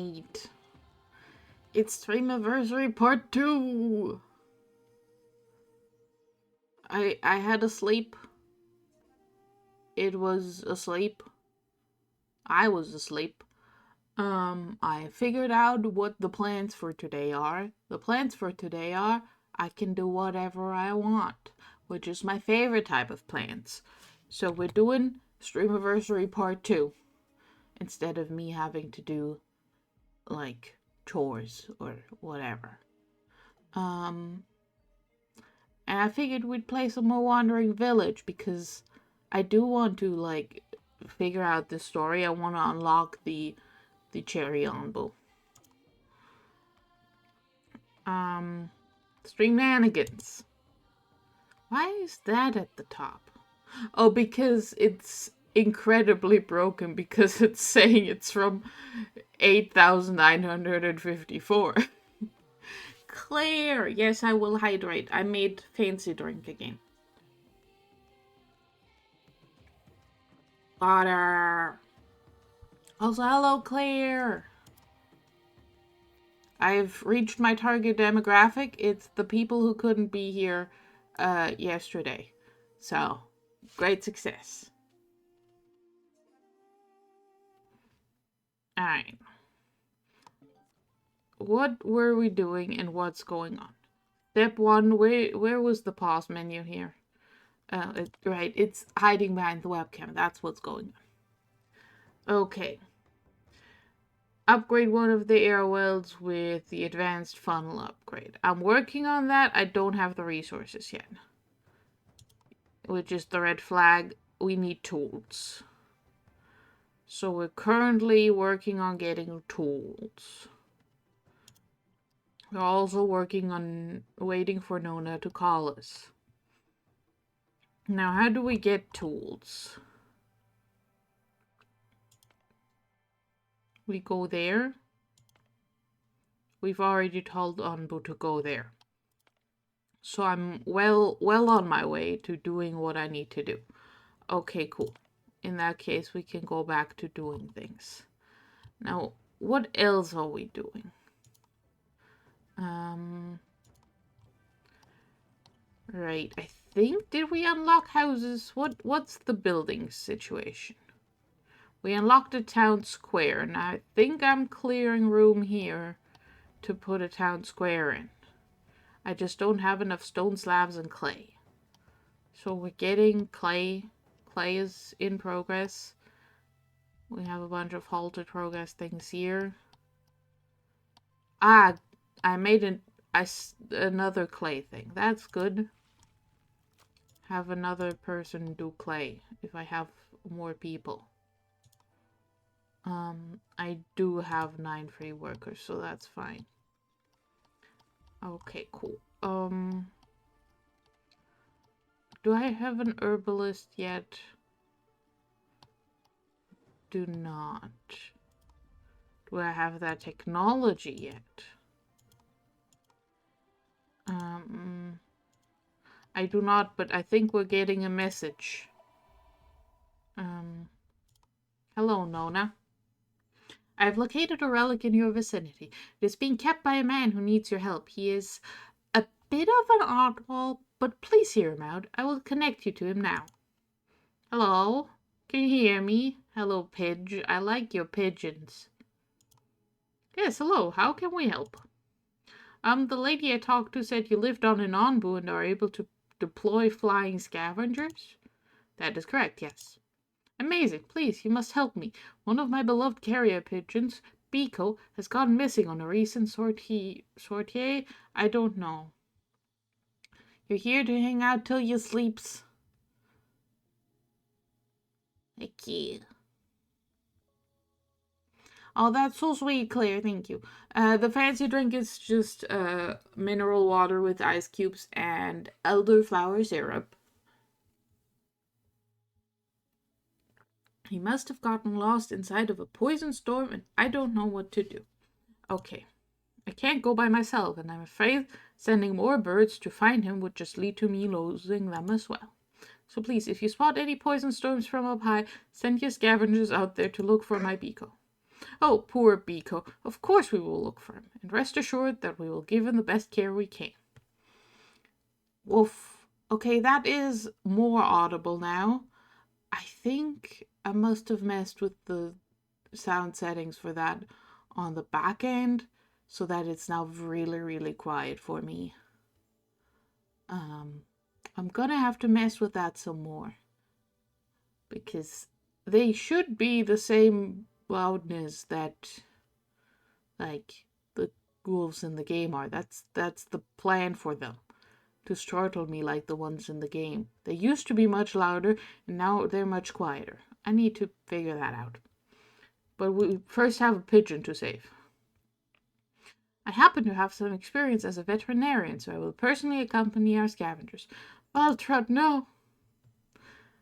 right. It's Streamaversary Part 2! I had a sleep. It was asleep. I was asleep. I figured out what the plans for today are. The plans for today are I can do whatever I want, which is my favorite type of plans. So we're doing Streamaversary Part 2 instead of me having to do, like, chores or whatever. And I figured we'd play some more Wandering Village because I do want to, like, figure out the story. I want to unlock the cherry ombo. Streamanigans. Why is that at the top? Oh, because it's incredibly broken because it's saying it's from 8,954. Claire! Yes, I will hydrate. I made fancy drink again. Water! Also, hello, Claire! I've reached my target demographic. It's the people who couldn't be here yesterday. So, great success. Alright. What were we doing and what's going on? Step 1, where was the pause menu here? Right, it's hiding behind the webcam. That's what's going on. Okay. Upgrade one of the air wells with the advanced funnel upgrade. I'm working on that. I don't have the resources yet. Which is the red flag. We need tools. So we're currently working on getting tools. We're also working on waiting for Nona to call us. Now, how do we get tools? We go there. We've already told Anbu to go there. So I'm well on my way to doing what I need to do. Okay, cool. In that case, we can go back to doing things. Now, what else are we doing? Right, I think, did we unlock houses? What's the building situation? We unlocked a town square, and I think I'm clearing room here to put a town square in. I just don't have enough stone slabs and clay. So we're getting clay. Clay is in progress. We have a bunch of halted progress things here. Ah, I made another clay thing. That's good. Have another person do clay if I have more people. I do have 9 free workers, so that's fine. Okay, cool. Do I have an herbalist yet? Do not. Do I have that technology yet? I do not, but I think we're getting a message. Hello, Nona. I've located a relic in your vicinity. It is being kept by a man who needs your help. He is a bit of an oddball, but please hear him out. I will connect you to him now. Hello? Can you hear me? Hello, Pidge. I like your pigeons. Yes, hello. How can we help? The lady I talked to said you lived on an Anbu and are able to deploy flying scavengers? That is correct, yes. Amazing. Please, you must help me. One of my beloved carrier pigeons, Biko, has gone missing on a recent sortie. I don't know. You're here to hang out till you sleeps. Thank you. Oh, that's so sweet, Claire. Thank you. The fancy drink is just mineral water with ice cubes and elderflower syrup. He must have gotten lost inside of a poison storm, and I don't know what to do. Okay. I can't go by myself, and I'm afraid sending more birds to find him would just lead to me losing them as well. So please, if you spot any poison storms from up high, send your scavengers out there to look for my Biko. Oh, poor Biko. Of course we will look for him, and rest assured that we will give him the best care we can. Woof. Okay, that is more audible now. I think I must have messed with the sound settings for that on the back end so that it's now really, really quiet for me. I'm gonna have to mess with that some more because they should be the same loudness that like the wolves in the game are. That's the plan for them, to startle me like the ones in the game. They used to be much louder and now they're much quieter. I need to figure that out. But we first have a pigeon to save. I happen to have some experience as a veterinarian, so I will personally accompany our scavengers. Waltraud, no.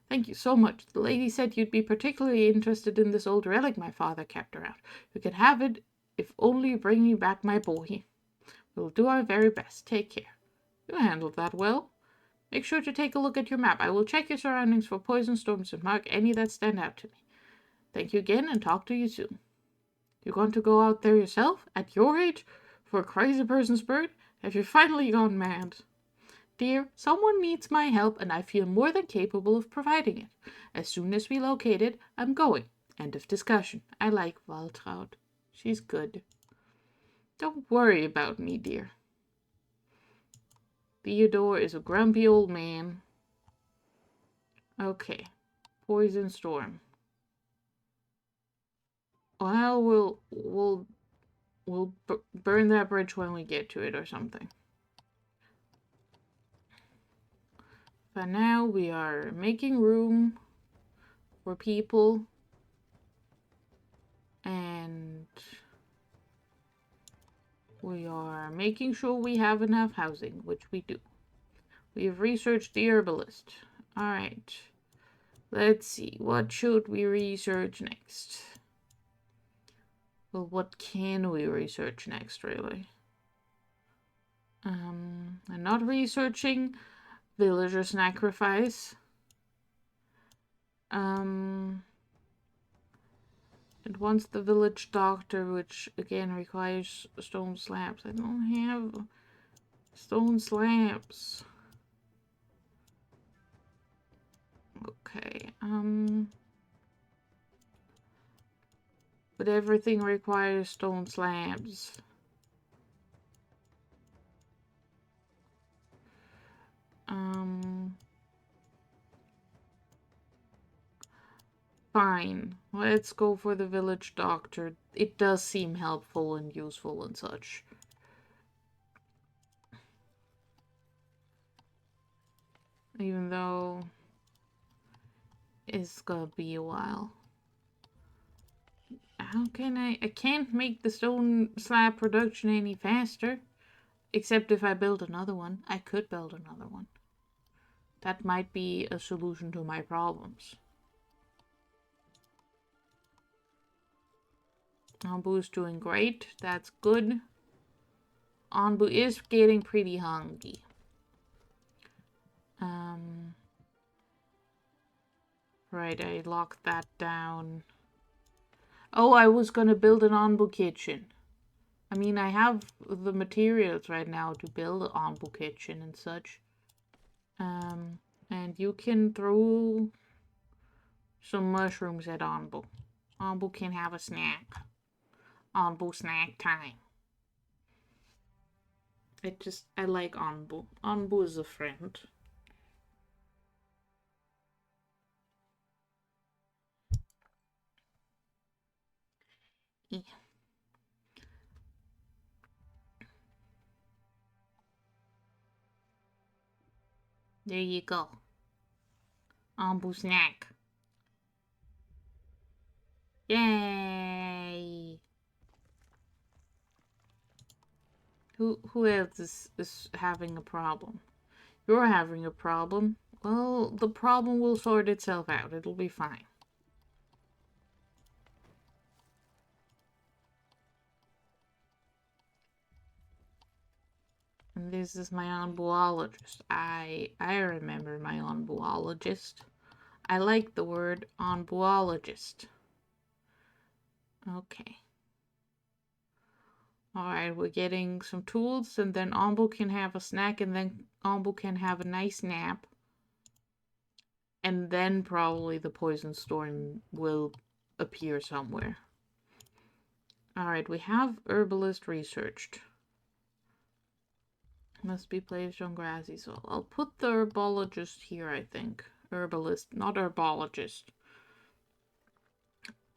Thank you so much. The lady said you'd be particularly interested in this old relic my father kept around. You can have it if only you bring me back my boy. We'll do our very best. Take care. You handled that well. Make sure to take a look at your map. I will check your surroundings for poison storms and mark any that stand out to me. Thank you again and talk to you soon. You going to go out there yourself, at your age, for a crazy person's bird? Have you finally gone mad? Dear, someone needs my help and I feel more than capable of providing it. As soon as we locate it, I'm going. End of discussion. I like Waltraud. She's good. Don't worry about me, dear. Theodore is a grumpy old man. Okay. Poison storm. Well, we'll burn that bridge when we get to it or something. But now we are making room for people and we are making sure we have enough housing, which we do. We have researched the herbalist. Alright. Let's see. What should we research next? Well, what can we research next, really? I'm not researching villager sacrifice. And once the village doctor, which again requires stone slabs. I don't have stone slabs. Okay, but everything requires stone slabs. Fine. Let's go for the village doctor. It does seem helpful and useful and such. Even though it's gonna be a while. How can I can't make the stone slab production any faster. Except if I build another one. I could build another one. That might be a solution to my problems. Anbu is doing great. That's good. Anbu is getting pretty hungry. Right, I locked that down. Oh, I was gonna build an Anbu kitchen. I mean, I have the materials right now to build an Anbu kitchen and such. And you can throw some mushrooms at Anbu. Anbu can have a snack. Anbu snack time. I like Anbu. Anbu is a friend. Yeah. There you go. Anbu snack. Yay! Who else is having a problem? You're having a problem. Well, the problem will sort itself out. It'll be fine. And this is my onboologist. I remember my onboologist. I like the word onboologist. Okay. Alright, we're getting some tools, and then Ombu can have a snack, and then Ombu can have a nice nap. And then probably the poison storm will appear somewhere. Alright, we have herbalist researched. Must be placed on grassy soil. I'll put the herbologist here, I think. Herbalist, not herbologist.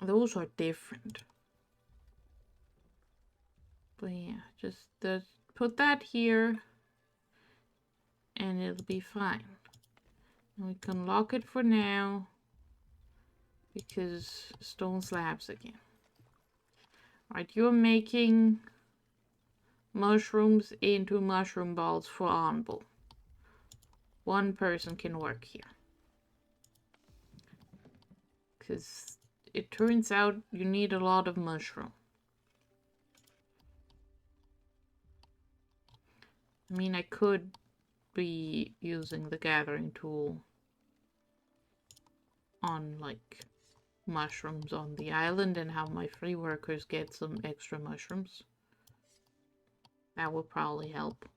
Those are different. But yeah, just put that here. And it'll be fine. And we can lock it for now. Because stone slabs again. Alright, you're making mushrooms into mushroom balls for Onbu. One person can work here. Because it turns out you need a lot of mushroom. I mean, I could be using the gathering tool on, like, mushrooms on the island and have my free workers get some extra mushrooms. That would probably help.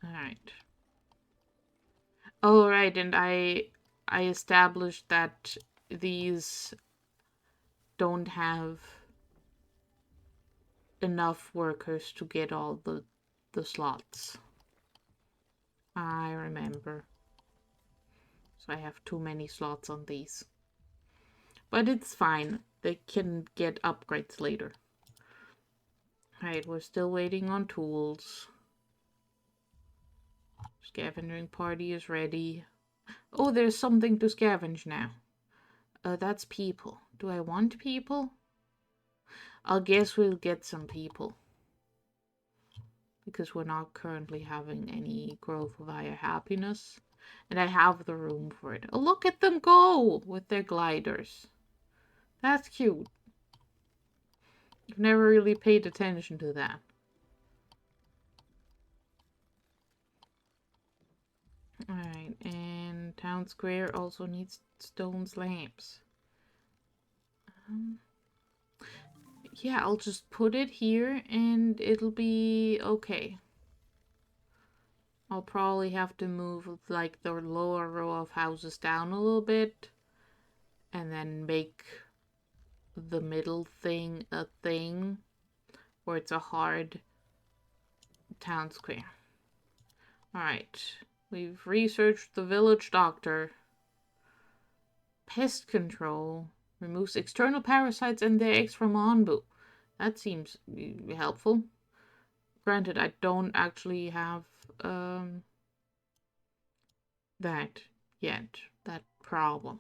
Alright. Oh, right, and I established that these don't have enough workers to get all the slots. I remember. So I have too many slots on these. But it's fine. They can get upgrades later. Alright, we're still waiting on tools. Scavenging party is ready. Oh, there's something to scavenge now. That's people. Do I want people? I guess we'll get some people. Because we're not currently having any growth via happiness. And I have the room for it. Oh, look at them go with their gliders. That's cute. I've never really paid attention to that. Alright, and town square also needs stone slabs. Yeah, I'll just put it here and it'll be okay. I'll probably have to move like the lower row of houses down a little bit and then make the middle thing a thing where it's a hard town square. Alright, we've researched the village doctor. Pest control. Removes external parasites and their eggs from Onbu. That seems helpful. Granted, I don't actually have that yet. That problem.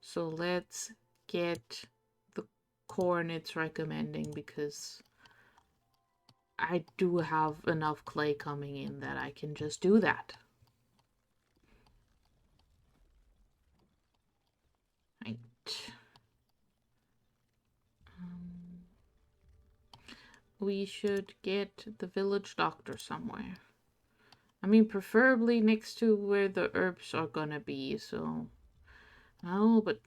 So let's get the corn it's recommending because I do have enough clay coming in that I can just do that. Right. We should get the village doctor somewhere. I mean, preferably next to where the herbs are gonna be, so... Oh, but...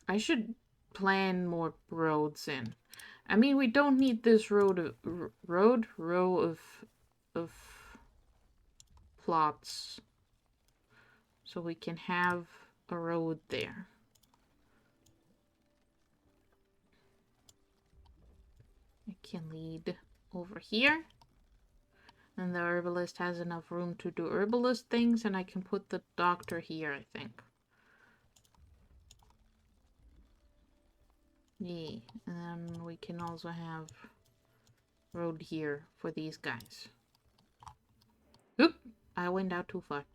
I should plan more roads in. I mean, we don't need this row of plots. So we can have a road there. It can lead over here. And the herbalist has enough room to do herbalist things, and I can put the doctor here, I think. Yeah, and then we can also have road here for these guys. Oop! I went out too far.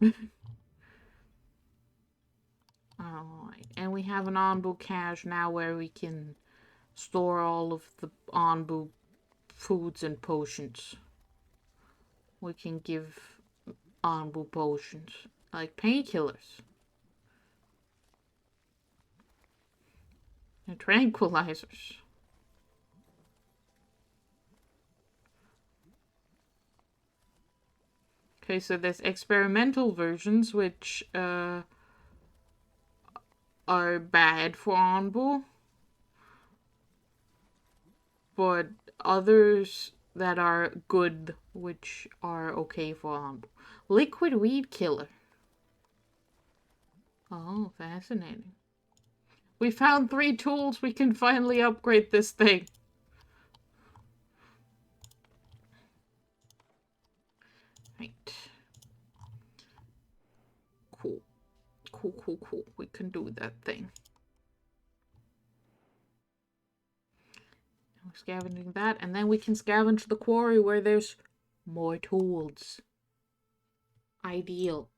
Alright, and we have an Onbu cache now where we can store all of the Onbu foods and potions. We can give Onbu potions, like painkillers. And tranquilizers. Okay, so there's experimental versions which are bad for Anbu, but others that are good, which are okay for Anbu. Liquid weed killer. Oh, fascinating. We found 3 tools. We can finally upgrade this thing. Right. Cool. Cool. We can do that thing. We're scavenging that, and then we can scavenge the quarry where there's more tools. Ideal.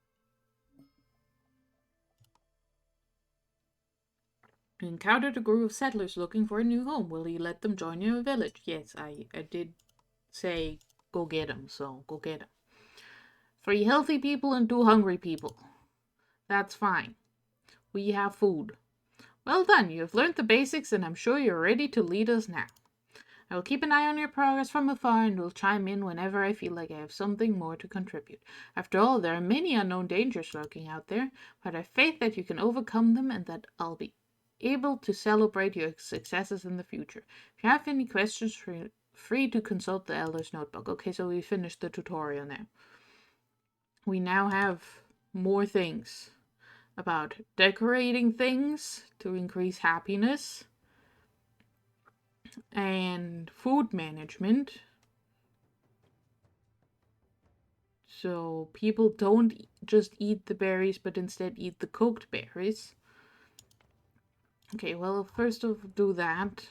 You encountered a group of settlers looking for a new home. Will you let them join your village? Yes, I did say go get them, so go get them. 3 healthy people and 2 hungry people. That's fine. We have food. Well done, you have learned the basics and I'm sure you're ready to lead us now. I will keep an eye on your progress from afar and will chime in whenever I feel like I have something more to contribute. After all, there are many unknown dangers lurking out there, but I have faith that you can overcome them and that I'll be able to celebrate your successes in the future. If you have any questions, feel free to consult the Elder's Notebook. Okay, so we finished the tutorial now. We now have more things about decorating things to increase happiness and food management. So people don't just eat the berries, but instead eat the cooked berries. Okay, well, first of all, do that.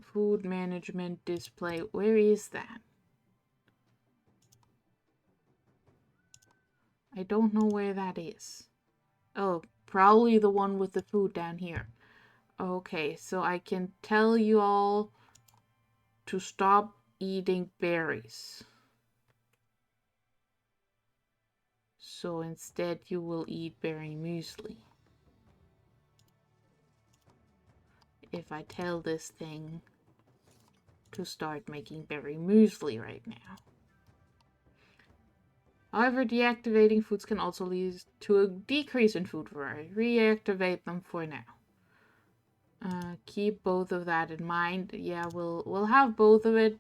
Food management display. Where is that? I don't know where that is. Oh, probably the one with the food down here. Okay, so I can tell you all to stop eating berries. So instead you will eat berry muesli. If I tell this thing to start making berry muesli right now. However, deactivating foods can also lead to a decrease in food variety. Reactivate them for now. Keep both of that in mind. Yeah, we'll have both of it,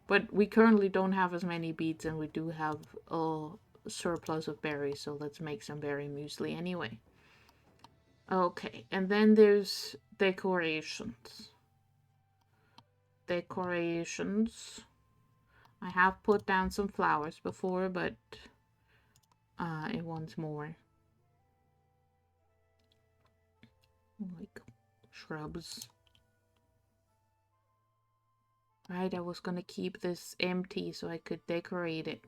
but we currently don't have as many beets, and we do have a surplus of berries, so let's make some berry muesli anyway. Okay, and then there's decorations. Decorations. I have put down some flowers before, but it wants more. Like shrubs. Right, I was gonna keep this empty so I could decorate it.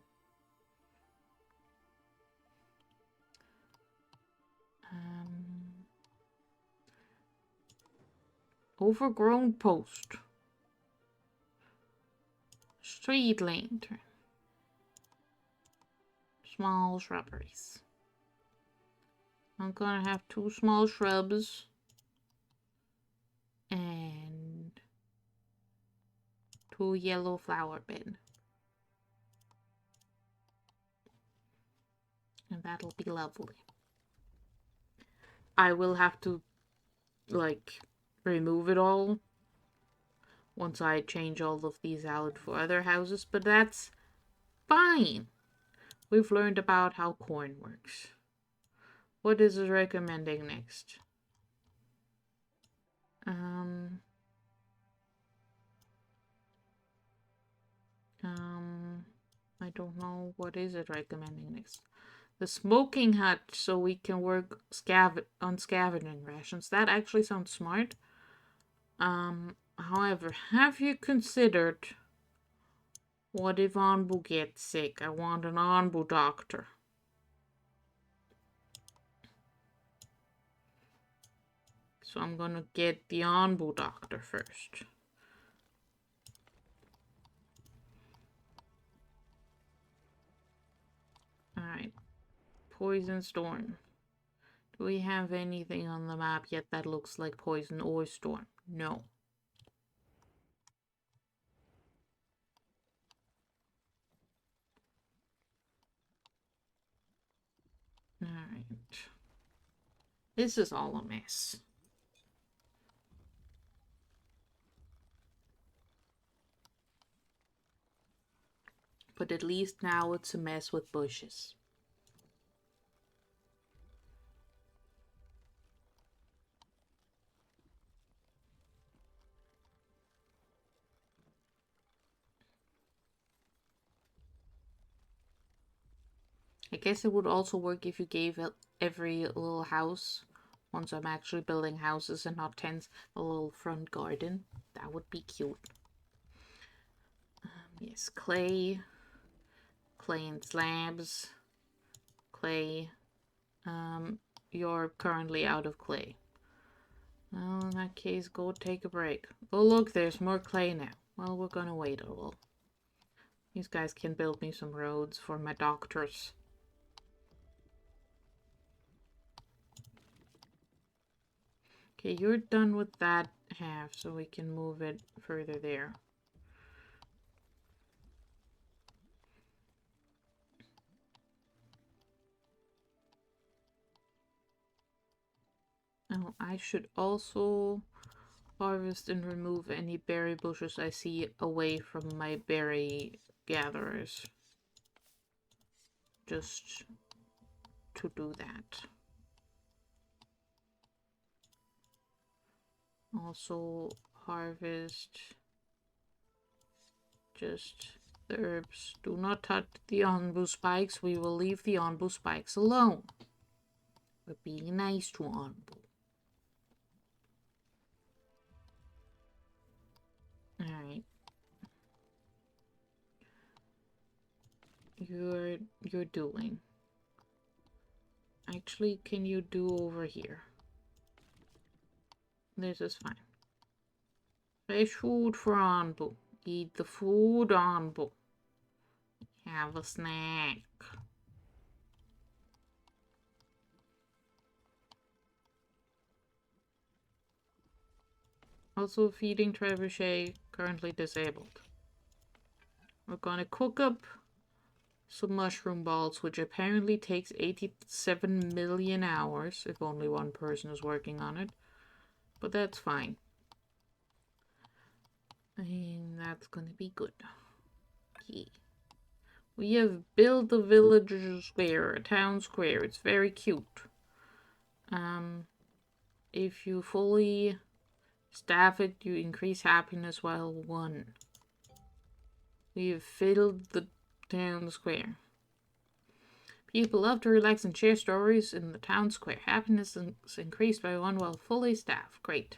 Overgrown post. Street lantern. Small shrubberies. I'm gonna have 2 small shrubs and 2 yellow flower bed. And that'll be lovely. I will have to, like, remove it all once I change all of these out for other houses, but that's fine. We've learned about how corn works. What is it recommending next? I don't know. What is it recommending next? The smoking hut, so we can work on scavenging rations. That actually sounds smart. However, have you considered what if Anbu gets sick? I want an Anbu doctor. So I'm gonna get the Anbu doctor first. Alright. Poison storm. Do we have anything on the map yet that looks like poison or storm? No. Alright. This is all a mess. But at least now it's a mess with bushes. I guess it would also work if you gave every little house, once I'm actually building houses and not tents, a little front garden. That would be cute. Yes, clay and slabs. Clay. You're currently out of clay. Well, in that case, go take a break. Oh, look, there's more clay now. Well, we're gonna wait a little. These guys can build me some roads for my doctors. Okay, you're done with that half, so we can move it further there. Oh, I should also harvest and remove any berry bushes I see away from my berry gatherers. Just to do that. Also harvest just the herbs. Do not touch the onbu spikes. We will leave the onbu spikes alone. We're being nice to onbu. Alright. You're doing. Actually, can you do over here? This is fine. Fresh food for onbu. Eat the food, onbu. Have a snack. Also feeding trebuchet, currently disabled. We're gonna cook up some mushroom balls, which apparently takes 87 million hours, if only one person is working on it. But that's fine. And that's gonna be good. Okay. We have built a village square, a town square. It's very cute. If you fully staff it, you increase happiness while 1. We have filled the town square. People love to relax and share stories in the town square. Happiness is increased by 1 while fully staffed. Great.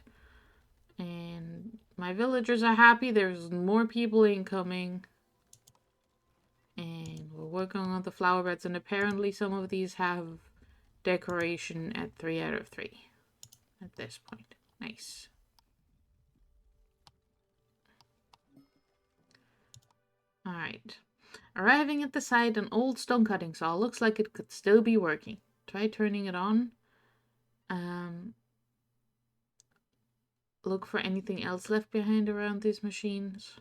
And my villagers are happy. There's more people incoming. And we're working on the flower beds. And apparently some of these have decoration at 3 out of 3. At this point. Nice. Alright. Arriving at the site, an old stone cutting saw looks like it could still be working. Try turning it on. Look for anything else left behind around these machines.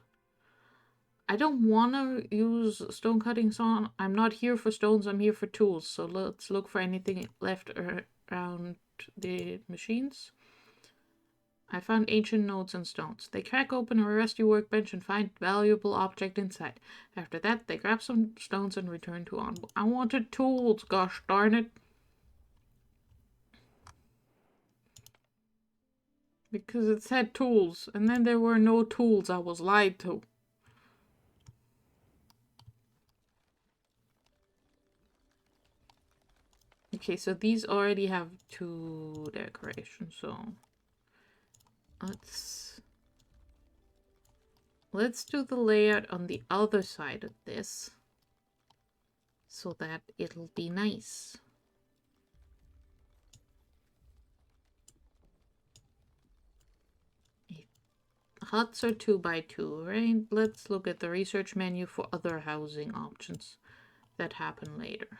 I don't want to use stone cutting saw. I'm not here for stones, I'm here for tools. So let's look for anything left around the machines. I found ancient notes and stones. They crack open a rusty workbench and find valuable object inside. After that, they grab some stones and return to onbu. I wanted tools, gosh darn it. Because it said tools, and then there were no tools. I was lied to. Okay, so these already have 2 decorations, so let's do the layout on the other side of this so that it'll be nice. Huts are 2 by 2, right? Let's look at the research menu for other housing options that happen later.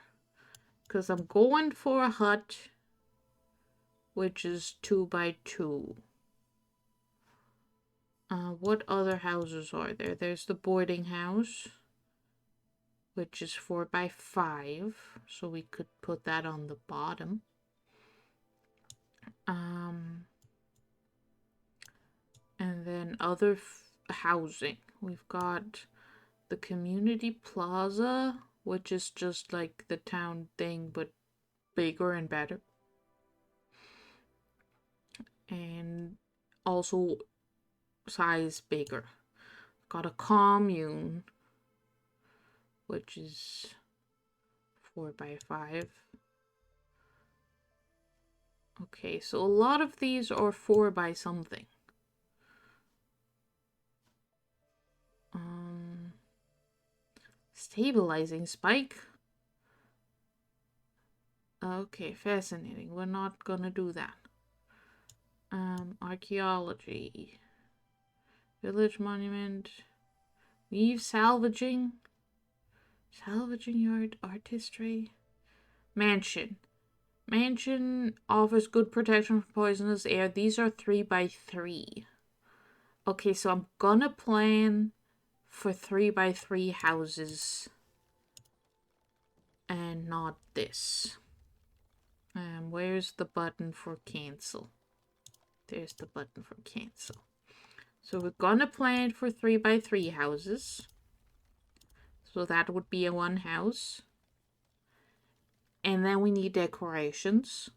Because I'm going for a hut which is 2 by 2. What other houses are there? There's the boarding house. which is 4 by 5. So we could put that on the bottom. And then other housing. We've got the community plaza, which is just like the town thing, but bigger and better. And also size bigger. Got a commune, which is 4 by 5. Okay, so a lot of these are 4 by something. Stabilizing spike. Okay, fascinating. We're not gonna do that. Archaeology. Village monument. Weave salvaging. Salvaging yard. Artistry. Mansion. Mansion offers good protection from poisonous air. These are 3 by 3. Okay, so I'm gonna plan for 3 by 3 houses. And not this. Where's the button for cancel? There's the button for cancel. So we're gonna plan for 3 by 3 houses. So that would be a 1 house. And then we need decorations.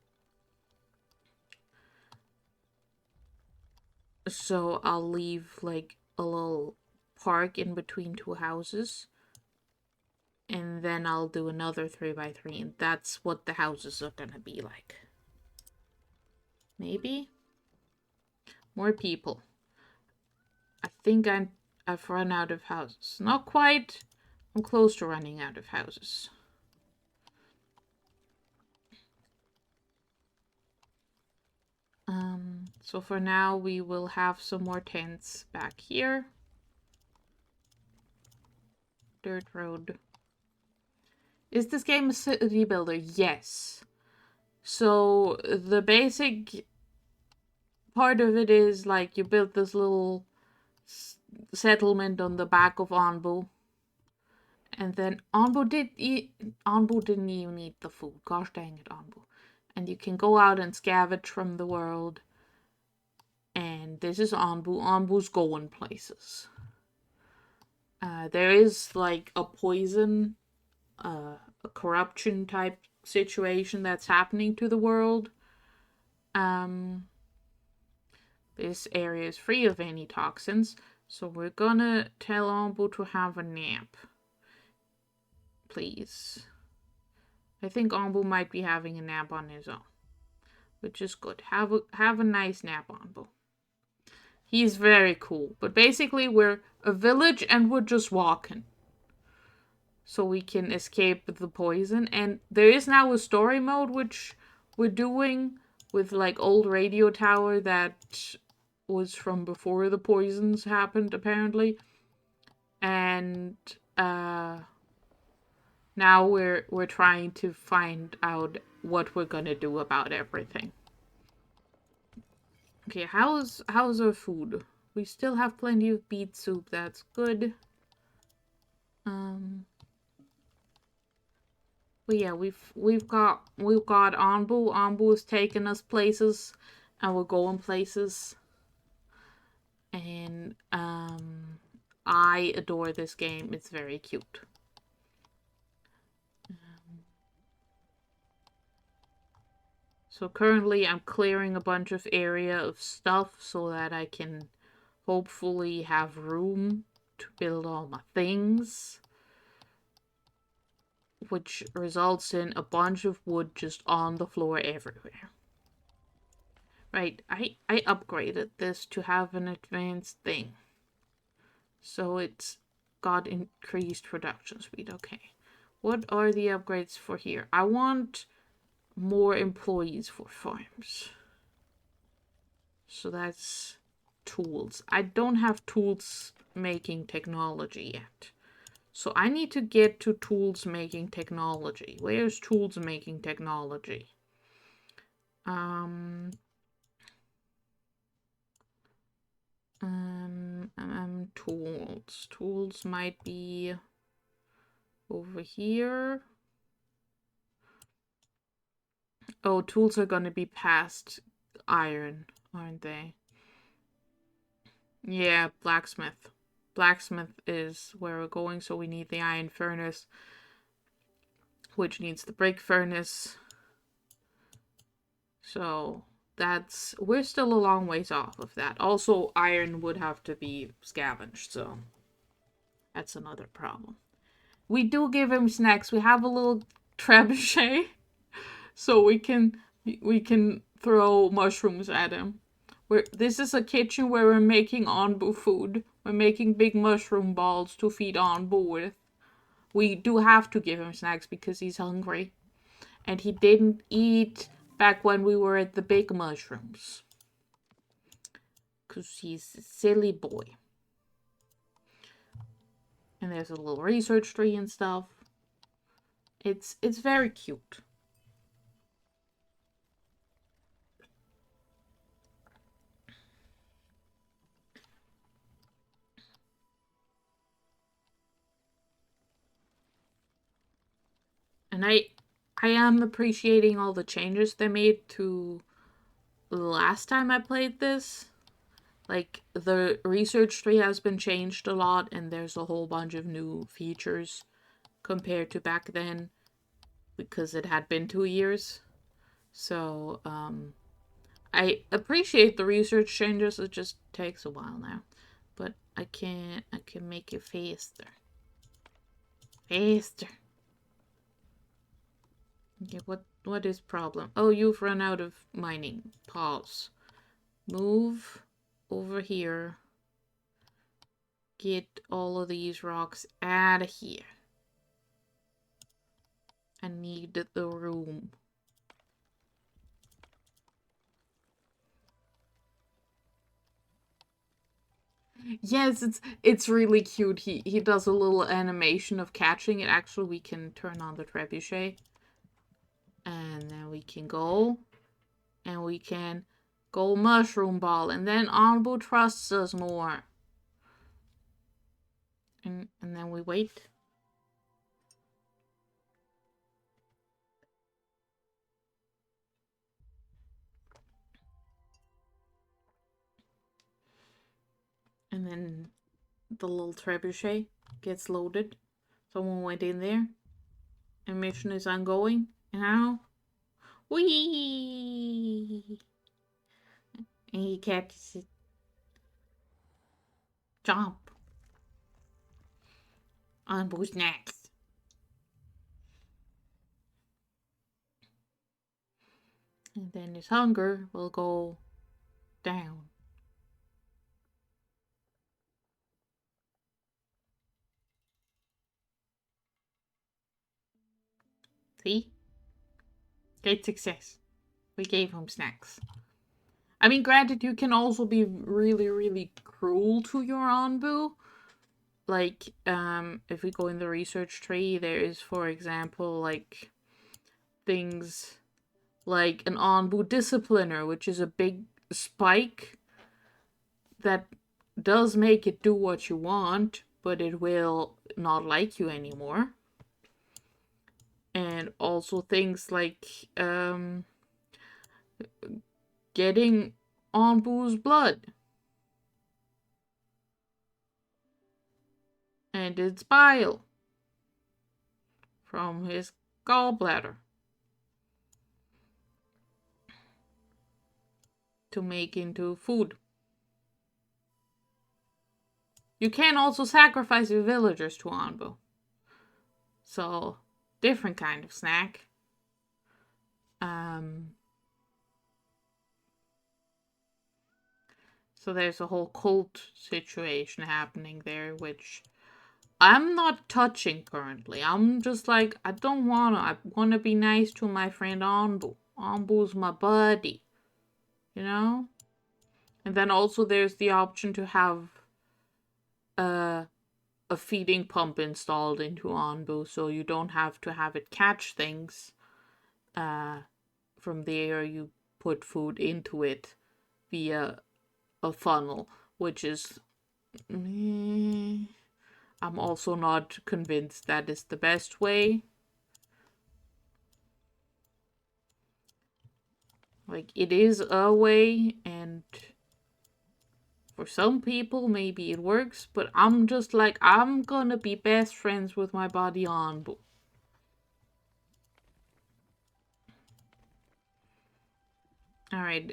So I'll leave like a little park in between 2 houses. And then I'll do another 3 by 3. And that's what the houses are gonna be like. Maybe? More people. I think I've run out of houses. Not quite. I'm close to running out of houses. So for now, we will have some more tents back here. Dirt road. Is this game a city builder? Yes. So the basic part of it is like you build this little settlement on the back of Anbu. And then Anbu didn't even eat the food. Gosh dang it, Anbu. And you can go out and scavenge from the world. And this is Anbu. Anbu's going places. There is like a poison, a corruption type situation that's happening to the world. This area is free of any toxins. So we're gonna tell Anbu to have a nap. Please. I think Anbu might be having a nap on his own. Which is good. Have a nice nap, Anbu. He's very cool. But basically, we're a village and we're just walking. So we can escape the poison. And there is now a story mode, which we're doing with like old radio tower that was from before the poisons happened, apparently. And now we're trying to find out what we're gonna do about everything. Okay, how's our food? We still have plenty of beet soup. That's good. But yeah, we've got Anbu. Anbu is taking us places, and we're going places. And I adore this game. It's very cute. So currently I'm clearing a bunch of area of stuff so that I can hopefully have room to build all my things. Which results in a bunch of wood just on the floor everywhere. Right, I upgraded this to have an advanced thing. So it's got increased production speed. Okay. What are the upgrades for here? I want more employees for farms. So that's tools. I don't have tools making technology yet. So I need to get to tools making technology. Where's tools making technology? Tools. Tools might be over here. Oh, tools are gonna be past iron, aren't they? Yeah, blacksmith. Blacksmith is where we're going, so we need the iron furnace, which needs the brick furnace. So we're still a long ways off of that. Also, iron would have to be scavenged, so that's another problem. We do give him snacks. We have a little trebuchet, so we can throw mushrooms at him. This is a kitchen where we're making Onbu food. We're making big mushroom balls to feed Onbu with. We do have to give him snacks because he's hungry. And he didn't eat back when we were at the big mushrooms. Because he's a silly boy. And there's a little research tree and stuff. It's very cute. And I am appreciating all the changes they made to last time I played this. Like, the research tree has been changed a lot, and there's a whole bunch of new features compared to back then, because it had been 2 years. So, I appreciate the research changes. It just takes a while now. But I can make it faster. Faster. Okay, what is problem? Oh, you've run out of mining. Pause. Move over here. Get all of these rocks out of here. I need the room. Yes, it's really cute. He does a little animation of catching it. Actually, we can turn on the trebuchet. And then we can go. And we can go mushroom ball. And then Onbu trusts us more. And then we wait. And then the little trebuchet gets loaded. Someone went in there. And mission is ongoing. And now, whee! And he catches it. Jump. On who's next? And then his hunger will go down. See? Great success. We gave him snacks. I mean, granted, you can also be really, really cruel to your Onbu. Like, if we go in the research tree, there is, for example, like, things like an Onbu discipliner, which is a big spike that does make it do what you want, but it will not like you anymore. And also things like getting Onbu's blood and its bile from his gallbladder to make into food. You can also sacrifice your villagers to Onbu. So, different kind of snack. So there's a whole cult situation happening there, which I'm not touching currently. I'm just like, I don't wanna. I wanna be nice to my friend Onbu. Onbu's my buddy. You know? And then also there's the option to have a feeding pump installed into Onbu, so you don't have to have it catch things. From there, you put food into it via a funnel, which is I'm also not convinced that is the best way. Like, it is a way, and for some people, maybe it works, but I'm just like, I'm gonna be best friends with my body on. Alright,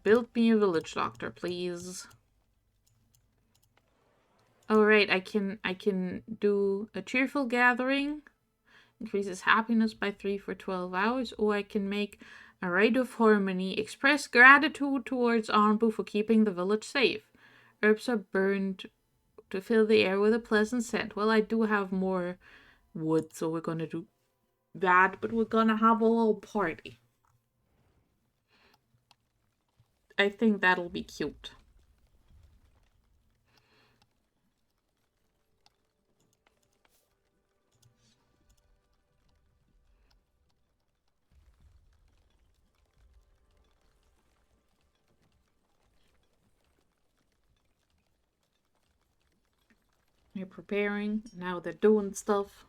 build me a village doctor, please. Oh, right, I can do a cheerful gathering. Increases happiness by 3 for 12 hours, or I can make a rite of harmony. Express gratitude towards Arnbu for keeping the village safe. Herbs are burned to fill the air with a pleasant scent. Well, I do have more wood, so we're gonna do that, but we're gonna have a little party. I think that'll be cute. They're preparing. Now they're doing stuff.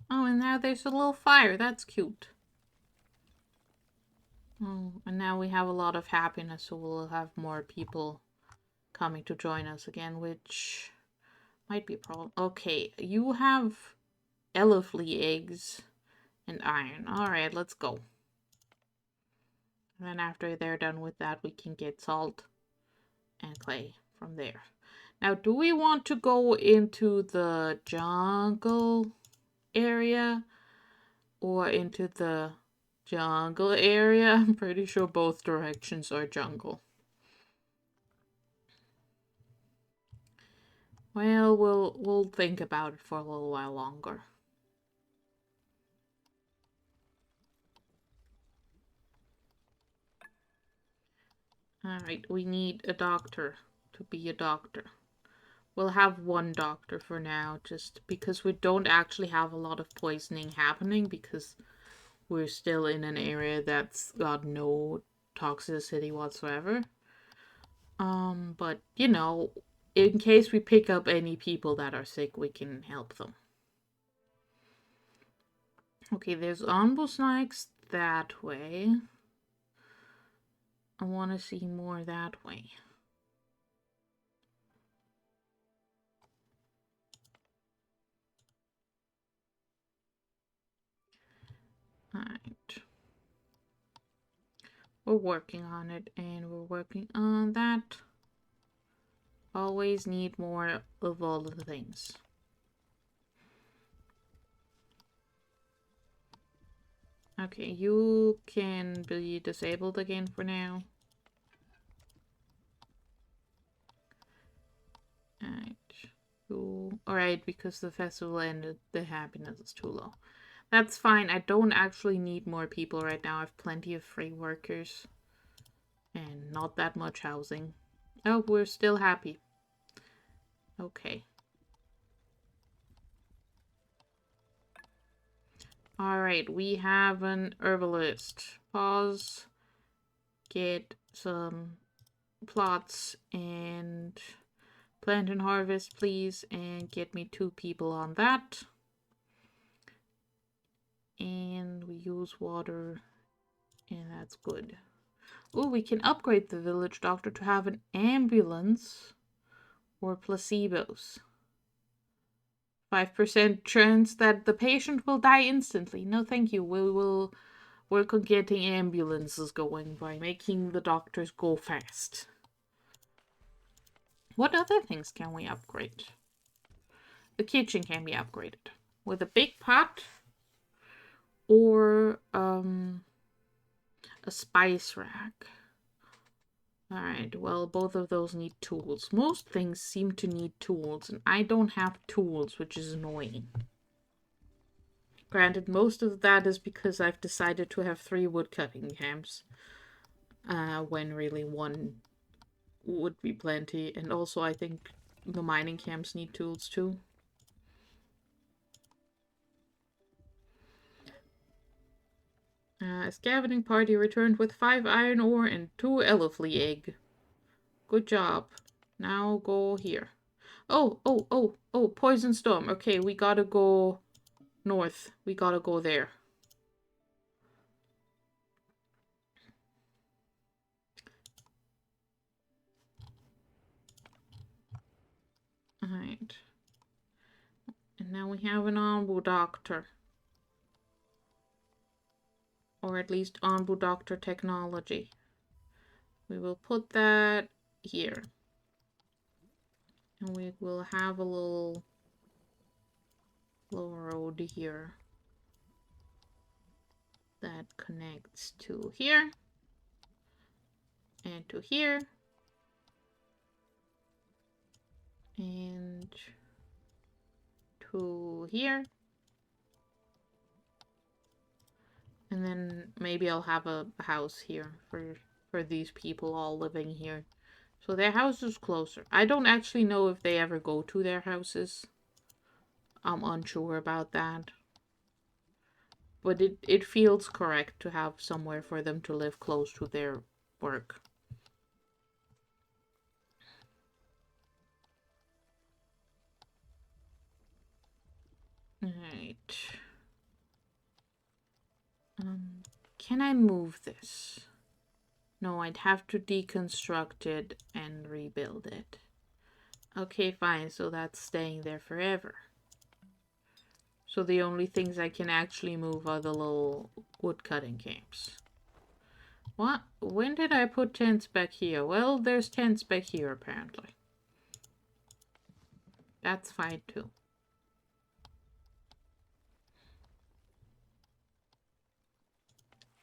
Oh, and now there's a little fire. That's cute. Oh, and now we have a lot of happiness, so we'll have more people coming to join us again, which might be a problem. Okay, you have elephant eggs and iron. Alright, let's go. And then after they're done with that, we can get salt and clay from there. Now, do we want to go into the jungle area or into the jungle area? I'm pretty sure both directions are jungle. Well, we'll think about it for a little while longer. Alright, we need a doctor to be a doctor. We'll have one doctor for now, just because we don't actually have a lot of poisoning happening, because we're still in an area that's got no toxicity whatsoever. But, you know, in case we pick up any people that are sick, we can help them. Okay, there's Onbu snakes that way. I want to see more that way. Alright. We're working on it, and we're working on that. Always need more of all of the things. Okay, you can be disabled again for now. Alright, because the festival ended, the happiness is too low. That's fine. I don't actually need more people right now. I have plenty of free workers. And not that much housing. Oh, we're still happy. Okay. Alright, we have an herbalist. Pause. Get some plots and plant and harvest, please. And get me 2 people on that. And we use water. And that's good. Oh, we can upgrade the village doctor to have an ambulance or placebos. 5% chance that the patient will die instantly. No, thank you. We will work on getting ambulances going by making the doctors go fast. What other things can we upgrade? The kitchen can be upgraded with a big pot or a spice rack. Alright, well, both of those need tools. Most things seem to need tools, and I don't have tools, which is annoying. Granted, most of that is because I've decided to have 3 woodcutting camps, when really 1 would be plenty. And also, I think the mining camps need tools too. A scavenging party returned with 5 iron ore and 2 elephant egg. Good job. Now go here. Oh, poison storm. Okay, we gotta go north. We gotta go there. Alright. And now we have an Onbu doctor. Or at least Onbu doctor technology. We will put that here. And we will have a little road here that connects to here and to here and to here. And then maybe I'll have a house here for these people all living here. So their house is closer. I don't actually know if they ever go to their houses. I'm unsure about that. But it feels correct to have somewhere for them to live close to their work. Alright. Can I move this? No, I'd have to deconstruct it and rebuild it. Okay, fine, so that's staying there forever. So the only things I can actually move are the little woodcutting camps. What? When did I put tents back here? Well, there's tents back here, apparently. That's fine, too.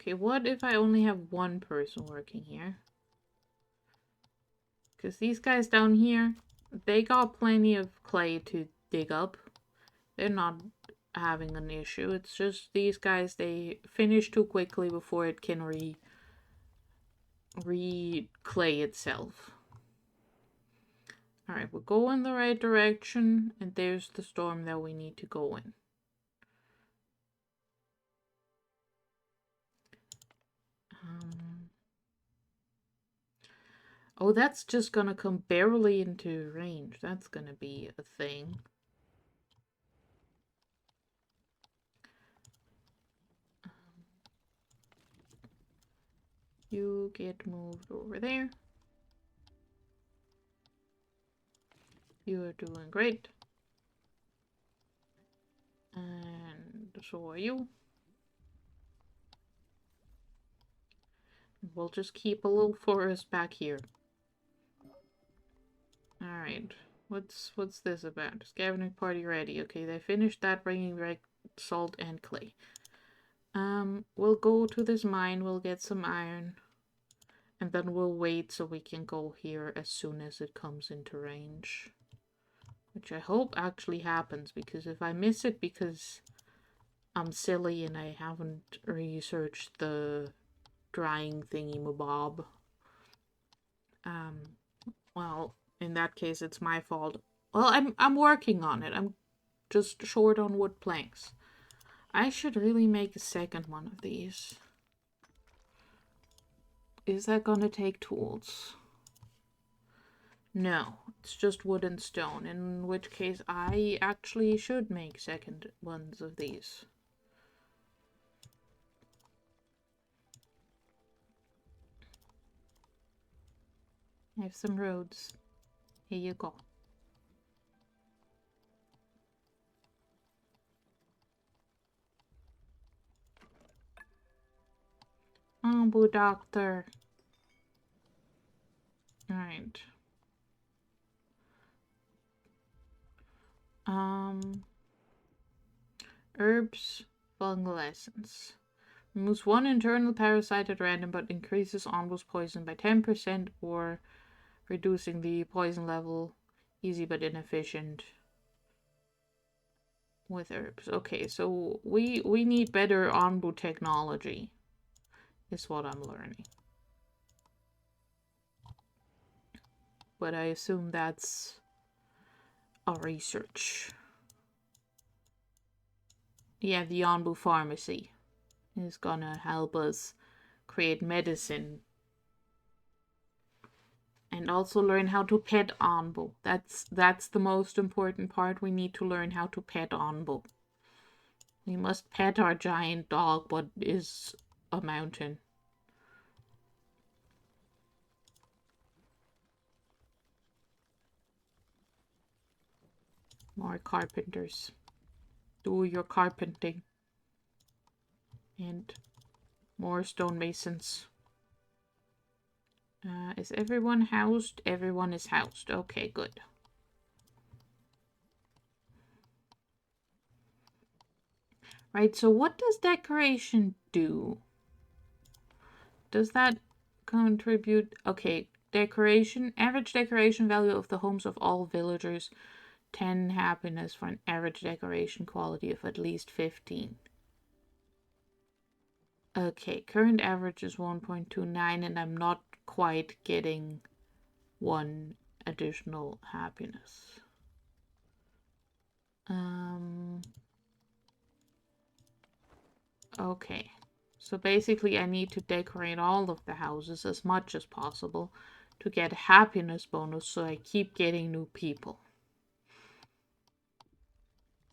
Okay, what if I only have one person working here? Because these guys down here, they got plenty of clay to dig up. They're not having an issue. It's just these guys, they finish too quickly before it can re-clay itself. Alright, we'll go in the right direction, and there's the storm that we need to go in. Oh, that's just gonna come barely into range. That's gonna be a thing. You get moved over there. You are doing great. And so are you. We'll just keep a little forest back here. Alright. What's this about? Scavenging party ready. Okay, they finished that, bringing back salt and clay. We'll go to this mine, we'll get some iron. And then we'll wait so we can go here as soon as it comes into range. Which I hope actually happens, because if I miss it because I'm silly and I haven't researched the drying thingy-mabob, well, in that case it's my fault. Well, I'm working on it. I'm just short on wood planks. I should really make a second one of these. Is that gonna take tools? No, it's just wood and stone, in which case I actually should make second ones of these. I have some roads. Here you go. Boo doctor. Alright. Herbs, fungal essence. Removes one internal parasite at random, but increases Onbu's poison by 10% or reducing the poison level. Easy but inefficient with herbs. Okay, so we need better Onbu technology, is what I'm learning. But I assume that's a research. Yeah, the Onbu pharmacy is gonna help us create medicine And also learn how to pet Anbu. That's the most important part. We need to learn how to pet Anbu. We must pet our giant dog, what is a mountain. More carpenters. Do your carpenting. And more stonemasons. Is everyone housed? Everyone is housed. Okay, good. Right, so what does decoration do? Does that contribute? Okay, decoration. Average decoration value of the homes of all villagers. 10 happiness for an average decoration quality of at least 15. Okay, current average is 1.29 and I'm not quite getting 1 additional happiness. Okay, so basically I need to decorate all of the houses as much as possible to get a happiness bonus so I keep getting new people.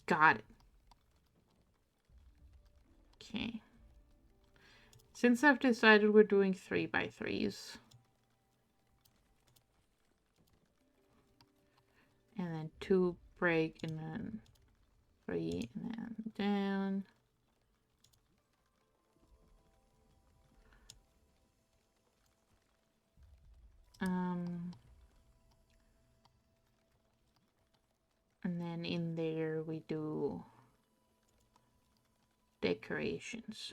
Got it. Okay. Since I've decided we're doing 3x3s. And then 2 break and then 3 and then down. And then in there we do decorations.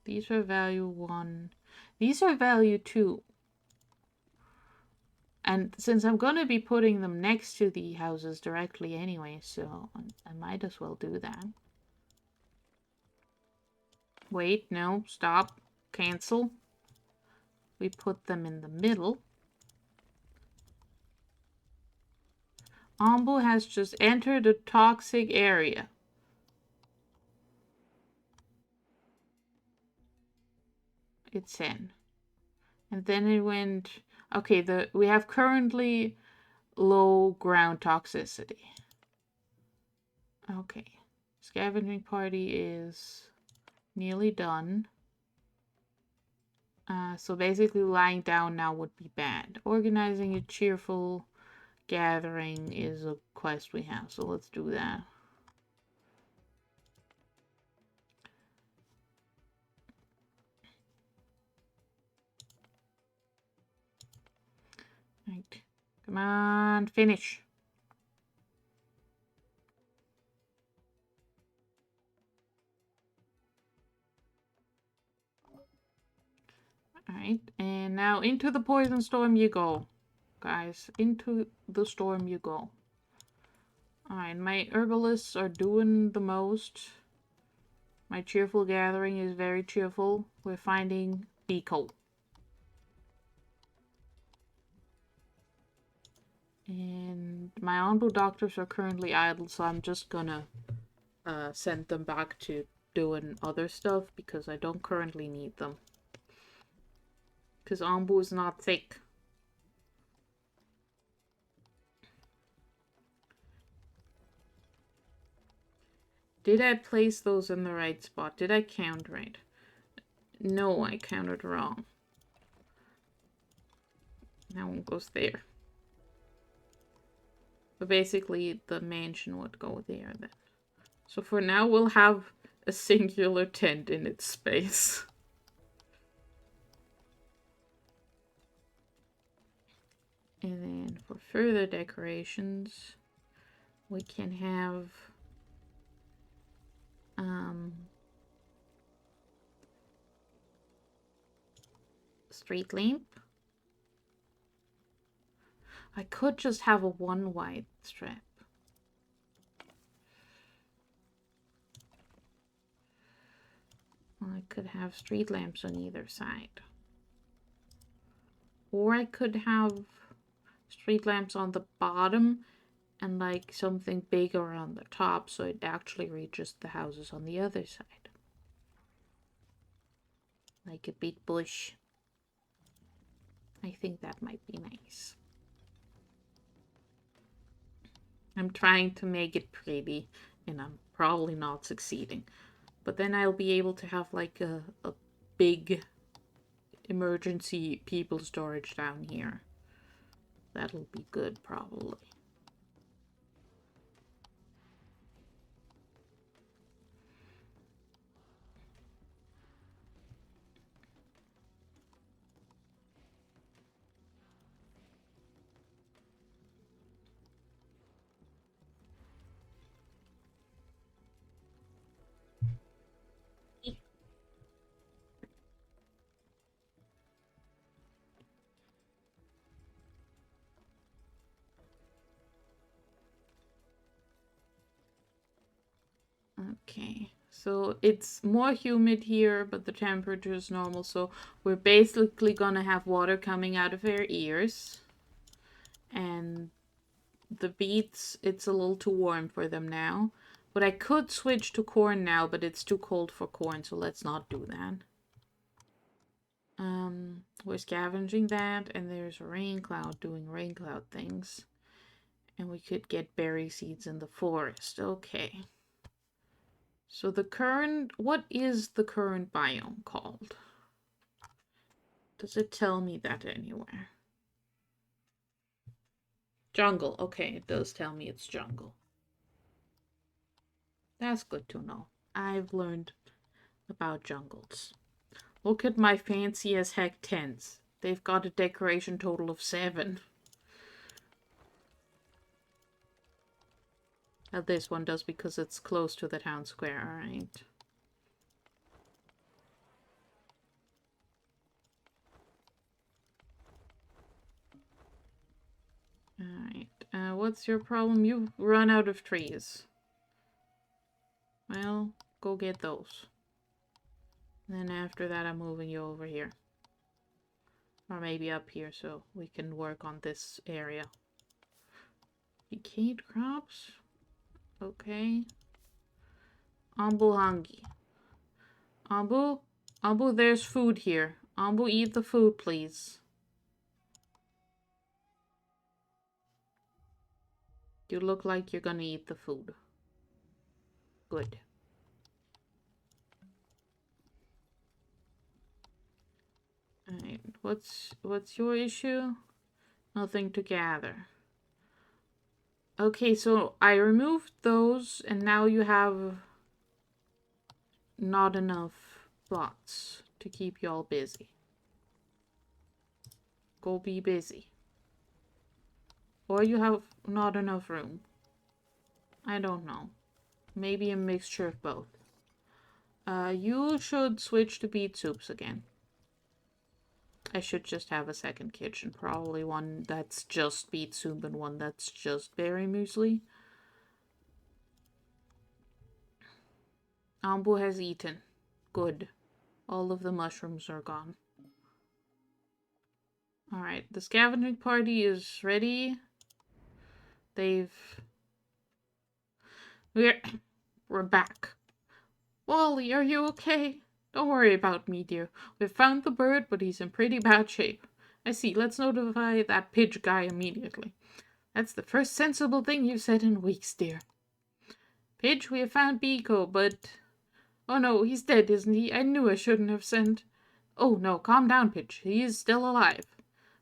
These are value 1. These are value 2. And since I'm going to be putting them next to the houses directly anyway, so I might as well do that. Wait, no, stop, cancel. We put them in the middle. Ambu has just entered a toxic area. It's in. And then it went... Okay, we have currently low ground toxicity. Okay. Scavenging party is nearly done. So basically lying down now would be bad. Organizing a cheerful gathering is a quest we have, so let's do that. Right. Come on, finish. Alright, and now into the poison storm you go. Guys, into the storm you go. Alright, my herbalists are doing the most. My cheerful gathering is very cheerful. We're finding Biko. And my Anbu doctors are currently idle, so I'm just gonna send them back to doing other stuff because I don't currently need them. Because Anbu is not thick. Did I place those in the right spot? Did I count right? No, I counted wrong. That one goes there. But basically, the mansion would go there then. So for now, we'll have a singular tent in its space. And then for further decorations, we can have street lamp. I could just have a 1 white strip. Well, I could have street lamps on either side. Or I could have street lamps on the bottom and like something bigger on the top so it actually reaches the houses on the other side. Like a big bush. I think that might be nice. I'm trying to make it pretty, and I'm probably not succeeding. But then I'll be able to have like a big emergency people storage down here. That'll be good, probably. Okay, so it's more humid here, but the temperature is normal, so we're basically gonna have water coming out of their ears. And the beets, it's a little too warm for them now. But I could switch to corn now, but it's too cold for corn, so let's not do that. We're scavenging that, and there's a rain cloud doing rain cloud things. And we could get berry seeds in the forest. Okay. So the current, what is the current biome called? Does it tell me that anywhere? Jungle. Okay, it does tell me it's jungle. That's good to know. I've learned about jungles. Look at my fancy as heck tents. They've got a decoration total of 7. This one does because it's close to the town square, alright. Alright, what's your problem? You've run out of trees. Well, go get those. Then after that, I'm moving you over here. Or maybe up here so we can work on this area. Decayed crops? Okay. Ambu hungry. Ambu, there's food here. Ambu, eat the food, please. You look like you're gonna eat the food. Good. Alright, what's your issue? Nothing to gather. Okay, so I removed those, and now you have not enough plots to keep you all busy. Go be busy. Or you have not enough room. I don't know. Maybe a mixture of both. You should switch to beet soups again. I should just have a second kitchen. Probably one that's just beet soup and one that's just berry muesli. Ambu has eaten. Good. All of the mushrooms are gone. Alright, the scavenging party is ready. We're back. Wally, are you okay? Don't worry about me, dear. We've found the bird, but he's in pretty bad shape. I see. Let's notify that Pidge guy immediately. That's the first sensible thing you've said in weeks, dear. Pidge, we have found Biko, but... Oh no, he's dead, isn't he? I knew I shouldn't have sent... Oh no, calm down, Pidge. He is still alive.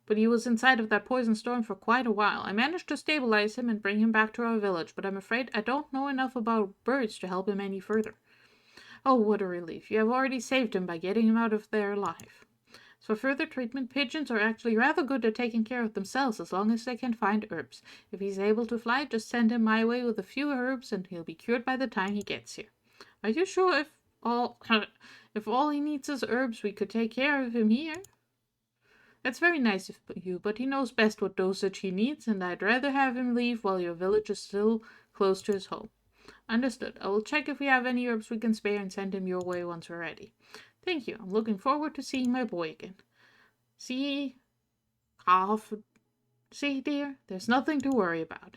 But he was inside of that poison storm for quite a while. I managed to stabilize him and bring him back to our village, but I'm afraid I don't know enough about birds to help him any further. Oh, what a relief. You have already saved him by getting him out of there alive. So for further treatment, pigeons are actually rather good at taking care of themselves as long as they can find herbs. If he's able to fly, just send him my way with a few herbs and he'll be cured by the time he gets here. Are you sure if all he needs is herbs, we could take care of him here? That's very nice of you, but he knows best what dosage he needs, and I'd rather have him leave while your village is still close to his home. Understood. I will check if we have any herbs we can spare and send him your way once we're ready. Thank you. I'm looking forward to seeing my boy again. See, dear, there's nothing to worry about.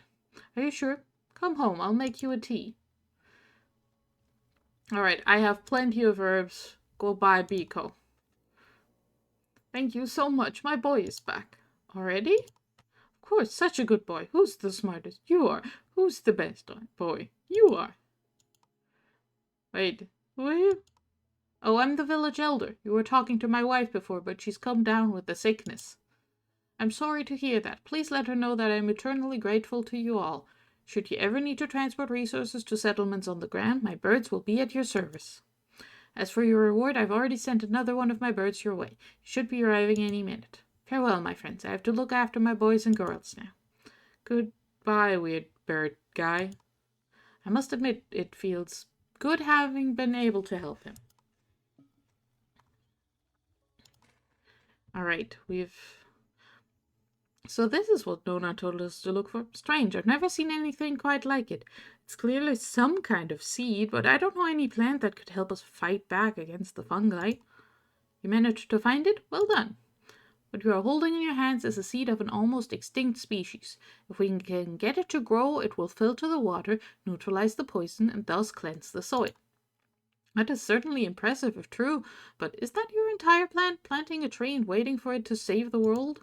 Are you sure? Come home. I'll make you a tea. Alright, I have plenty of herbs. Go buy Biko. Thank you so much. My boy is back. Already? Of course, such a good boy. Who's the smartest? You are. Who's the best boy? You are. Wait, who are you? Oh, I'm the village elder. You were talking to my wife before, but she's come down with the sickness. I'm sorry to hear that. Please let her know that I'm eternally grateful to you all. Should you ever need to transport resources to settlements on the ground, my birds will be at your service. As for your reward, I've already sent another one of my birds your way. You should be arriving any minute. Farewell, my friends. I have to look after my boys and girls now. Goodbye, weird bird guy. I must admit, it feels good having been able to help him. Alright, So this is what Nona told us to look for. Strange, I've never seen anything quite like it. It's clearly some kind of seed, but I don't know any plant that could help us fight back against the fungi. You managed to find it? Well done. What you are holding in your hands is a seed of an almost extinct species. If we can get it to grow, it will filter the water, neutralize the poison, and thus cleanse the soil. That is certainly impressive if true, but is that your entire plan? Planting a tree and waiting for it to save the world?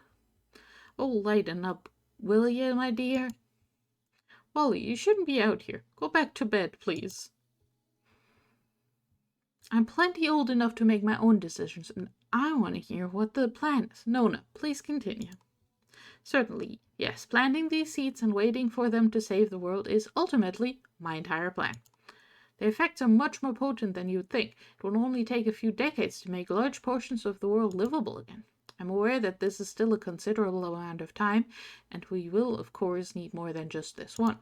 Oh, lighten up, will you, my dear? Wally, you shouldn't be out here. Go back to bed, please. I'm plenty old enough to make my own decisions, and I want to hear what the plan is. Nona, please continue. Certainly, yes, planting these seeds and waiting for them to save the world is ultimately my entire plan. The effects are much more potent than you'd think. It will only take a few decades to make large portions of the world livable again. I'm aware that this is still a considerable amount of time, and we will, of course, need more than just this one.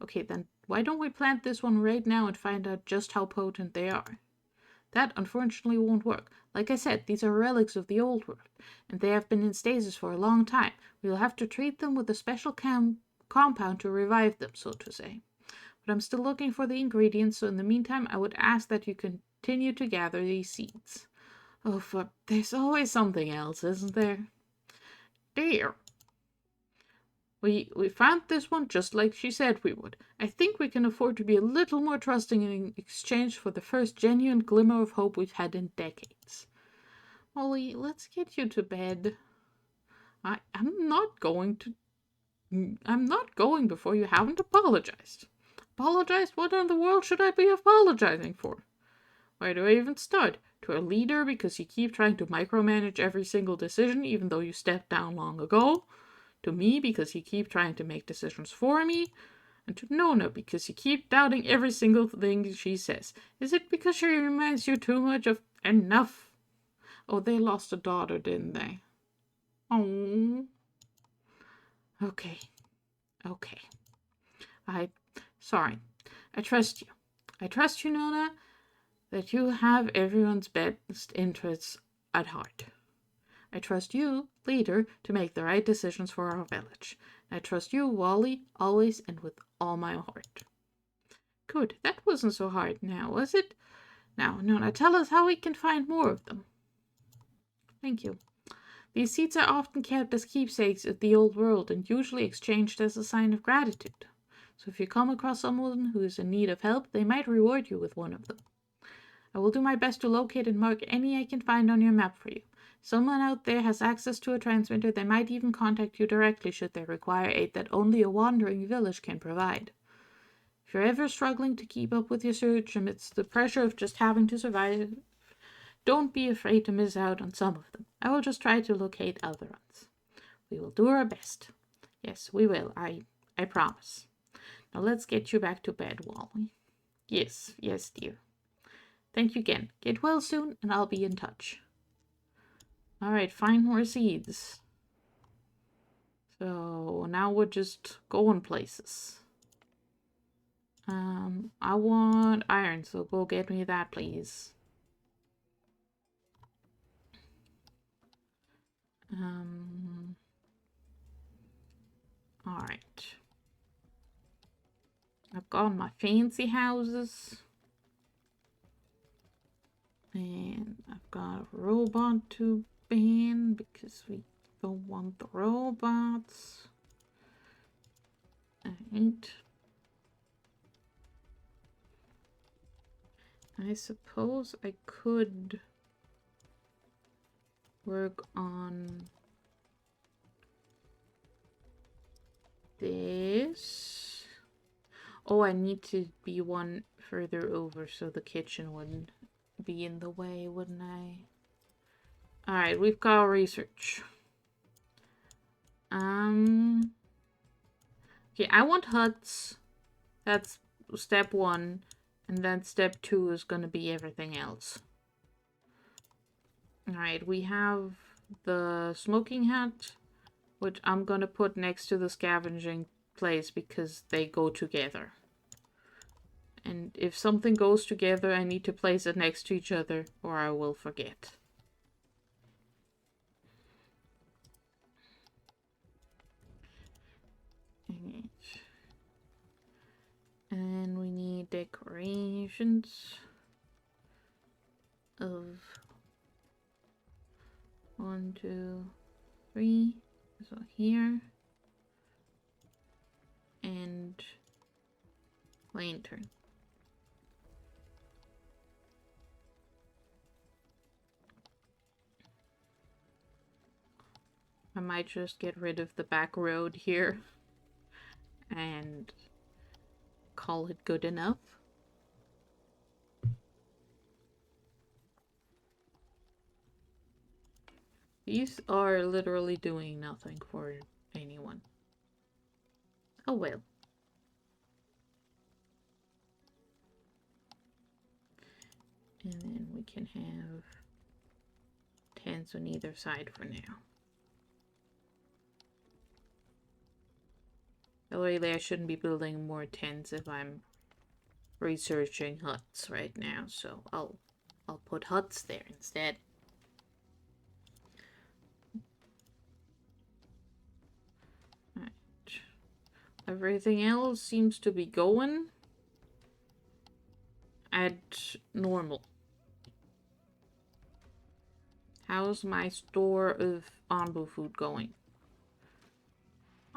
Okay, then why don't we plant this one right now and find out just how potent they are? That, unfortunately, won't work. Like I said, these are relics of the old world, and they have been in stasis for a long time. We will have to treat them with a special compound to revive them, so to say. But I'm still looking for the ingredients, so in the meantime, I would ask that you continue to gather these seeds. Oh, but there's always something else, isn't there? Dear. We found this one just like she said we would. I think we can afford to be a little more trusting in exchange for the first genuine glimmer of hope we've had in decades. Molly, let's get you to bed. I'm not going before you haven't apologized. Apologized? What in the world should I be apologizing for? Where do I even start? To a leader because you keep trying to micromanage every single decision even though you stepped down long ago? To me because you keep trying to make decisions for me? And to Nona because you keep doubting every single thing she says? Is it because she reminds you too much of enough? Oh, they lost a daughter, didn't they? Oh. Okay. Sorry. I trust you. I trust you, Nona, that you have everyone's best interests at heart. I trust you, leader, to make the right decisions for our village. I trust you, Wally, always and with all my heart. Good, that wasn't so hard now, was it? Now, Nona, tell us how we can find more of them. Thank you. These seeds are often kept as keepsakes of the old world and usually exchanged as a sign of gratitude. So if you come across someone who is in need of help, they might reward you with one of them. I will do my best to locate and mark any I can find on your map for you. Someone out there has access to a transmitter. They might even contact you directly should they require aid that only a wandering village can provide. If you're ever struggling to keep up with your search amidst the pressure of just having to survive, don't be afraid to miss out on some of them. I will just try to locate other ones. We will do our best. Yes, we will. I promise. Now let's get you back to bed, Wally. Yes, dear. Thank you again. Get well soon, and I'll be in touch. Alright, find more seeds. So now we're just going places. I want iron, so go get me that, please. Alright. I've got my fancy houses. And I've got a robot to ban because we don't want the robots. Alright. I suppose I could work on this. Oh, I need to be one further over so the kitchen wouldn't be in the way, wouldn't I? Alright, we've got research. Okay, I want huts. That's step 1. And then step 2 is gonna be everything else. Alright, we have the smoking hut, which I'm gonna put next to the scavenging place because they go together. And if something goes together, I need to place it next to each other or I will forget. And we need decorations of 1, 2, 3. So here. And lantern. I might just get rid of the back road here and call it good enough. These are literally doing nothing for anyone. Oh well. And then we can have tents on either side for now. Really, I shouldn't be building more tents if I'm researching huts right now, so I'll put huts there instead. Right. Everything else seems to be going at normal. How's my store of Anbu food going?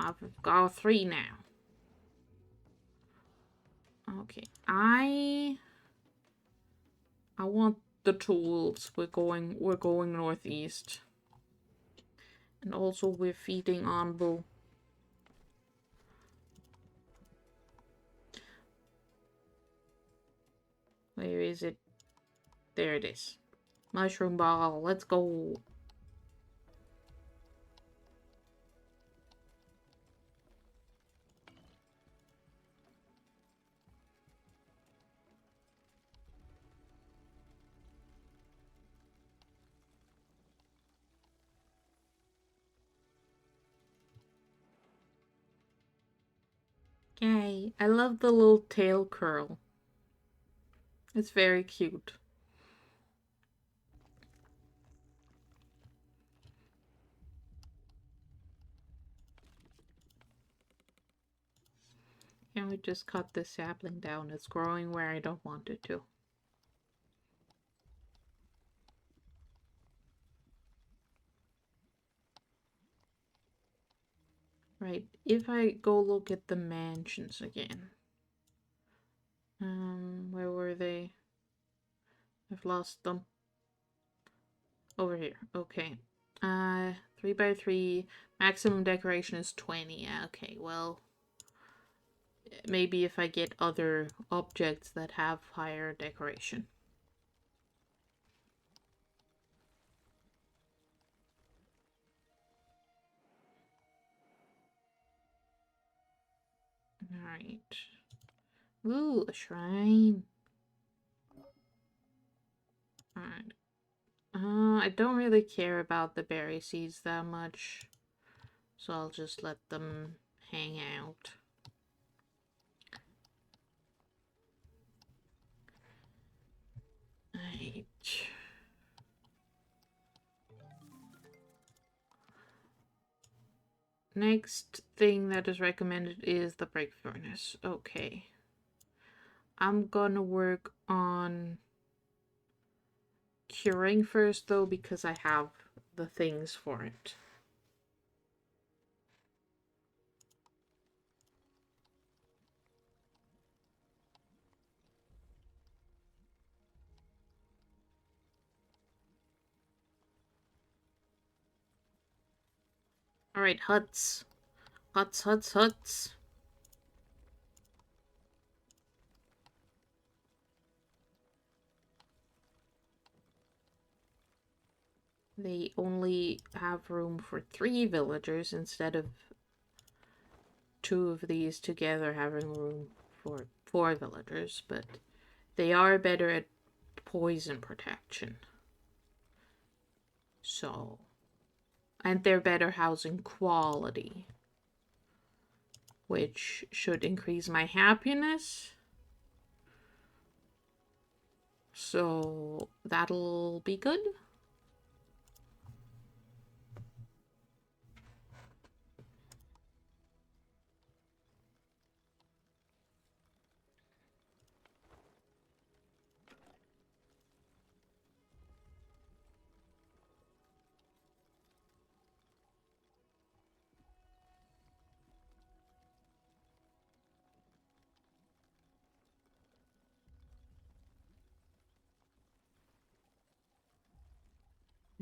I've got 3 now. Okay, I want the tools. We're going northeast. And also we're feeding Anbu. Where is it? There it is. Mushroom ball, let's go. Yay, I love the little tail curl. It's very cute. Can we just cut this sapling down? It's growing where I don't want it to. Right, if I go look at the mansions again. Where were they? I've lost them. Over here, okay. 3x3, maximum decoration is 20. Okay, well, maybe if I get other objects that have higher decoration. Alright. Ooh, a shrine. Alright. I don't really care about the berry seeds that much, so I'll just let them hang out. Right. Next thing that is recommended is the brick furnace. Okay. I'm gonna work on curing first though because I have the things for it. Alright, huts. Huts. They only have room for 3 villagers instead of 2 of these together having room for 4 villagers, but they are better at poison protection. So, and they're better housing quality, which should increase my happiness. So that'll be good.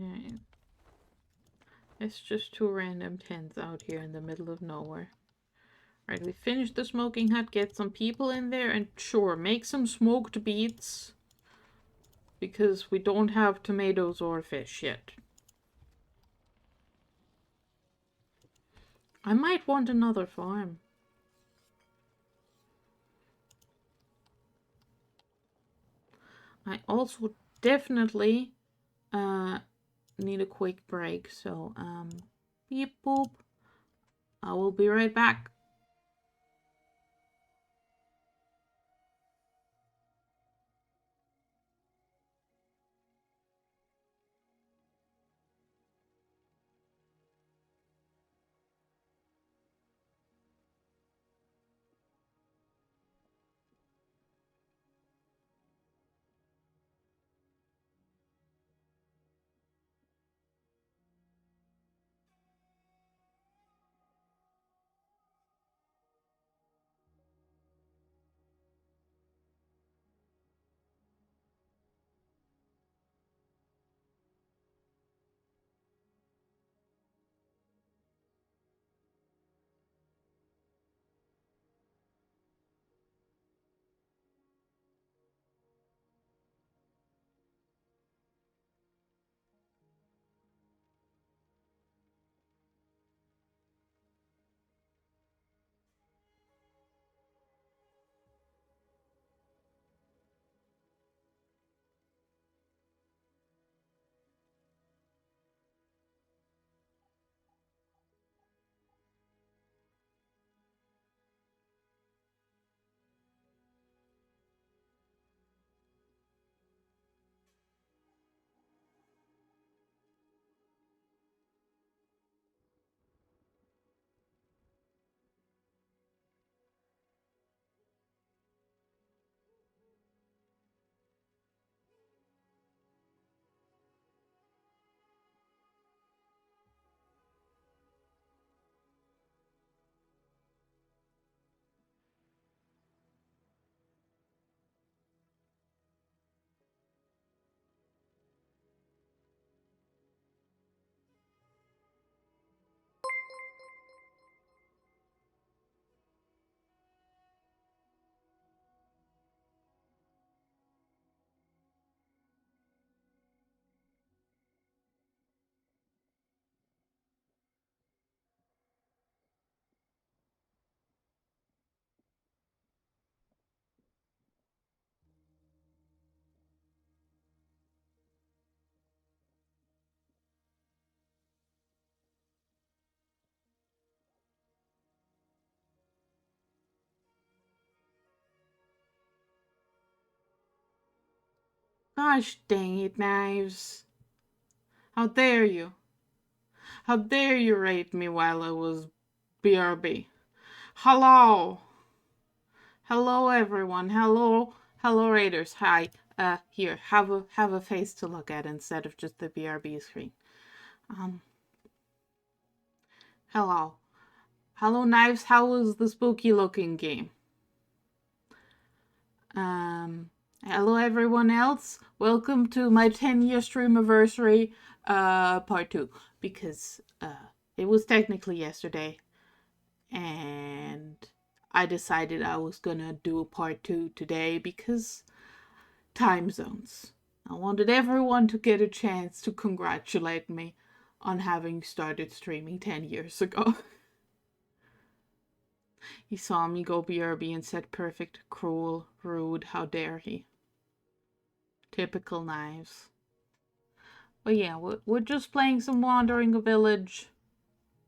Right. It's just 2 random tents out here in the middle of nowhere. Right, we finished the smoking hut, get some people in there, and sure, make some smoked beets. Because we don't have tomatoes or fish yet. I might want another farm. I also definitely need a quick break, so beep boop. I will be right back. Gosh dang it, Knives. How dare you? How dare you rape me while I was BRB? Hello! Hello everyone. Hello raiders. Hi. Here, have a face to look at instead of just the BRB screen. Hello. Hello Knives, how was the spooky looking game? Hello everyone else. Welcome to my 10-year Streamaversary part 2. Because It was technically yesterday, and I decided I was gonna do part 2 today because time zones. I wanted everyone to get a chance to congratulate me on having started streaming 10 years ago. He saw me go BRB and said, perfect, cruel, rude, how dare he. Typical knives. But yeah, we're just playing some Wandering a Village.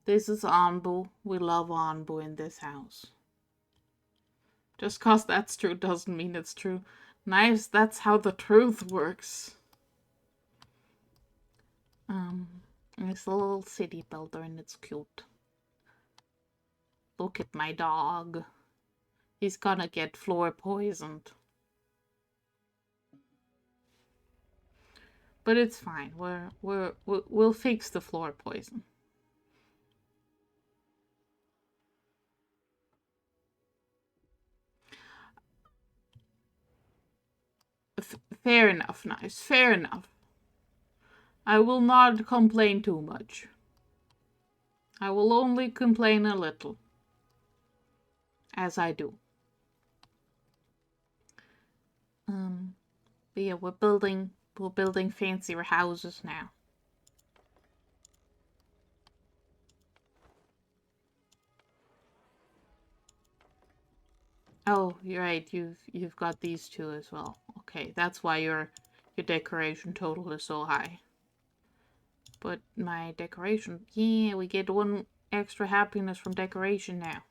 This is Anbu. We love Anbu in this house. Just cause that's true doesn't mean it's true. Knives, that's how the truth works. It's a little city builder and it's cute. Look at my dog. He's gonna get floor poisoned. But it's fine. We'll fix the floor poison. Fair enough, Nice. Fair enough. I will not complain too much. I will only complain a little. As I do. But yeah, we're building fancier houses now. Oh, you're right. You've got these two as well. Okay, that's why your decoration total is so high. But my decoration, yeah, we get 1 extra happiness from decoration now.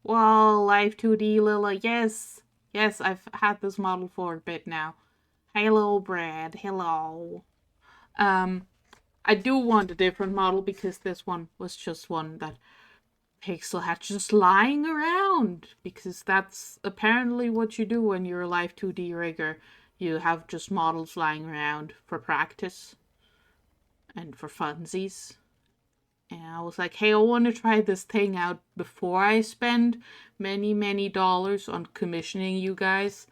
Whoa, Live 2D Lila, yes. Yes, I've had this model for a bit now. Hello, Brad. Hello. I do want a different model because this one was just one that Pixel had just lying around. Because that's apparently what you do when you're a Live 2D rigger. You have just models lying around for practice and for funsies. And I was like, hey, I want to try this thing out before I spend many dollars on commissioning you guys.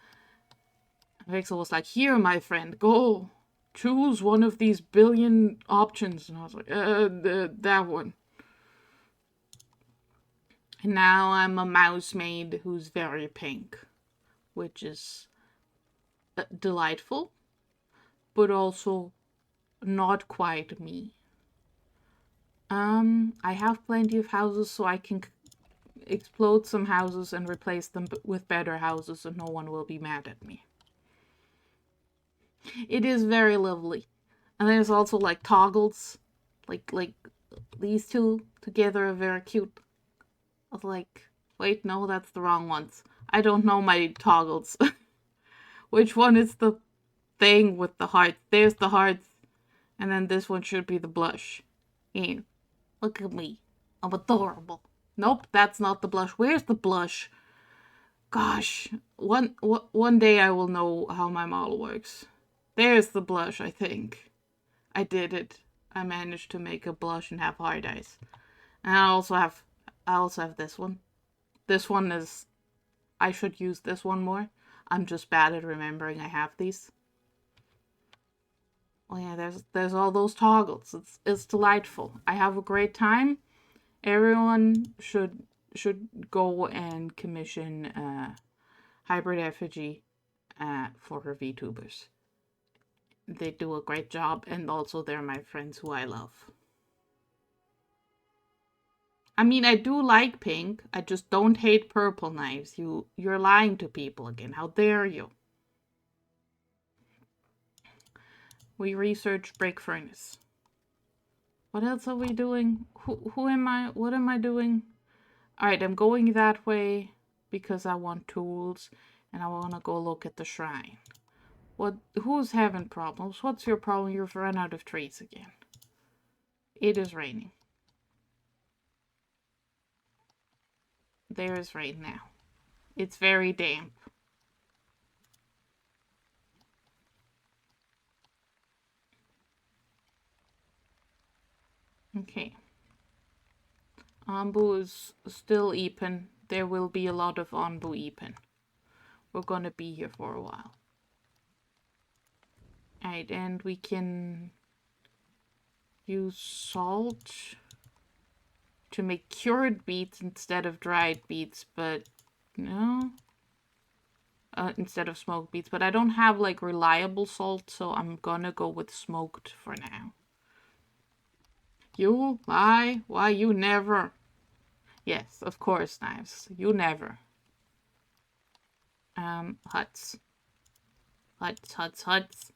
And Pixel was like, here, my friend, go. Choose one of these billion options. And I was like, that one. And now I'm a mouse maid who's very pink, which is delightful, but also not quite me. I have plenty of houses, so I can explode some houses and replace them with better houses, and no one will be mad at me. It is very lovely. And there's also like toggles, like these two together are very cute. I was like, wait, no, that's the wrong ones. I don't know my toggles. Which one is the thing with the heart? There's the hearts, and then this one should be the blush. And look at me. I'm adorable. Nope, that's not the blush. Where's the blush? Gosh, one day I will know how my model works. There's the blush, I think. I did it. I managed to make a blush and have hard eyes. And I also have this one. This one is, I should use this one more. I'm just bad at remembering I have these. Oh yeah, there's all those toggles. It's delightful. I have a great time. Everyone should go and commission Hybrid Effigy for her VTubers. They do a great job, and also they're my friends who I love. I mean, I do like pink. I just don't hate purple knives. You're lying to people again. How dare you? We researched Break Furnace. What else are we doing? Who am I? What am I doing? Alright, I'm going that way because I want tools and I want to go look at the shrine. Who's having problems? What's your problem? You've run out of trees again. It is raining. There is rain now. It's very damp. Okay. Anbu is still Epen. There will be a lot of Anbu Epen. We're gonna be here for a while. Alright, and we can use salt to make cured beets instead of dried beets, but no. Instead of smoked beets, but I don't have like reliable salt, so I'm gonna go with smoked for now. You lie? Why, you never. Yes, of course, Knives. You never. Huts. Huts.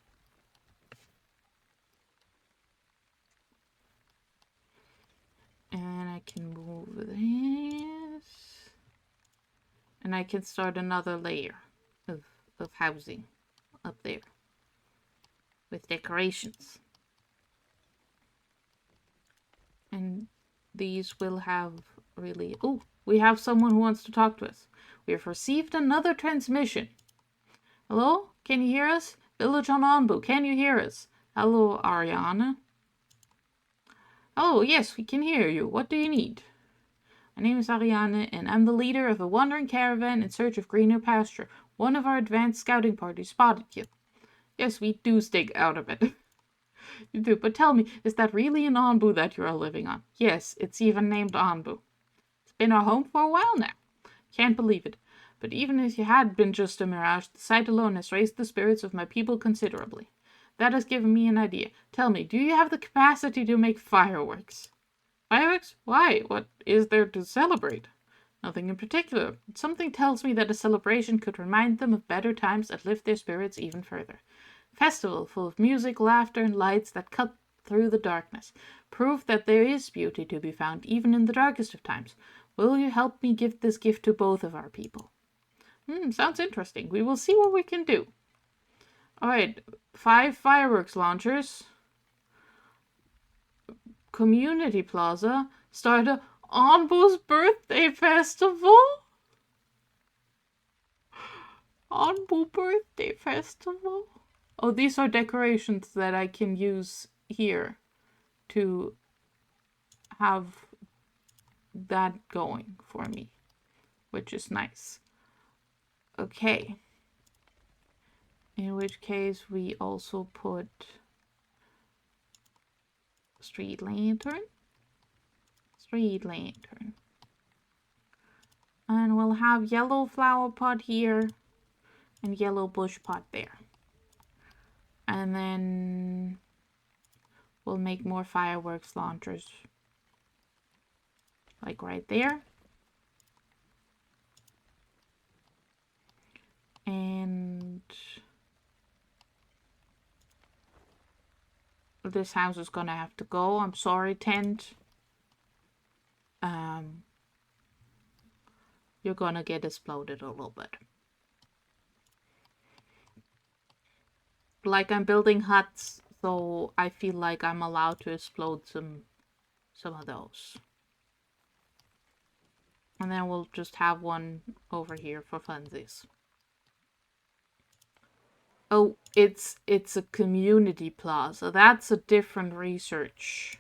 And I can move this. And I can start another layer of housing up there. With decorations. And these will have really... Oh, we have someone who wants to talk to us. We have received another transmission. Hello? Can you hear us? Village on Onbu, can you hear us? Hello, Ariana. Oh, yes, we can hear you. What do you need? My name is Ariana, and I'm the leader of a wandering caravan in search of greener pasture. One of our advanced scouting parties spotted you. Yes, we do stick out of it. You do, but tell me, is that really an Onbu that you are living on? Yes, it's even named Onbu. It's been our home for a while now. Can't believe it. But even if you had been just a mirage, the sight alone has raised the spirits of my people considerably. That has given me an idea. Tell me, do you have the capacity to make fireworks? Fireworks? Why? What is there to celebrate? Nothing in particular. But something tells me that a celebration could remind them of better times and lift their spirits even further. Festival full of music, laughter, and lights that cut through the darkness. Proof that there is beauty to be found even in the darkest of times. Will you help me give this gift to both of our people? Sounds interesting. We will see what we can do. Alright, 5 fireworks launchers. Community Plaza. Start a Onbu's birthday festival. Onbu birthday festival. Oh, these are decorations that I can use here to have that going for me, which is nice. Okay. In which case we also put street lantern. And we'll have yellow flower pot here and yellow bush pot there. And then we'll make more fireworks launchers. Like right there. And this house is gonna have to go. I'm sorry, tent. You're gonna get exploded a little bit. Like I'm building huts, so I feel like I'm allowed to explode some of those. And then we'll just have one over here for funsies. Oh, it's a community plaza. That's a different research.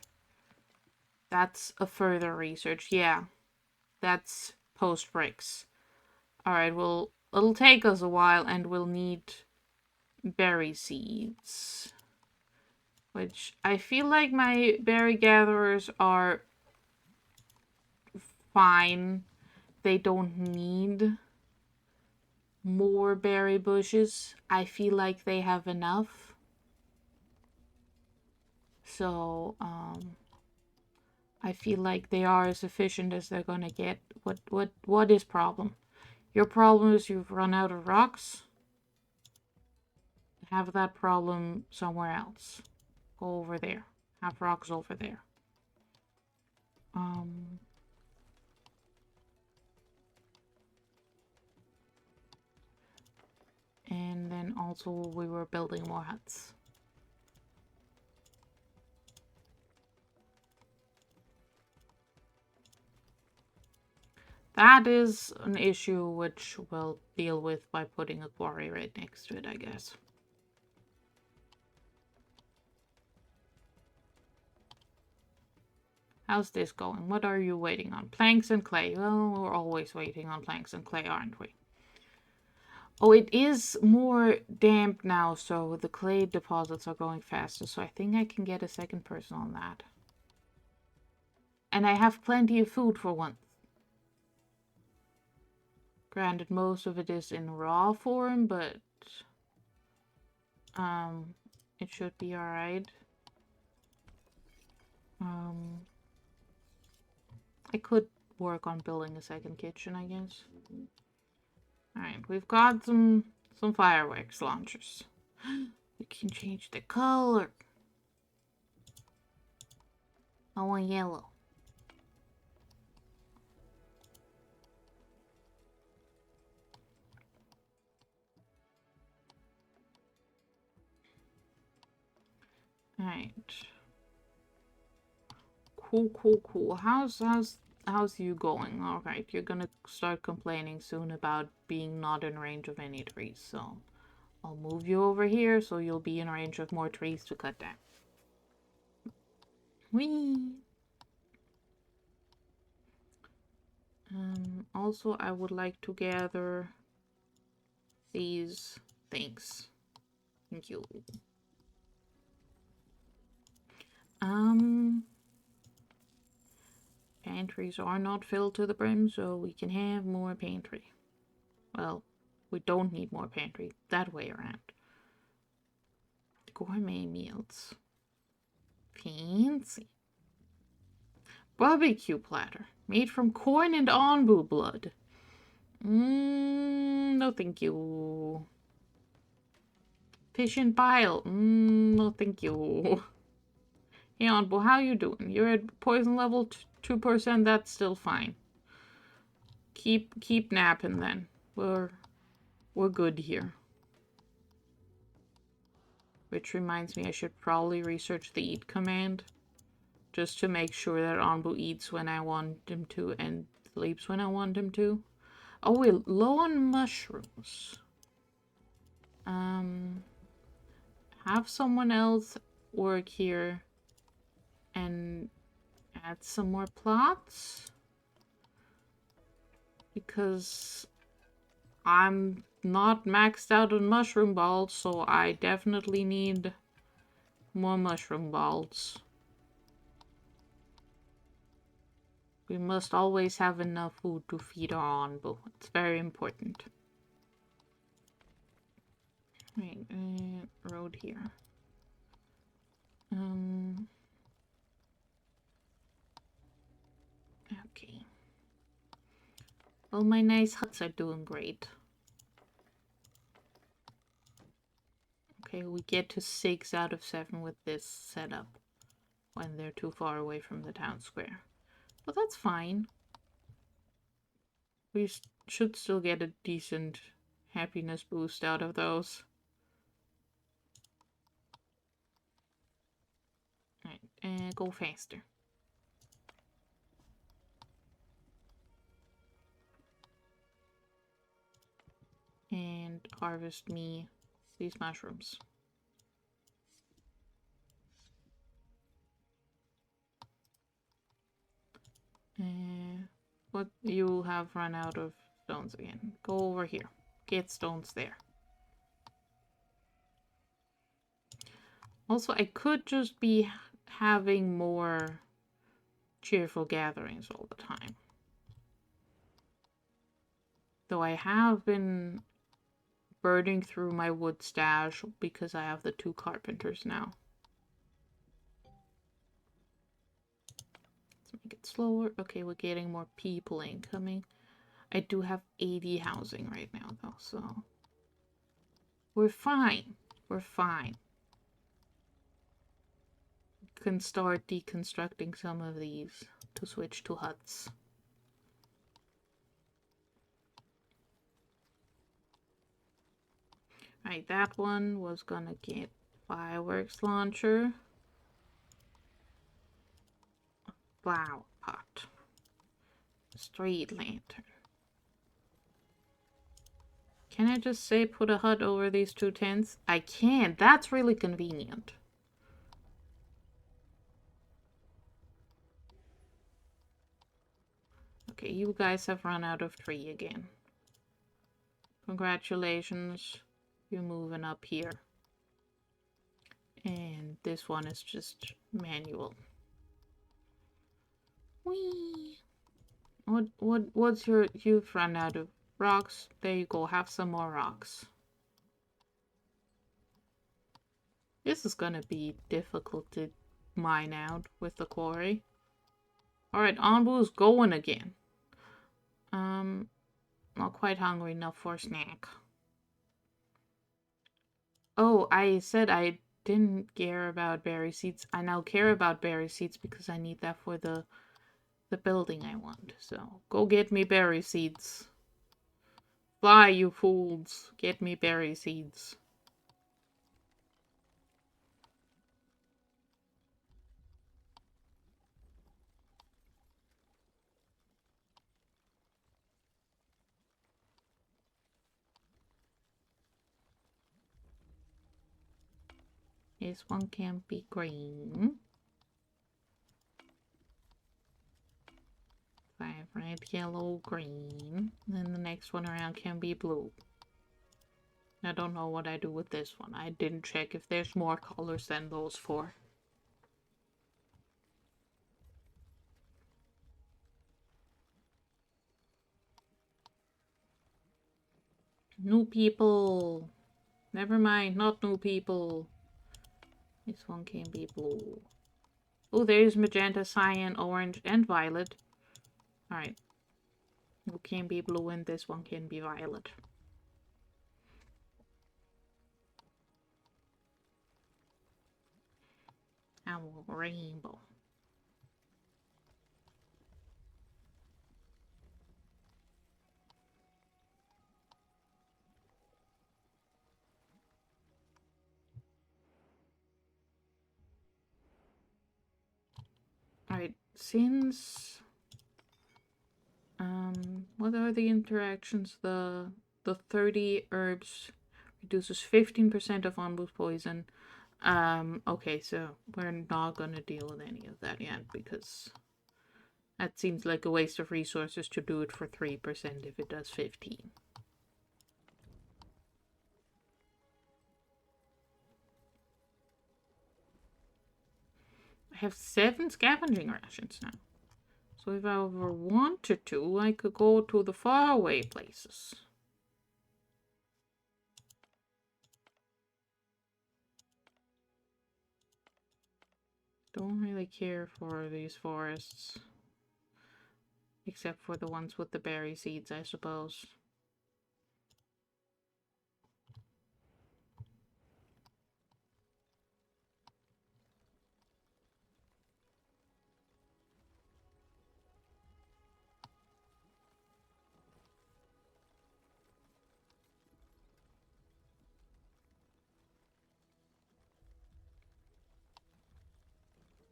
That's a further research. Yeah, that's post bricks. Alright, well, it'll take us a while and we'll need berry seeds. Which I feel like my berry gatherers are fine. They don't need more berry bushes. I feel like they have enough. So, I feel like they are as efficient as they're gonna get. What is problem? Your problem is you've run out of rocks. Have that problem somewhere else. Go over there. Have rocks over there. And then also we were building more huts. That is an issue which we'll deal with by putting a quarry right next to it, I guess. How's this going? What are you waiting on? Planks and clay. Well, we're always waiting on planks and clay, aren't we? Oh, it is more damp now, so the clay deposits are going faster. So I think I can get a second person on that. And I have plenty of food for once. Granted, most of it is in raw form, but it should be alright. I could work on building a second kitchen, I guess. Alright, we've got some fireworks launchers. We can change the color. I want yellow. Alright. Cool. How's you going? Alright, you're gonna start complaining soon about being not in range of any trees, so I'll move you over here so you'll be in range of more trees to cut down. Whee! Also, I would like to gather these things. Thank you. Pantries are not filled to the brim, so we can have more pantry. Well, we don't need more pantry. That way around. Gourmet meals. Fancy. Barbecue platter. Made from corn and onbu blood. No thank you. Fish and bile. No thank you. Hey Onbu, how you doing? You're at poison level 2%, that's still fine. Keep napping then. We're good here. Which reminds me, I should probably research the eat command. Just to make sure that Onbu eats when I want him to and sleeps when I want him to. Oh, we're low on mushrooms. Have someone else work here and add some more plots. Because I'm not maxed out on mushroom balls, so I definitely need more mushroom balls. We must always have enough food to feed our Onbu. It's very important. Right, road here. Okay. Well, my nice huts are doing great. Okay, we get to 6 out of 7 with this setup when they're too far away from the town square. But that's fine. We should still get a decent happiness boost out of those. Alright, go faster. And harvest me these mushrooms. But you have run out of stones again. Go over here. Get stones there. Also, I could just be having more cheerful gatherings all the time. Though I have been burning through my wood stash because I have the 2 carpenters now. Let's make it slower. Okay, we're getting more people incoming. I do have 80 housing right now though, so we're fine. We're fine. Can start deconstructing some of these to switch to huts. Right, that one was gonna get fireworks launcher. Flower pot. Street lantern. Can I just say put a hut over these 2 tents? I can. That's really convenient. Okay, you guys have run out of tree again. Congratulations. You're moving up here. And this one is just manual. Whee! What's you've run out of rocks? There you go, have some more rocks. This is gonna be difficult to mine out with the quarry. Alright, Onbu's going again. Not quite hungry enough for a snack. Oh, I said I didn't care about berry seeds. I now care about berry seeds because I need that for the building I want. So, go get me berry seeds. Fly, you fools. Get me berry seeds. This one can be green. 5 red, yellow, green. Then the next one around can be blue. I don't know what I do with this one. I didn't check if there's more colors than those 4. New people. Never mind, not new people. This one can be blue. Oh, there's magenta, cyan, orange, and violet. Alright. You can be blue and this one can be violet. Our rainbow. Alright, since what are the interactions? The 30 herbs reduces 15% of Onbu's poison. Okay, so we're not gonna deal with any of that yet because that seems like a waste of resources to do it for 3% if it does 15. I have 7 scavenging rations now. So if I ever wanted to, I could go to the faraway places. Don't really care for these forests. Except for the ones with the berry seeds, I suppose.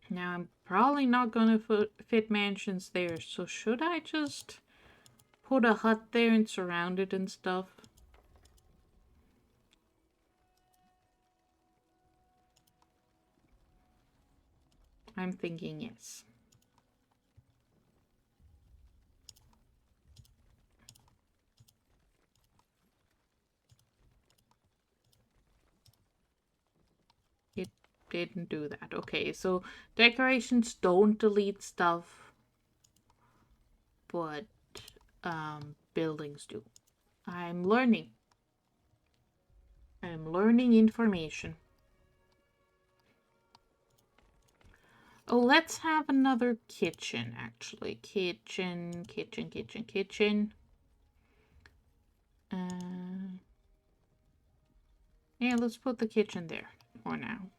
Now, I'm probably not gonna fit mansions there, so should I just put a hut there and surround it and stuff? I'm thinking yes. It didn't do that. Okay, so decorations don't delete stuff, but buildings do. I'm learning. I'm learning information. Oh, let's have another kitchen, actually. Kitchen. Yeah, let's put the kitchen there for now.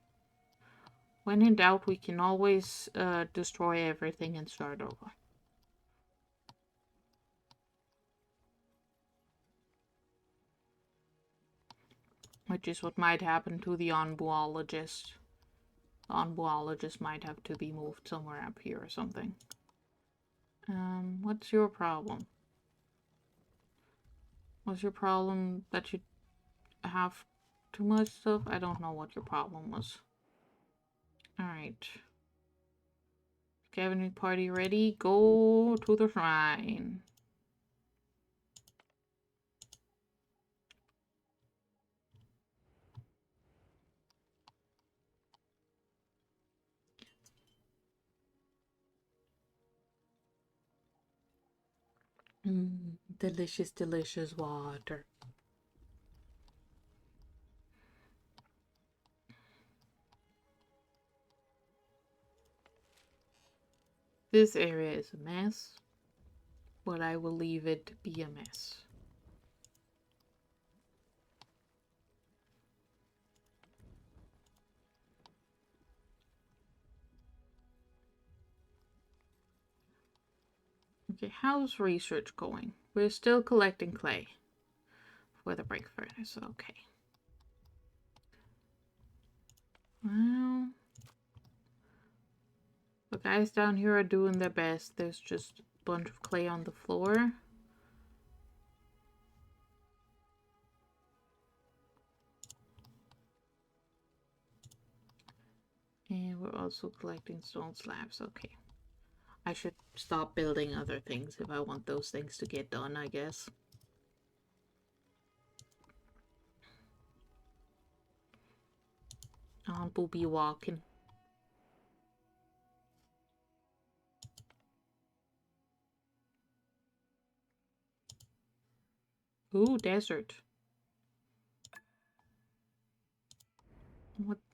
When in doubt, we can always destroy everything and start over. Which is what might happen to the onbuologist. The onbuologist might have to be moved somewhere up here or something. What's your problem? Was your problem that you have too much stuff? I don't know what your problem was. Alright. Scavenging party ready? Go to the shrine. Delicious, delicious water. This area is a mess, but I will leave it to be a mess. Okay, how's research going? We're still collecting clay for the brick furnace, okay. Well, the guys down here are doing their best. There's just a bunch of clay on the floor. And we're also collecting stone slabs, okay. I should stop building other things if I want those things to get done, I guess. We'll be walking. Ooh, desert.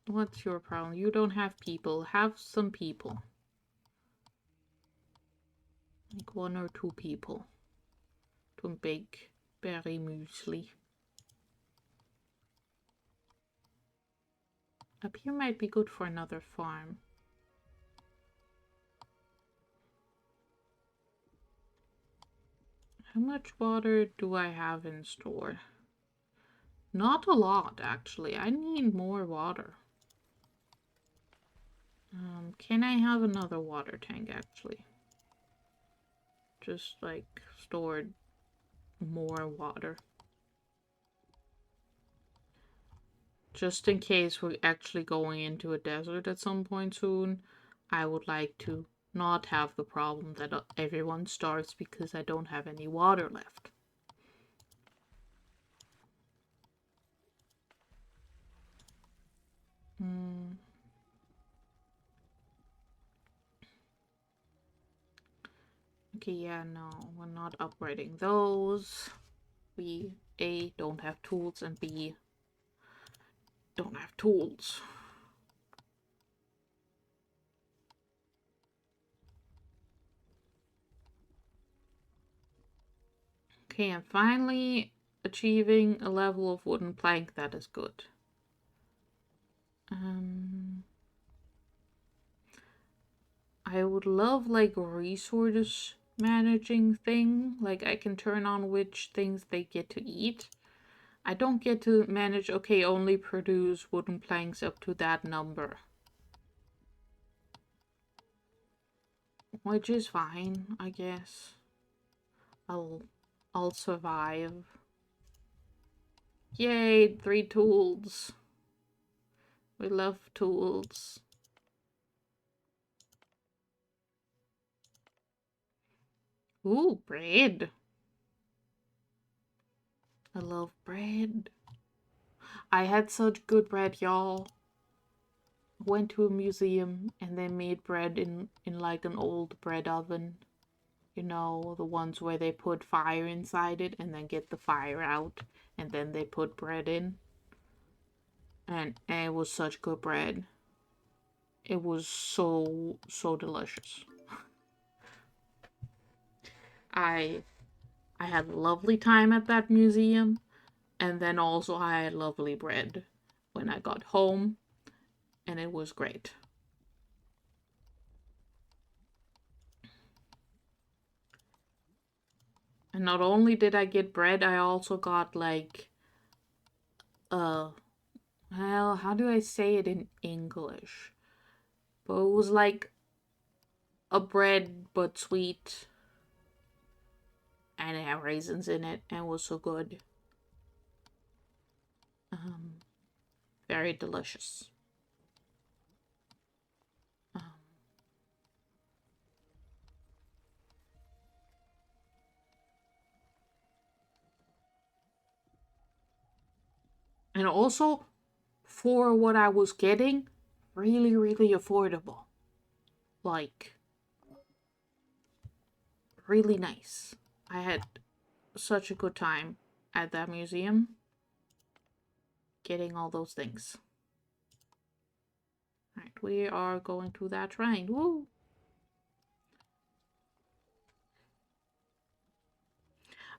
What's your problem? You don't have people. Have some people. Like 1 or 2 people. To bake berry muesli. Up here might be good for another farm. How much water do I have in store? Not a lot, actually. I need more water. Can I have another water tank, actually? Just, like, stored more water. Just in case we're actually going into a desert at some point soon, I would like to not have the problem that everyone starves because I don't have any water left. Okay, yeah, no, we're not upgrading those. We, A, don't have tools, and B, don't have tools. Okay, I'm finally achieving a level of wooden plank that is good. I would love like a resources managing thing. Like I can turn on which things they get to eat. I don't get to manage, okay, only produce wooden planks up to that number. Which is fine, I guess. I'll survive. Yay, 3 tools. We love tools. Ooh, bread. I love bread. I had such good bread, y'all. Went to a museum and they made bread in like an old bread oven. You know, the ones where they put fire inside it and then get the fire out and then they put bread in. And it was such good bread. It was so delicious. I had a lovely time at that museum, and then also I had lovely bread when I got home, and it was great. And not only did I get bread, I also got like well, how do I say it in English? But it was like a bread but sweet, and it had raisins in it, and it was so good. Very delicious. And also, for what I was getting, really, really affordable. Like, really nice. I had such a good time at that museum getting all those things. Right, we are going to that shrine. Woo!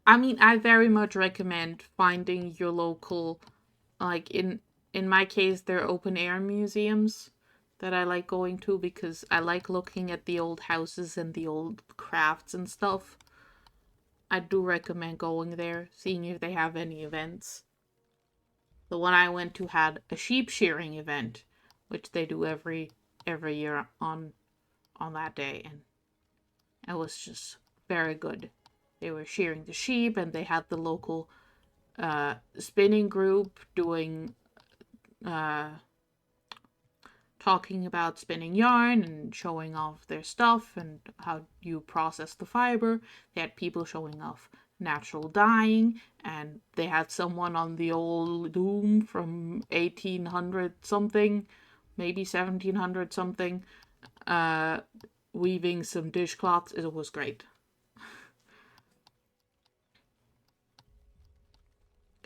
I mean, I very much recommend finding your local, like in my case, they're open air museums that I like going to because I like looking at the old houses and the old crafts and stuff. I do recommend going there, seeing if they have any events. The one I went to had a sheep shearing event, which they do every year on that day, and it was just very good. They were shearing the sheep, and they had the local spinning group doing talking about spinning yarn and showing off their stuff and how you process the fiber. They had people showing off natural dyeing, and they had someone on the old loom from 1800 something, maybe 1700 something, weaving some dishcloths. It was great.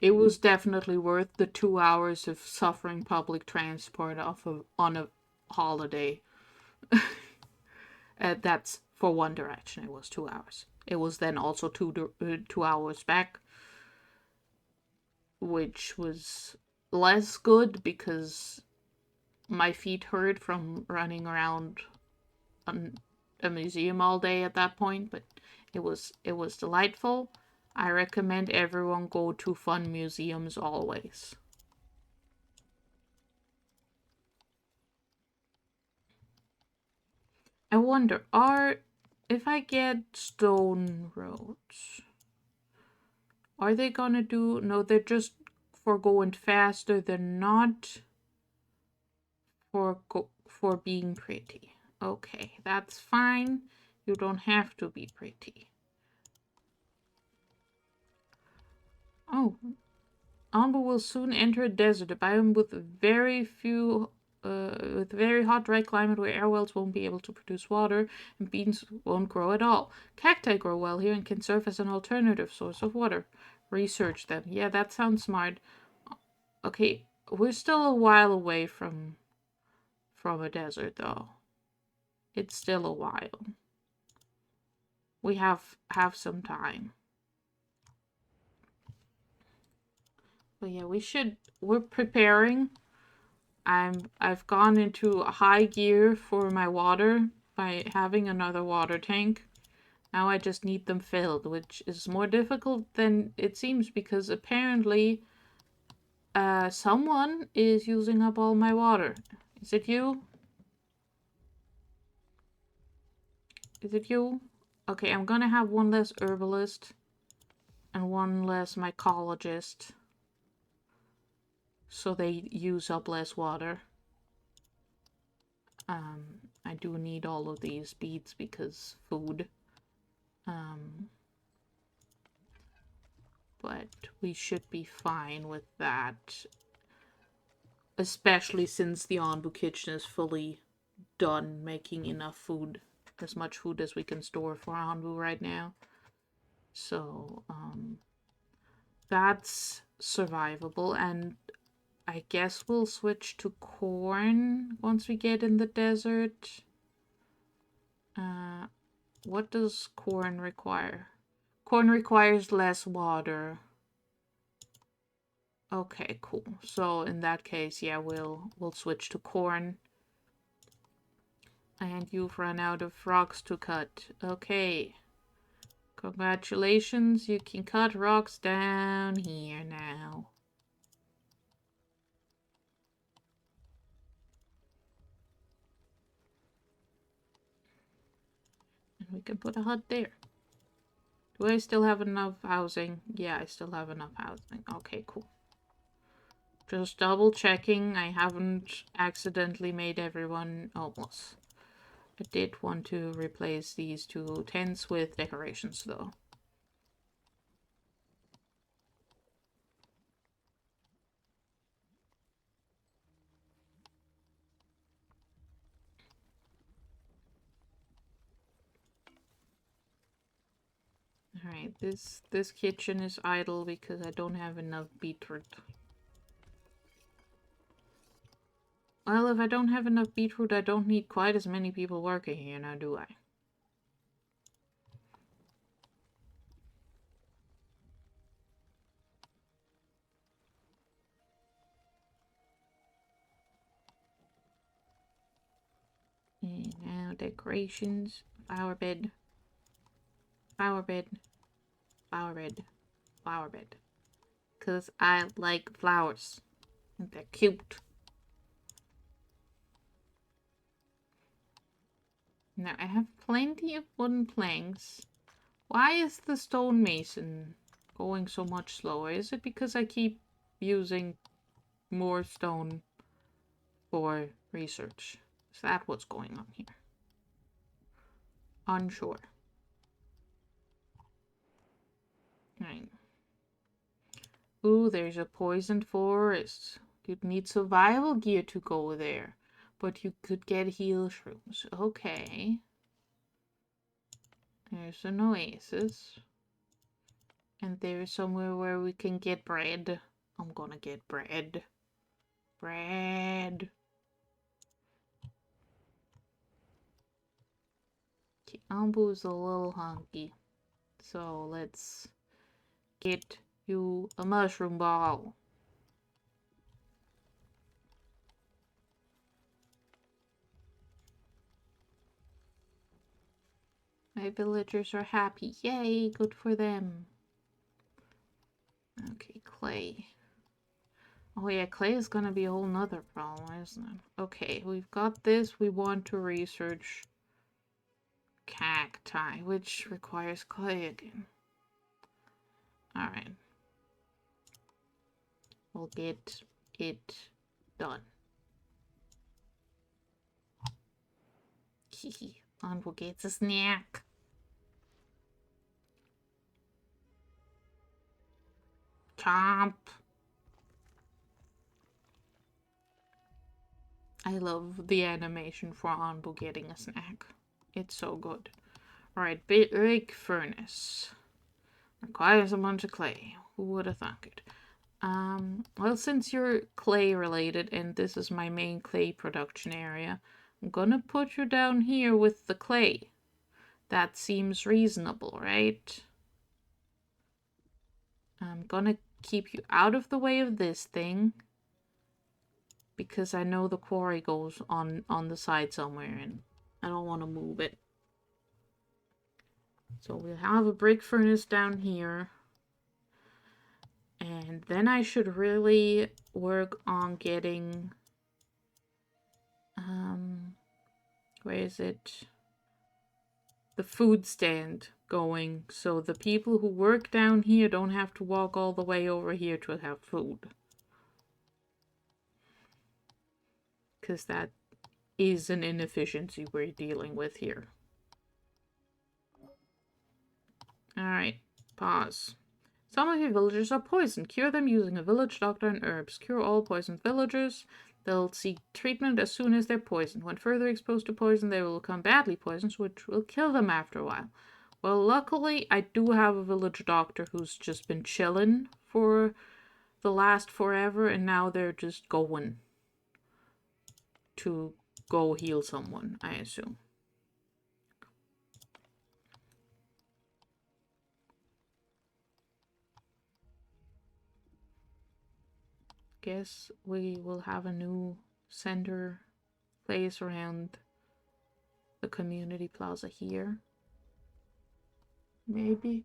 It was definitely worth the 2 hours of suffering public transport on a holiday. That's for one direction. It was 2 hours. It was then also 2 hours back, which was less good because my feet hurt from running around a museum all day at that point. But it was delightful. I recommend everyone go to fun museums always. I wonder, if I get stone roads, are they gonna do? No, they're just for going faster. They're not for being pretty. Okay, that's fine. You don't have to be pretty. Oh, Amber will soon enter a desert, a biome with very hot, dry climate where air wells won't be able to produce water and beans won't grow at all. Cacti grow well here and can serve as an alternative source of water. Research them. Yeah, that sounds smart. Okay, we're still a while away from a desert though. It's still a while. We have some time. But yeah, we're preparing. I've gone into high gear for my water by having another water tank. Now I just need them filled, which is more difficult than it seems because apparently someone is using up all my water. Is it you? Is it you? Okay, I'm gonna have one less herbalist and one less mycologist so they use up less water. I do need all of these beads because food. But we should be fine with that. Especially since the Anbu kitchen is fully done making enough food. As much food as we can store for Anbu right now. So, that's survivable, and I guess we'll switch to corn once we get in the desert. What does corn require? Corn requires less water. Okay, cool. So in that case, yeah, we'll switch to corn. And you've run out of rocks to cut. Okay. Congratulations, you can cut rocks down here now. And we can put a hut there. Do I still have enough housing? Yeah, I still have enough housing. Okay, cool. Just double checking I haven't accidentally made everyone homeless. I did want to replace these two tents with decorations though. Alright, this kitchen is idle because I don't have enough beetroot. Well, if I don't have enough beetroot, I don't need quite as many people working here now, do I? And now decorations, flower bed, flower bed, flower bed, flower bed. Because I like flowers. And they're cute. Now I have plenty of wooden planks. Why is the stonemason going so much slower? Is it because I keep using more stone for research? Is that what's going on here? Unsure. Right. Ooh, there's a poisoned forest. You'd need survival gear to go there. But you could get heal shrooms. Okay. There's an oasis. And there's somewhere where we can get bread. I'm gonna get bread. Bread. Okay, Ambu's a little hungry. So let's get you a mushroom ball. My villagers are happy. Yay, good for them. Okay, clay. Oh yeah, clay is gonna be a whole nother problem, isn't it? Okay, we've got this. We want to research cacti, which requires clay again. Alright. We'll get it done. Hehe. And we'll get a snack. Chomp. I love the animation for Anbu getting a snack. It's so good. Alright, big furnace. Requires a bunch of clay. Who would have thunk it? Well, since you're clay related and this is my main clay production area, I'm gonna put you down here with the clay. That seems reasonable, right? I'm gonna keep you out of the way of this thing because I know the quarry goes on the side somewhere and I don't want to move it. So we'll have a brick furnace down here. And then I should really work on getting, where is it? The food stand going. So the people who work down here don't have to walk all the way over here to have food. Because that is an inefficiency we're dealing with here. Alright, pause. Some of your villagers are poisoned. Cure them using a village doctor and herbs. Cure all poisoned villagers. They'll seek treatment as soon as they're poisoned. When further exposed to poison, they will become badly poisoned, which will kill them after a while. Well, luckily, I do have a village doctor who's just been chilling for the last forever, and now they're just going to go heal someone, I assume. Guess we will have a new center place around the community plaza here. Maybe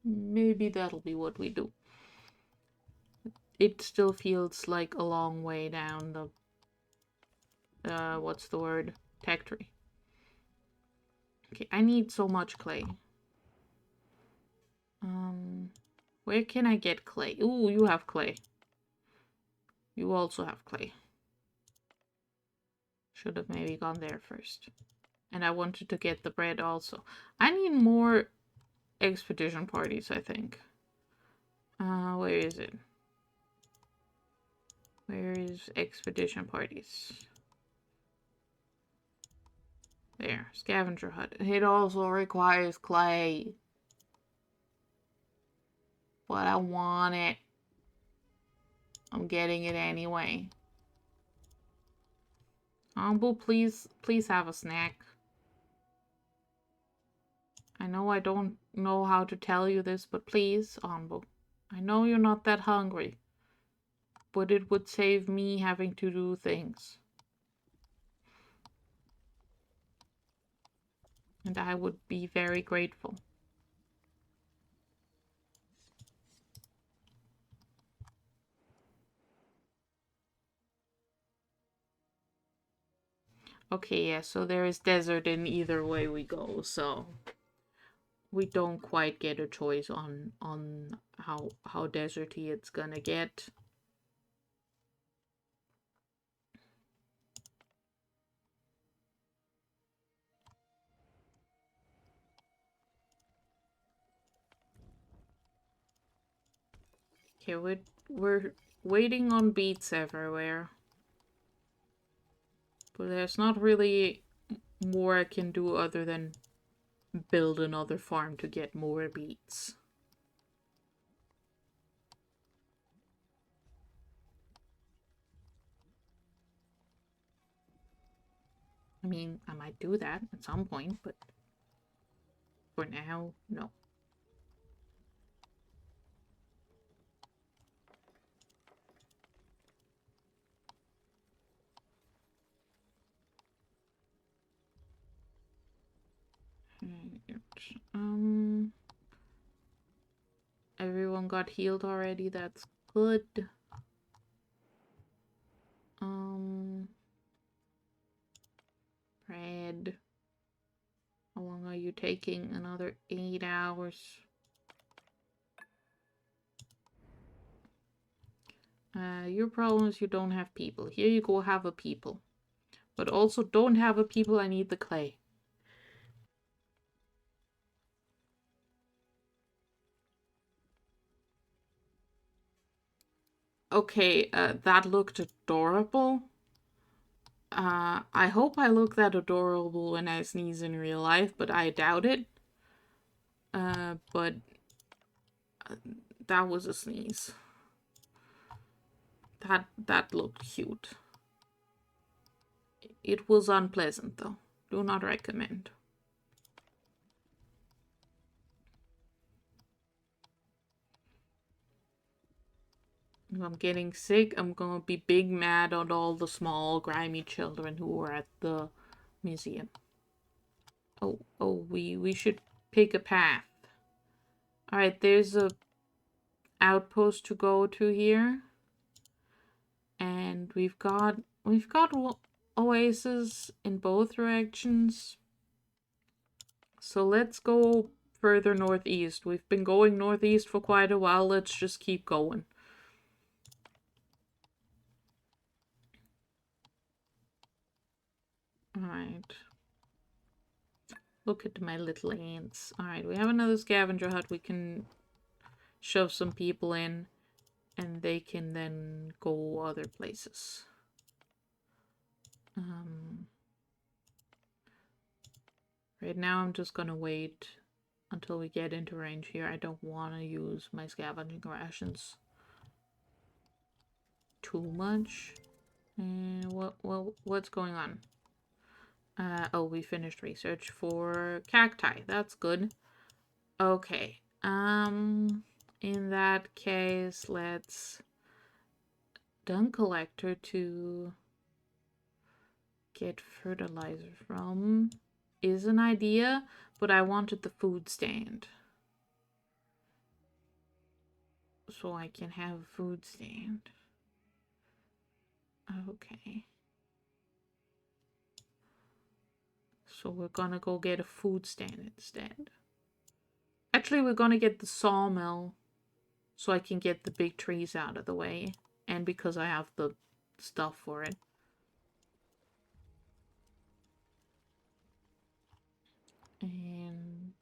that'll be what we do. It still feels like a long way down the what's the word? Tech tree. Okay, I need so much clay. Where can I get clay? Ooh, you have clay. You also have clay. Should have maybe gone there first. And I wanted to get the bread also. I need more expedition parties, I think. Where is it? Where is expedition parties? There, scavenger hut. It also requires clay. But I want it. I'm getting it anyway. Humble, please have a snack. I know I don't know how to tell you this, but please, Humble. I know you're not that hungry, but it would save me having to do things. And I would be very grateful. Okay, yeah, so there is desert in either way we go, so we don't quite get a choice on how deserty it's gonna get. Okay, we're waiting on beets everywhere. But there's not really more I can do other than build another farm to get more beets. I mean, I might do that at some point, but for now, no. Everyone got healed already, that's good. Red. How long are you taking? Another 8 hours. Your problem is you don't have people. Here you go, have a people. But also don't have a people, I need the clay. Okay, that looked adorable. I hope I look that adorable when I sneeze in real life, but I doubt it. But that was a sneeze. That looked cute. It was unpleasant though. Do not recommend. If I'm getting sick, I'm gonna be big mad at all the small, grimy children who were at the museum. Oh, we should pick a path. Alright, there's a outpost to go to here. And we've got oases in both directions. So let's go further northeast. We've been going northeast for quite a while. Let's just keep going. Alright. Look at my little ants. Alright, we have another scavenger hut. We can shove some people in. And they can then go other places. Right now I'm just gonna wait until we get into range here. I don't want to use my scavenging rations too much. And what's going on? Oh, we finished research for cacti. That's good. Okay. In that case, let's dung collector to get fertilizer from is an idea, but I wanted the food stand. So I can have a food stand. Okay. So we're gonna go get a food stand instead. Actually, we're gonna get the sawmill so I can get the big trees out of the way. And because I have the stuff for it. And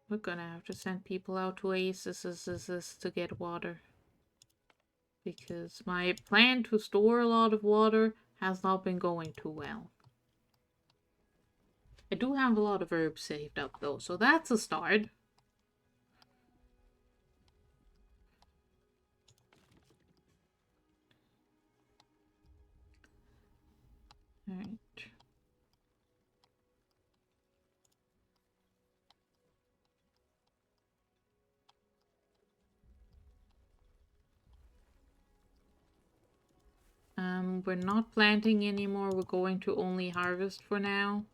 we're gonna have to send people out to oases to get water. Because my plan to store a lot of water has not been going too well. I do have a lot of herbs saved up though, so that's a start. We're not planting anymore. We're going to only harvest for now.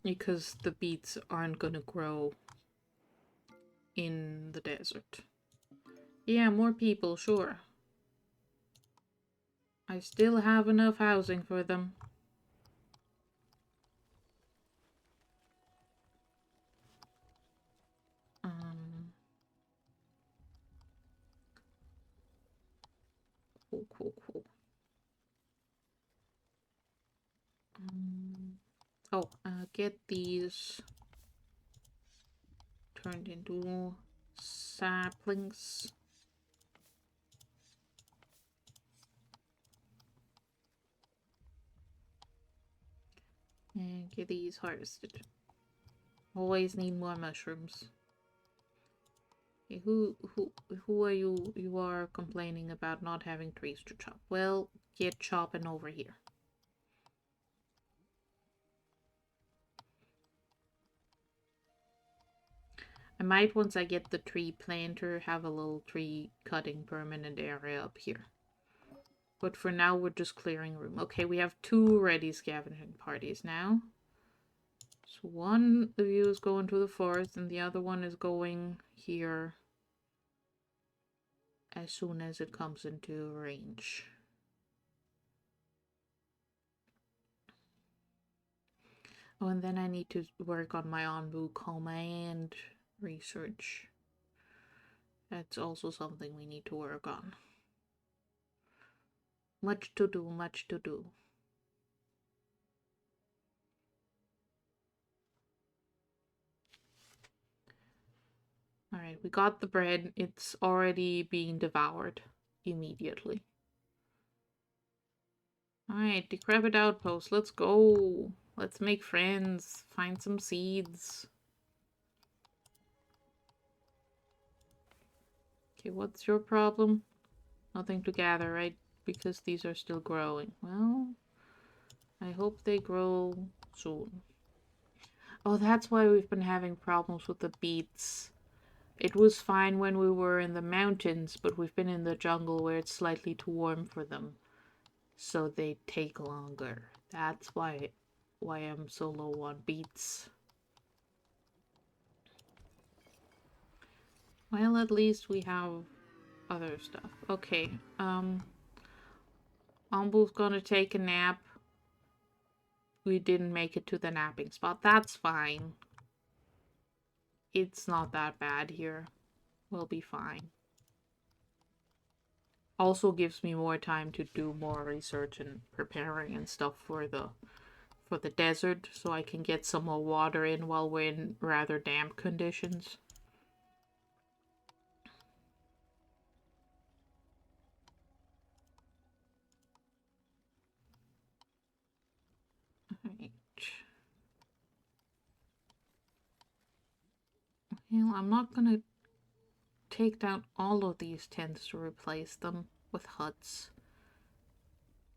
Because the beets aren't gonna grow in the desert. Yeah, more people, sure. I still have enough housing for them. Cool. Get these turned into saplings. And get these harvested. Always need more mushrooms. Okay, who are you? You are complaining about not having trees to chop. Well, get chopping over here. I might, once I get the tree planter, have a little tree cutting permanent area up here. But for now, we're just clearing room. Okay, we have 2 ready scavenging parties now. So one of you is going to the forest and the other one is going here as soon as it comes into range. Oh, and then I need to work on my on-book command research. That's also something we need to work on. Much to do, much to do. Alright, we got the bread. It's already being devoured immediately. Alright, decrepit outpost. Let's go. Let's make friends. Find some seeds. Okay, what's your problem? Nothing to gather, right? Because these are still growing. Well, I hope they grow soon. Oh, that's why we've been having problems with the beets. It was fine when we were in the mountains, but we've been in the jungle where it's slightly too warm for them. So they take longer. That's why I'm so low on beets. Well, at least we have other stuff. Okay, Ambu's gonna take a nap. We didn't make it to the napping spot. That's fine. It's not that bad here. We'll be fine. Also gives me more time to do more research and preparing and stuff for the desert, so I can get some more water in while we're in rather damp conditions. Right. Well, I'm not gonna take down all of these tents to replace them with huts,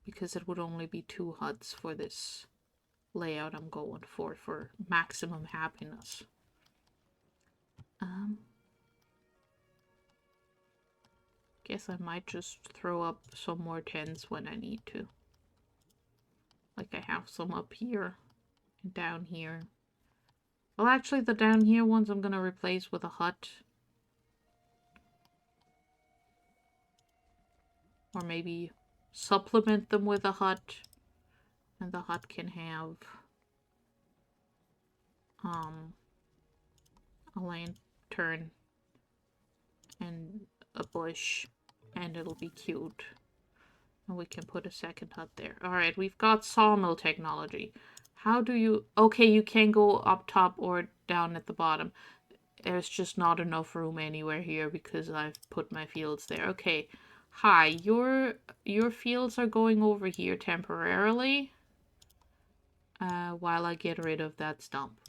because it would only be 2 huts for this layout I'm going for maximum happiness. Guess I might just throw up some more tents when I need to. Like I have some up here and down here. Well, actually the down here ones I'm gonna replace with a hut. Or maybe supplement them with a hut. And the hut can have a lantern and a bush, and it'll be cute. And we can put a second hut there. Alright, we've got sawmill technology. How do you... Okay, you can go up top or down at the bottom. There's just not enough room anywhere here because I've put my fields there. Okay, hi, your fields are going over here temporarily while I get rid of that stump.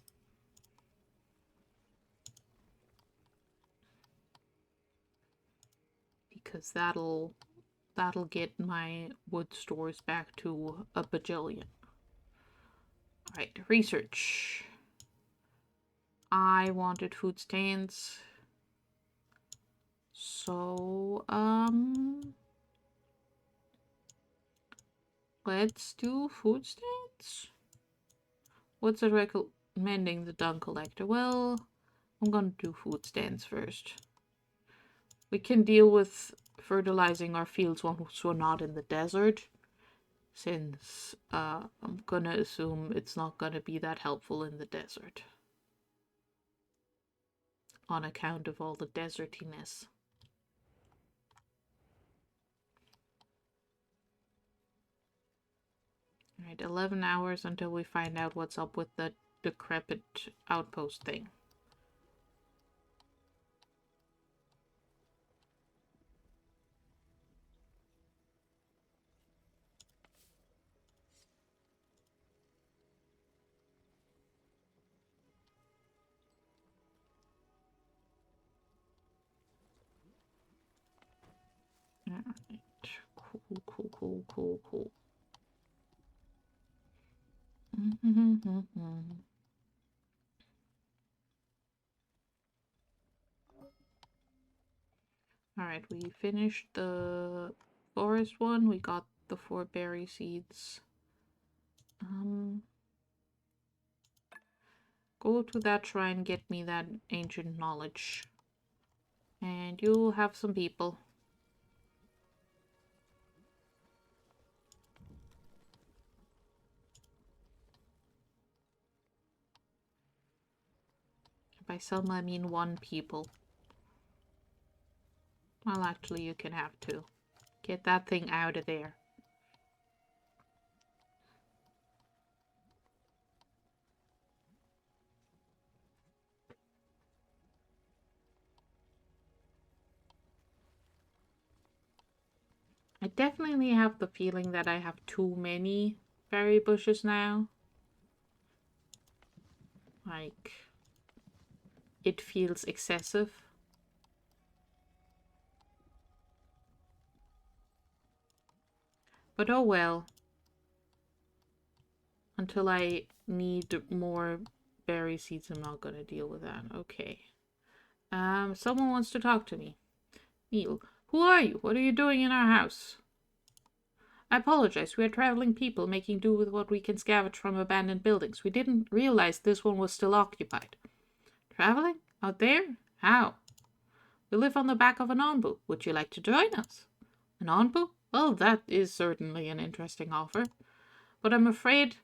Because that'll get my wood stores back to a bajillion. Alright, research. I wanted food stands. So, Let's do food stands. What's it recommending the dung collector? Well, I'm gonna do food stands first. We can deal with fertilizing our fields once we're not in the desert, since I'm gonna assume it's not gonna be that helpful in the desert on account of all the desertiness. Alright, 11 hours until we find out what's up with the decrepit outpost thing. Alright, cool. Alright, we finished the forest one. We got the 4 berry seeds. Go to that shrine, get me that ancient knowledge. And you'll have some people. By some, I mean 1 people. Well, actually, you can have 2. Get that thing out of there. I definitely have the feeling that I have too many berry bushes now. Like, it feels excessive. But oh well. Until I need more berry seeds, I'm not gonna deal with that. Okay. Someone wants to talk to me. Neil, who are you? What are you doing in our house? I apologize. We are traveling people making do with what we can scavenge from abandoned buildings. We didn't realize this one was still occupied. Traveling? Out there? How? We live on the back of an onbu. Would you like to join us? An onbu? Well, that is certainly an interesting offer. But I'm afraid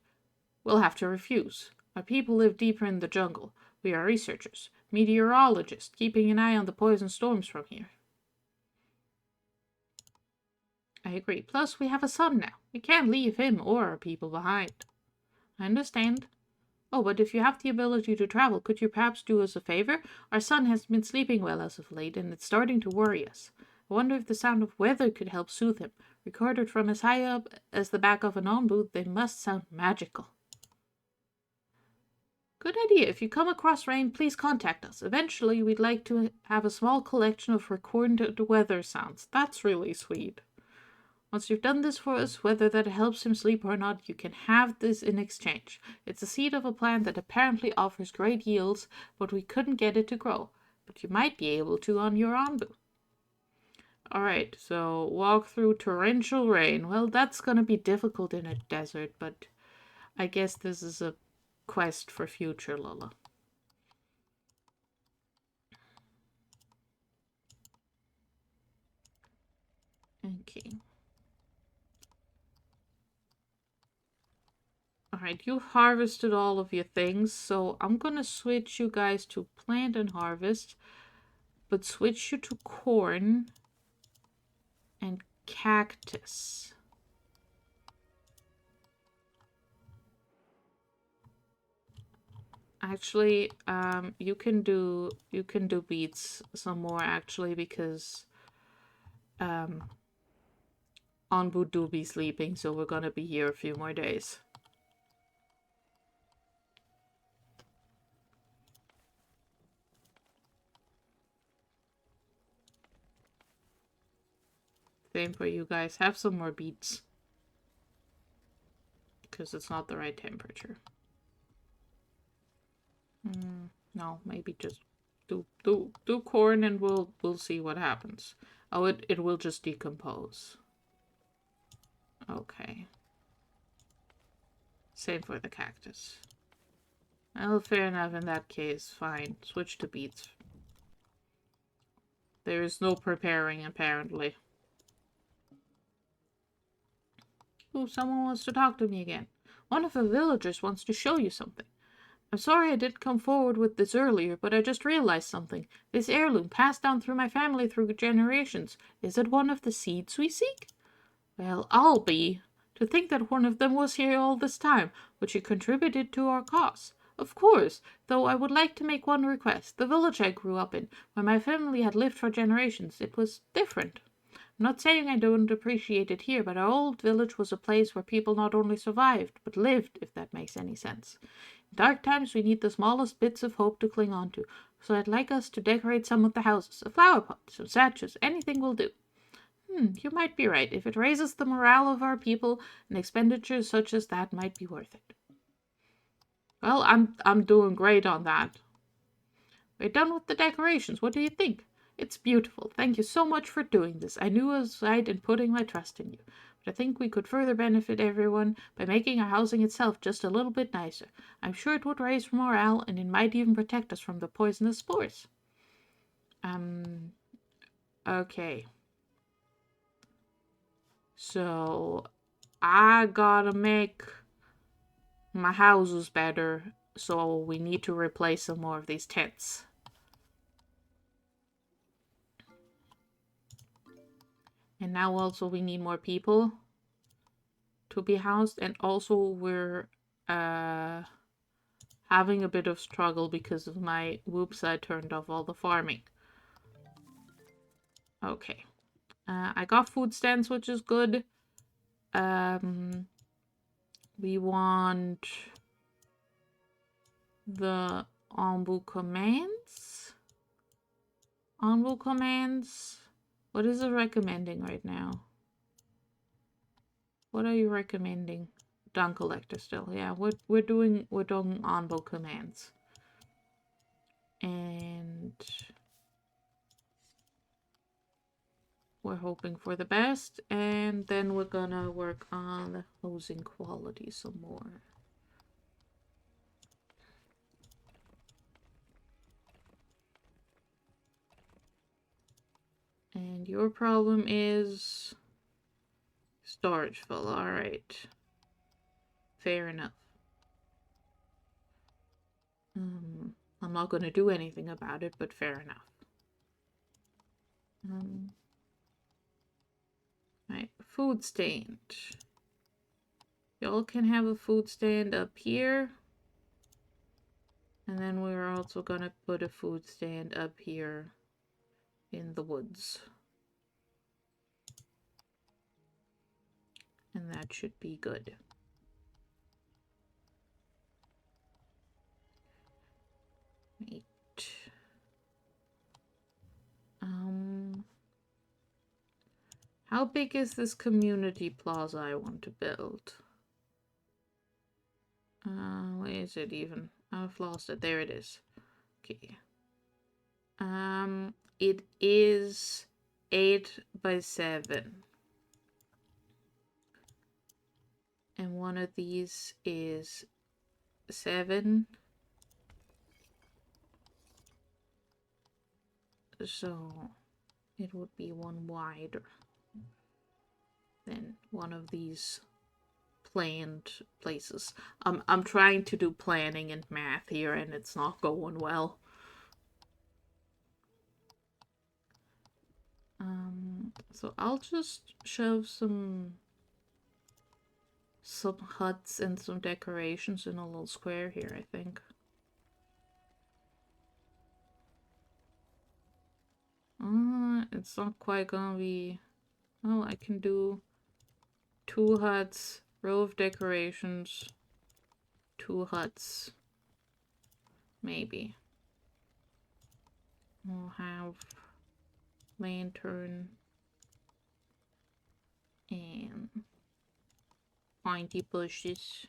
we'll have to refuse. Our people live deeper in the jungle. We are researchers, meteorologists, keeping an eye on the poison storms from here. I agree. Plus, we have a son now. We can't leave him or our people behind. I understand. Oh, but if you have the ability to travel, could you perhaps do us a favor? Our son hasn't been sleeping well as of late, and it's starting to worry us. I wonder if the sound of weather could help soothe him. Recorded from as high up as the back of an onbu, they must sound magical. Good idea. If you come across rain, please contact us. Eventually, we'd like to have a small collection of recorded weather sounds. That's really sweet. Once you've done this for us, whether that helps him sleep or not, you can have this in exchange. It's the seed of a plant that apparently offers great yields, but we couldn't get it to grow. But you might be able to on your onbu. Alright, so walk through torrential rain. Well, that's gonna be difficult in a desert, but I guess this is a quest for future Lola. Okay. Alright, you've harvested all of your things, so I'm gonna switch you guys to plant and harvest, but switch you to corn and cactus. Actually, you can do beets some more actually, because Onbu do be sleeping, so we're gonna be here a few more days. Same for you guys. Have some more beets, because it's not the right temperature. No, maybe just do corn and we'll see what happens. Oh, it will just decompose. Okay. Same for the cactus. Well, fair enough in that case. Fine. Switch to beets. There is no preparing, apparently. Oh, someone wants to talk to me again. One of the villagers wants to show you something. I'm sorry I didn't come forward with this earlier, but I just realized something. This heirloom, passed down through my family through generations, is it one of the seeds we seek? Well, I'll be. To think that one of them was here all this time, which he contributed to our cause. Of course, though I would like to make one request. The village I grew up in, where my family had lived for generations, it was different. I'm not saying I don't appreciate it here, but our old village was a place where people not only survived, but lived, if that makes any sense. In dark times, we need the smallest bits of hope to cling on to, so I'd like us to decorate some of the houses. A flower pot, some statues, anything will do. You might be right. If it raises the morale of our people, an expenditure such as that might be worth it. Well, I'm doing great on that. We're done with the decorations. What do you think? It's beautiful. Thank you so much for doing this. I knew I was right in putting my trust in you. But I think we could further benefit everyone by making our housing itself just a little bit nicer. I'm sure it would raise morale, and it might even protect us from the poisonous spores. Okay. So, I gotta make my houses better, so we need to replace some more of these tents. And now also we need more people to be housed, and also we're having a bit of struggle because of my whoops, I turned off all the farming. Okay. I got food stands, which is good. We want the onbu commands. Onbu commands. What is it recommending right now? What are you recommending? Dung collector still. Yeah, we're doing onbu commands. And we're hoping for the best, and then we're gonna work on the housing quality some more. And your problem is storage full. Alright. Fair enough. I'm not gonna do anything about it, but fair enough. Right, food stand. Y'all can have a food stand up here. And then we're also gonna put a food stand up here in the woods. And that should be good. Right. How big is this community plaza I want to build? Where is it even? I've lost it. There it is. Okay. It is 8 by 7. And one of these is 7. So it would be one wider than one of these planned places. I'm trying to do planning and math here, and it's not going well. So I'll just shove some huts and some decorations in a little square here, I think. It's not quite gonna be... Well, I can do 2 huts, row of decorations, 2 huts. Maybe. We'll have lantern and pointy bushes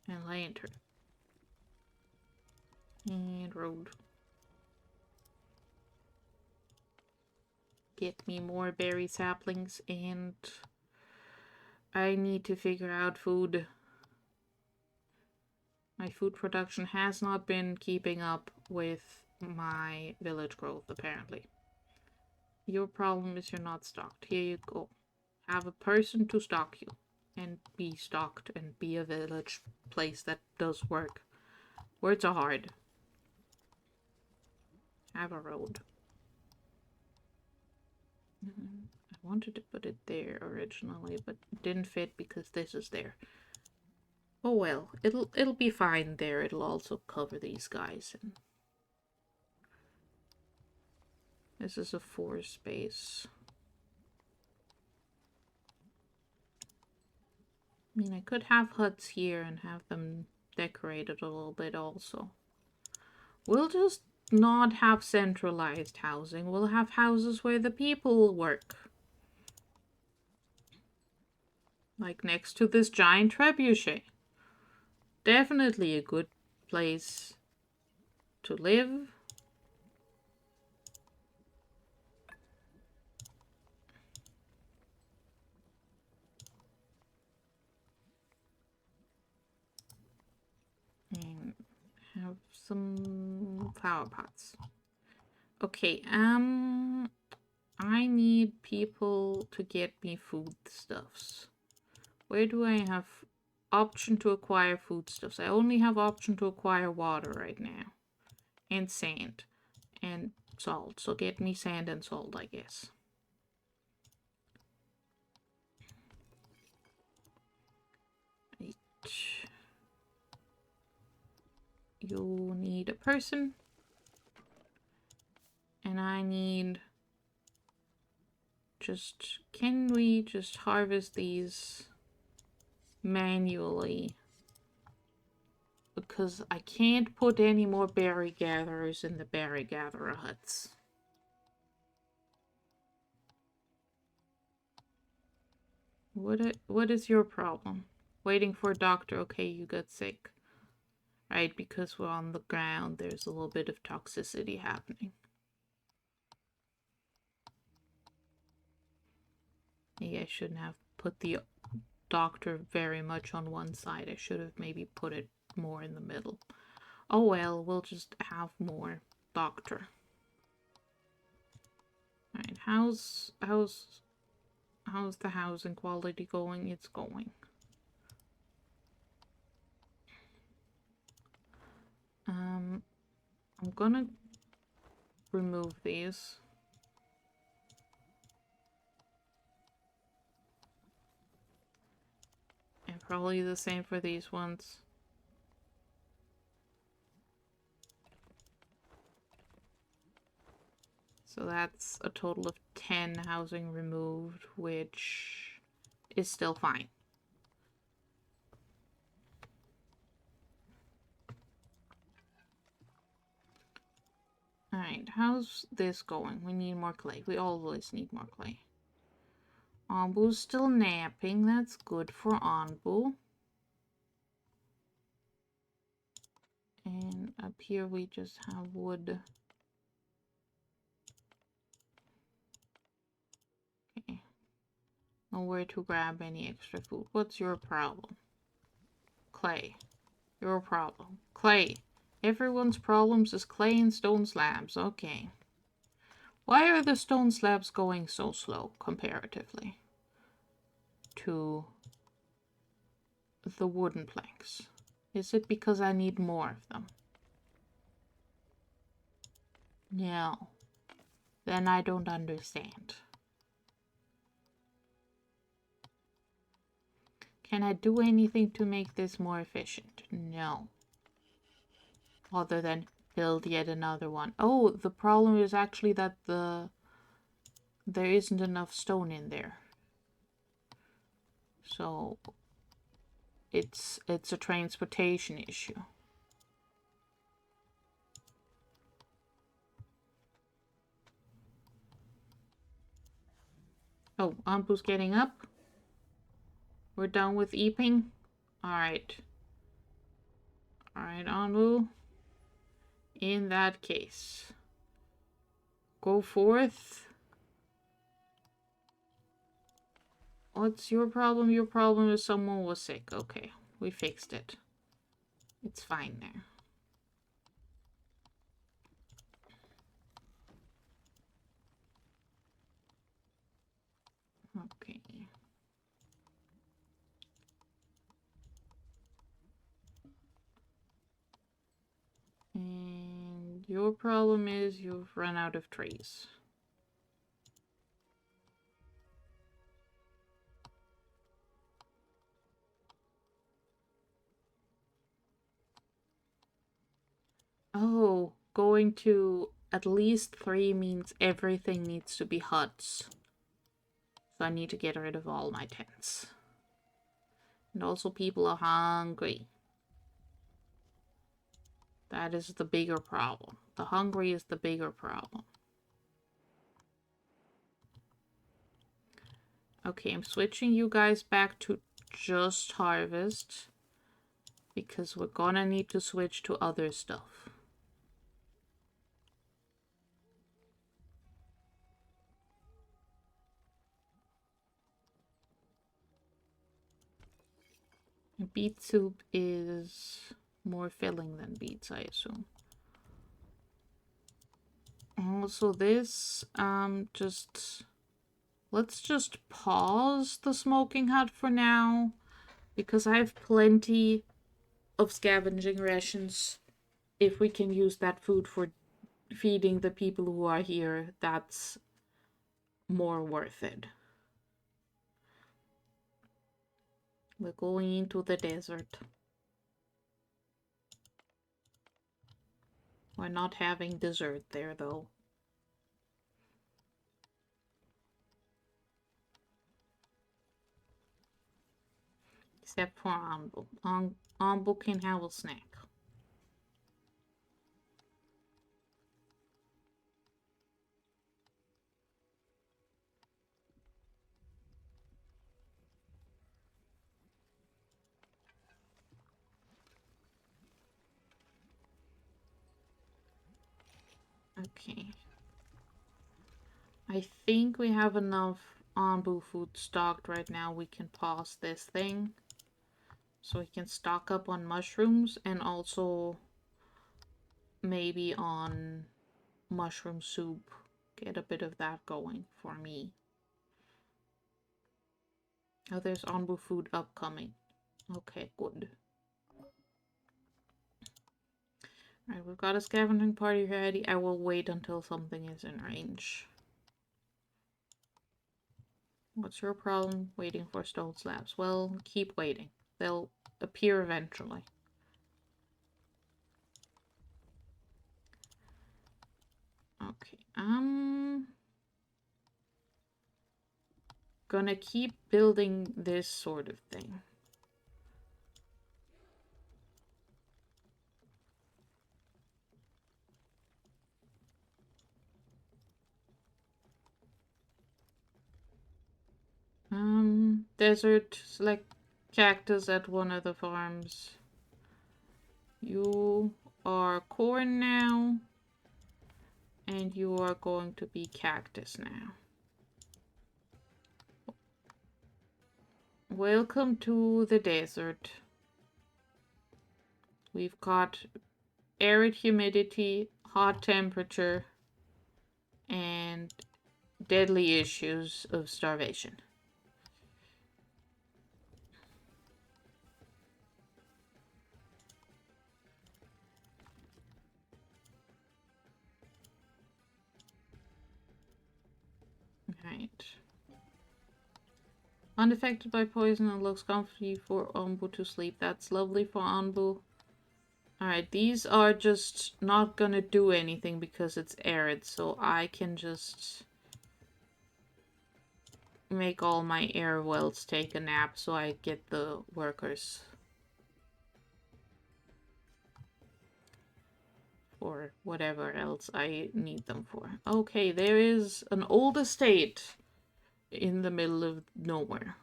and lantern and road. Get me more berry saplings and I need to figure out food. My food production has not been keeping up with my village growth, apparently. Your problem is you're not stocked. Here you go. Have a person to stock you. And be stocked and be a village place that does work. Words are hard. Have a road. I wanted to put it there originally, but it didn't fit because this is there. Oh well, it'll be fine there. It'll also cover these guys. And this is a 4 space. I mean, I could have huts here and have them decorated a little bit also. We'll just not have centralized housing. We'll have houses where the people work. Like next to this giant trebuchet. Definitely a good place to live. And have some flower pots. Okay, I need people to get me foodstuffs. Where do I have option to acquire foodstuffs? I only have option to acquire water right now. And sand. And salt. So get me sand and salt, I guess. Right. You need a person. And I need just... Can we just harvest these manually? Because I can't put any more berry gatherers in the berry gatherer huts. What is your problem? Waiting for a doctor. Okay, you got sick. Right, because we're on the ground, there's a little bit of toxicity happening. Maybe I shouldn't have put the doctor very much on one side. I should have maybe put it more in the middle. Oh well, we'll just have more doctor. Alright, how's the housing quality going? It's going. I'm gonna remove these. And probably the same for these ones. So that's a total of 10 housing removed, which is still fine. Alright, how's this going? We need more clay. We always need more clay. Anbu's still napping. That's good for Anbu. And up here we just have wood. Okay. Nowhere to grab any extra food. What's your problem? Clay. Your problem. Clay. Everyone's problems is clay and stone slabs. Okay. Why are the stone slabs going so slow comparatively to the wooden planks? Is it because I need more of them? No. Then I don't understand. Can I do anything to make this more efficient? No. Other than build yet another one. Oh, the problem is actually that there isn't enough stone in there. So it's a transportation issue. Oh, Ampu's getting up. We're done with eeping. Alright. Alright, Anpu. In that case, go forth What's your problem? Your problem is someone was sick. Okay, we fixed it. It's fine now. Okay. And your problem is you've run out of trees. Oh, going to at least 3 means everything needs to be huts. So I need to get rid of all my tents. And also people are hungry. That is the bigger problem. The hungry is the bigger problem. Okay, I'm switching you guys back to just harvest. Because we're gonna need to switch to other stuff. Beet soup is more filling than beets, I assume. Also this, let's just pause the smoking hut for now. Because I have plenty of scavenging rations. If we can use that food for feeding the people who are here, that's more worth it. We're going into the desert. We're not having dessert there, though. Except for Anbu. Anbu can have a snack. Okay. I think we have enough Anbu food stocked right now. We can pause this thing. So we can stock up on mushrooms and also maybe on mushroom soup. Get a bit of that going for me. Oh, there's Anbu food upcoming. Okay, good. Alright, we've got a scavenging party ready. I will wait until something is in range. What's your problem? Waiting for stone slabs. Well, keep waiting. They'll appear eventually. Okay, gonna keep building this sort of thing. Desert, select cactus at one of the farms. You are corn now. And you are going to be cactus now. Welcome to the desert. We've got arid humidity, hot temperature, and deadly issues of starvation. Right. Unaffected by poison and looks comfy for Anbu to sleep. That's lovely for Anbu. Alright, these are just not gonna do anything because it's arid, so I can just make all my air wells take a nap so I get the workers. Or whatever else I need them for. Okay, there is an old estate in the middle of nowhere.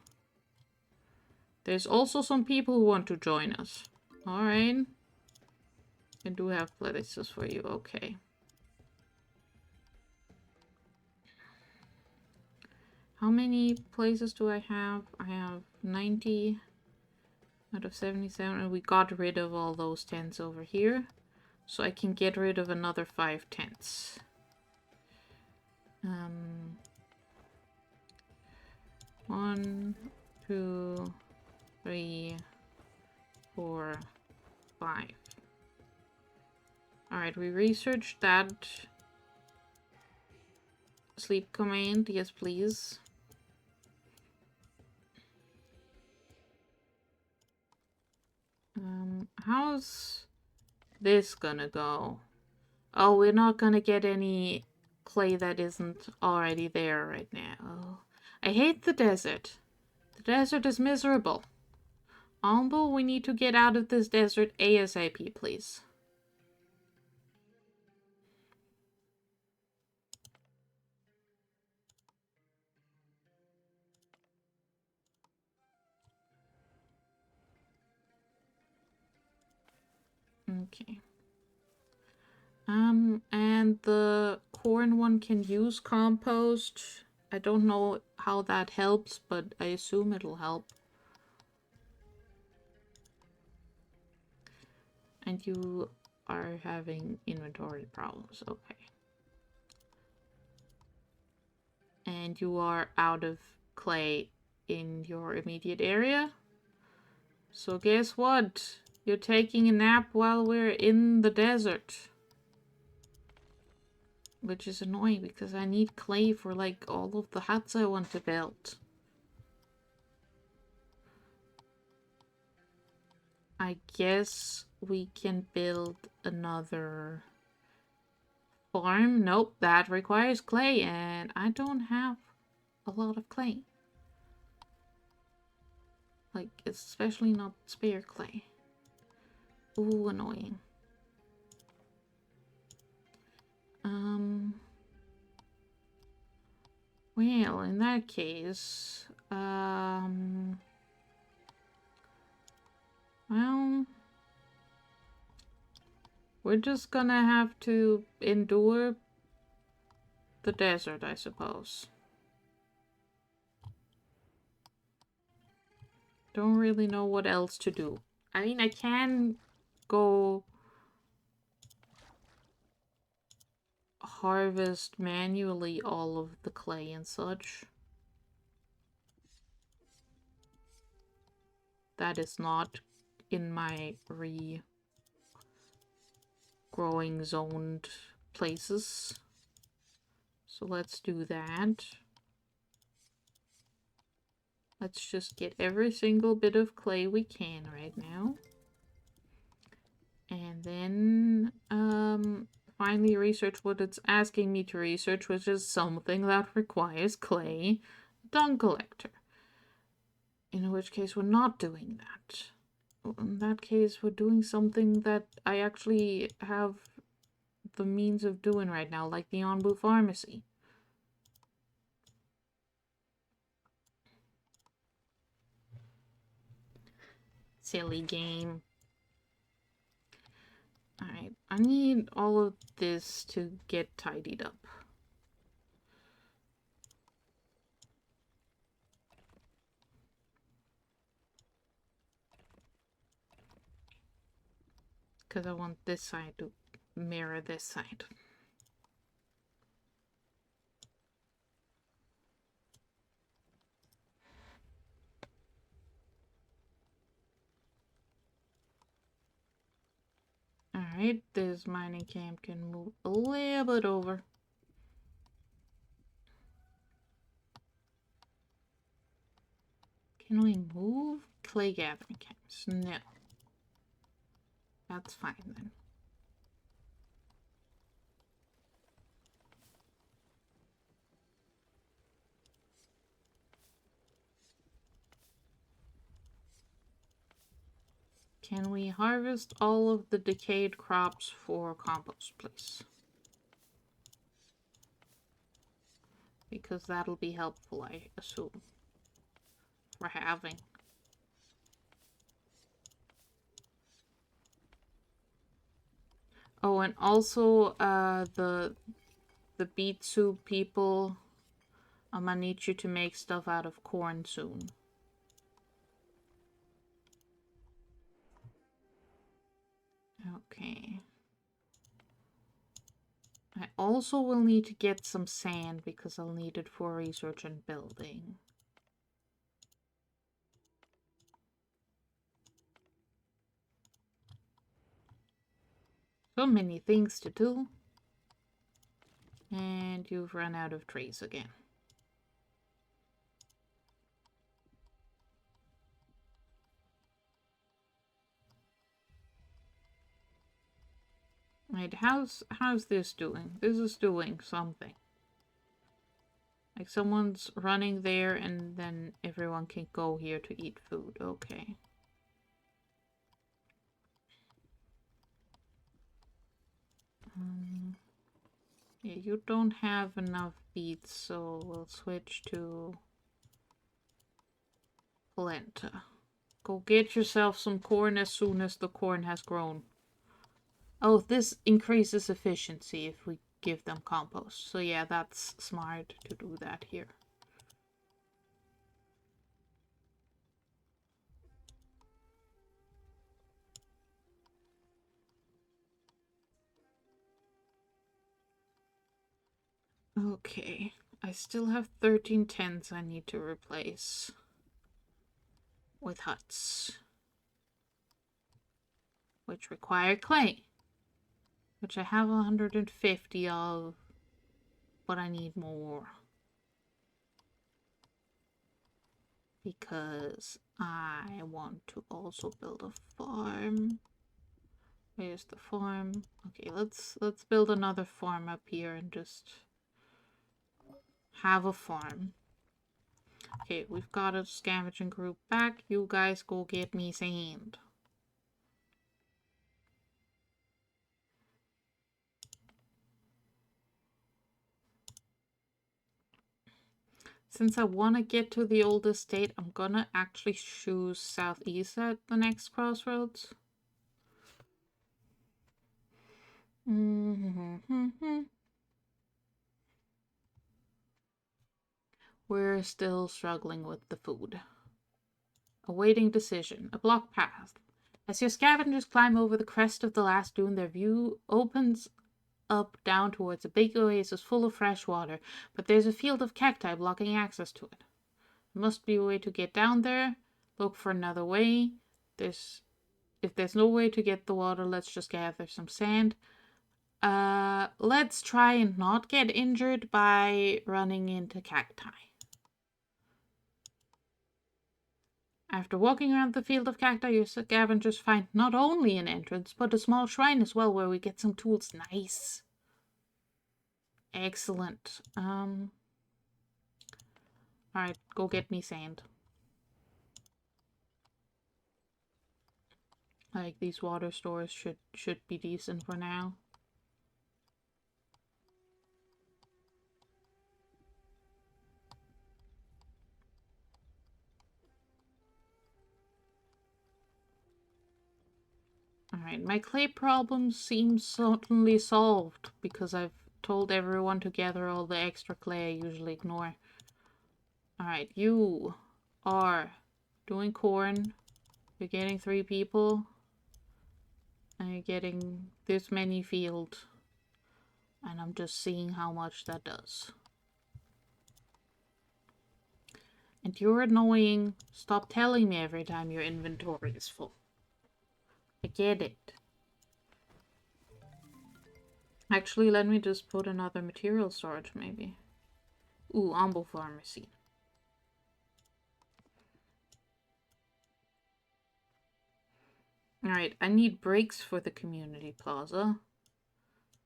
There's also some people who want to join us. Alright. I do have places for you, okay. How many places do I have? I have 90 out of 77, and we got rid of all those tents over here. So I can get rid of another 5 tents. 1, 2, 3, 4, 5. Alright, we researched that. Sleep command, yes please. How's this gonna go? Oh, we're not gonna get any clay that isn't already there right now. I hate the desert. The desert is miserable. Albo, we need to get out of this desert ASAP, please. Okay. And the corn one can use compost. I don't know how that helps, but I assume it'll help. And you are having inventory problems, okay. And you are out of clay in your immediate area. So guess what? You're taking a nap while we're in the desert. Which is annoying because I need clay for like all of the huts I want to build. I guess we can build another farm. Nope, that requires clay and I don't have a lot of clay. Like, especially not spare clay. Ooh, annoying. Well, in that case, well, we're just gonna have to endure the desert, I suppose. Don't really know what else to do. I mean, I can go harvest manually all of the clay and such. That is not in my growing zoned places. So let's do that. Let's just get every single bit of clay we can right now. And then finally research what it's asking me to research, which is something that requires clay. Dung collector. In which case we're not doing that. In that case we're doing something that I actually have the means of doing right now, like the Onbu Pharmacy. Silly game. Alright, I need all of this to get tidied up. Because I want this side to mirror this side. Alright, this mining camp can move a little bit over. Can we move clay gathering camps? No. That's fine then. Can we harvest all of the decayed crops for compost, please? Because that'll be helpful, I assume, for having. Oh, and also the beet soup people I'm gonna need you to make stuff out of corn soon. Okay. I also will need to get some sand because I'll need it for research and building. So many things to do. And you've run out of trees again. Right, how's this doing? This is doing something. Like someone's running there and then everyone can go here to eat food. Okay. Yeah, you don't have enough beets, so we'll switch to polenta. Go get yourself some corn as soon as the corn has grown. Oh, this increases efficiency if we give them compost. So yeah, that's smart to do that here. Okay, I still have 13 tents I need to replace with huts, which require clay, which I have 150 of, but I need more because I want to also build a farm. Where's the farm? Okay, let's build another farm up here and just have a farm. Okay, we've got a scavenging group back. You guys go get me sand. Since I want to get to the old estate, I'm gonna actually choose southeast at the next crossroads. We're still struggling with the food. Awaiting decision. A block path. As your scavengers climb over the crest of the last dune, their view opens up down towards a big oasis full of fresh water, but there's a field of cacti blocking access to it. There must be a way to get down there. Look for another way. If there's no way to get the water, let's just gather some sand. Let's try and not get injured by running into cacti. After walking around the field of cacti, your scavengers find not only an entrance, but a small shrine as well, where we get some tools. Nice. Excellent. Alright, go get me sand. Like, these water stores should be decent for now. Alright, my clay problem seems certainly solved because I've told everyone to gather all the extra clay I usually ignore. Alright, you are doing corn. You're getting 3 people. And you're getting this many field. And I'm just seeing how much that does. And you're annoying. Stop telling me every time your inventory is full. I get it. Actually, let me just put another material storage, maybe. Ooh, Ombo Pharmacy. Alright, I need breaks for the community plaza.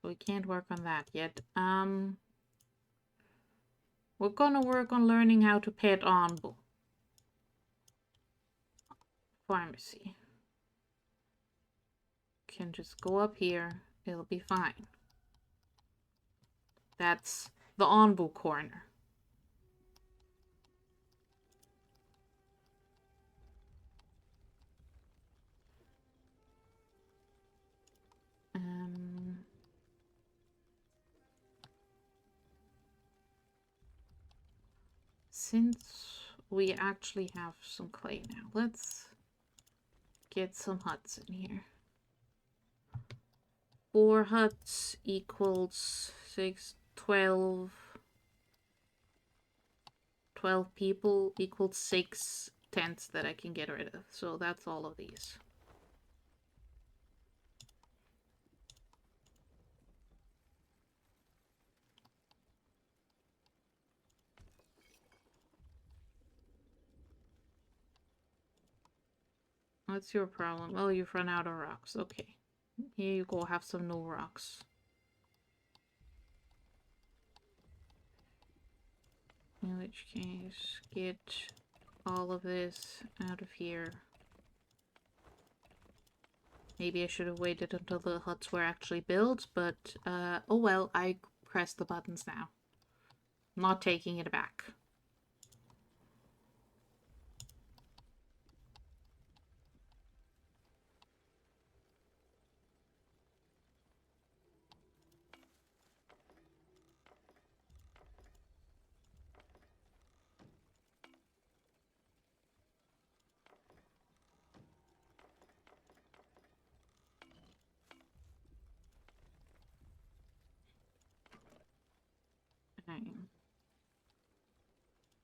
We can't work on that yet. We're gonna work on learning how to pet Ombo. Pharmacy. Can just go up here. It'll be fine. That's the Onbu corner. since we actually have some clay now, let's get some huts in here. 4 huts equals 6, 12. 12 people equals 6 tents that I can get rid of. So that's all of these. What's your problem? Oh, you've run out of rocks. Okay. Here you go, have some new rocks. In which case, get all of this out of here. Maybe I should have waited until the huts were actually built, but oh well, I pressed the buttons now. I'm not taking it back.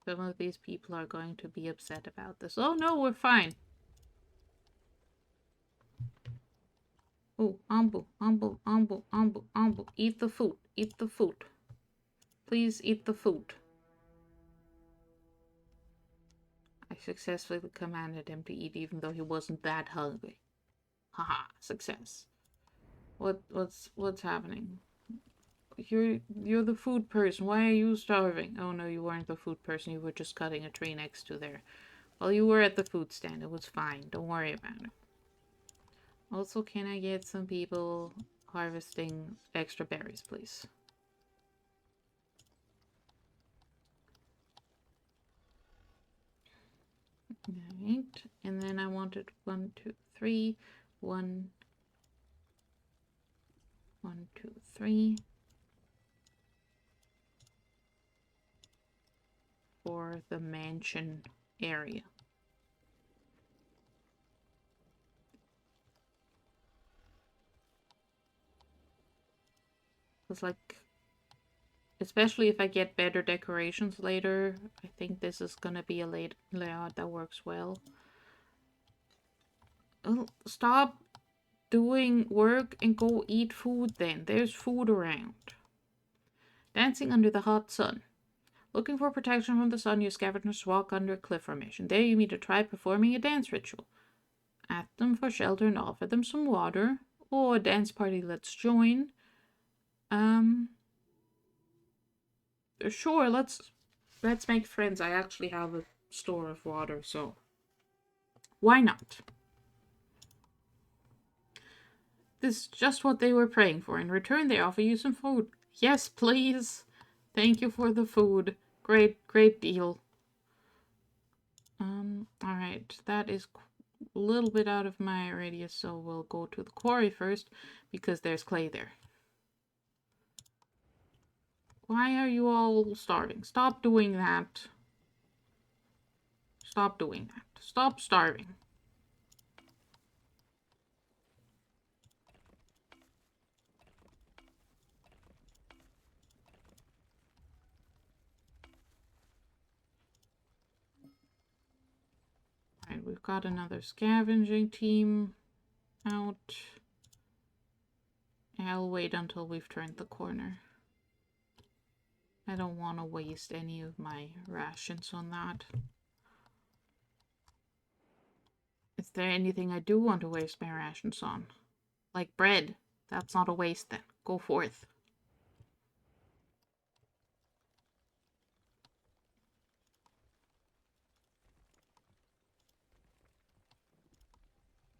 Some of these people are going to be upset about this. Oh no, we're fine. Oh, Ambu, Ambu, Ambu, Ambu, Ambu. Eat the food. Eat the food. Please eat the food. I successfully commanded him to eat even though he wasn't that hungry. Haha, success. What's happening? You're the food person. Why are you starving? Oh no, you weren't the food person. You were just cutting a tree next to there. Well, you were at the food stand. It was fine. Don't worry about it. Also, can I get some people harvesting extra berries, please? Right. And then I wanted 1, 2, 3. 1, 1, 2, 3. For the mansion area. It's like, especially if I get better decorations later, I think this is gonna be a layout that works well. Oh, stop doing work and go eat food then. There's food around. Dancing under the hot sun. Looking for protection from the sun, you scavengers walk under a cliff formation. There you meet a tribe performing a dance ritual. Ask them for shelter and offer them some water. Oh, a dance party, let's join. Sure, let's make friends. I actually have a store of water, so why not? This is just what they were praying for. In return, they offer you some food. Yes, please. Thank you for the food. Great deal. Alright, that is a little bit out of my radius, so we'll go to the quarry first, because there's clay there. Why are you all starving? Stop doing that. Stop doing that. Stop starving. Alright, we've got another scavenging team out. I'll wait until we've turned the corner. I don't want to waste any of my rations on that. Is there anything I do want to waste my rations on? Like bread. That's not a waste then. Go forth.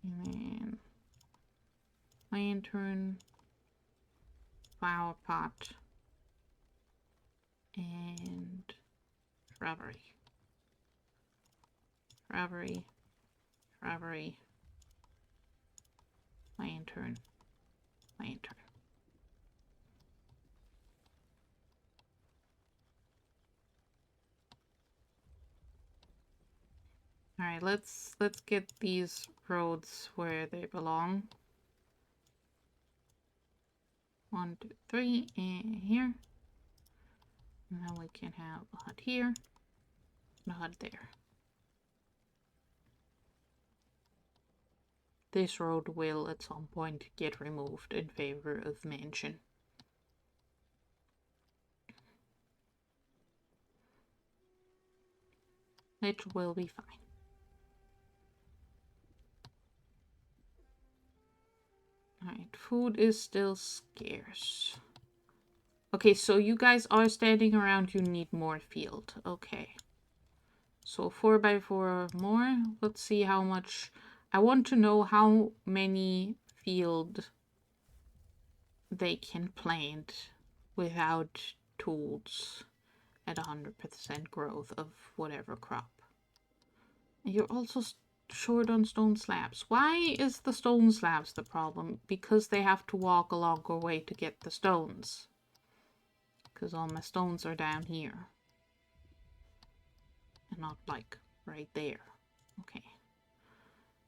And then lantern, flower pot, and shrubbery. Shrubbery, shrubbery, lantern, lantern. Alright, let's get these roads where they belong. 1, 2, 3, and here. And then we can have a hut here, and a hut there. This road will at some point get removed in favor of mansion. It will be fine. Alright, food is still scarce. Okay, so you guys are standing around, you need more field. Okay. So 4x4 more. Let's see how much. I want to know how many field they can plant without tools at 100% growth of whatever crop. And you're also short on stone slabs. Why is the stone slabs the problem? Because they have to walk a longer way to get the stones. Because all my stones are down here. And not like right there. Okay.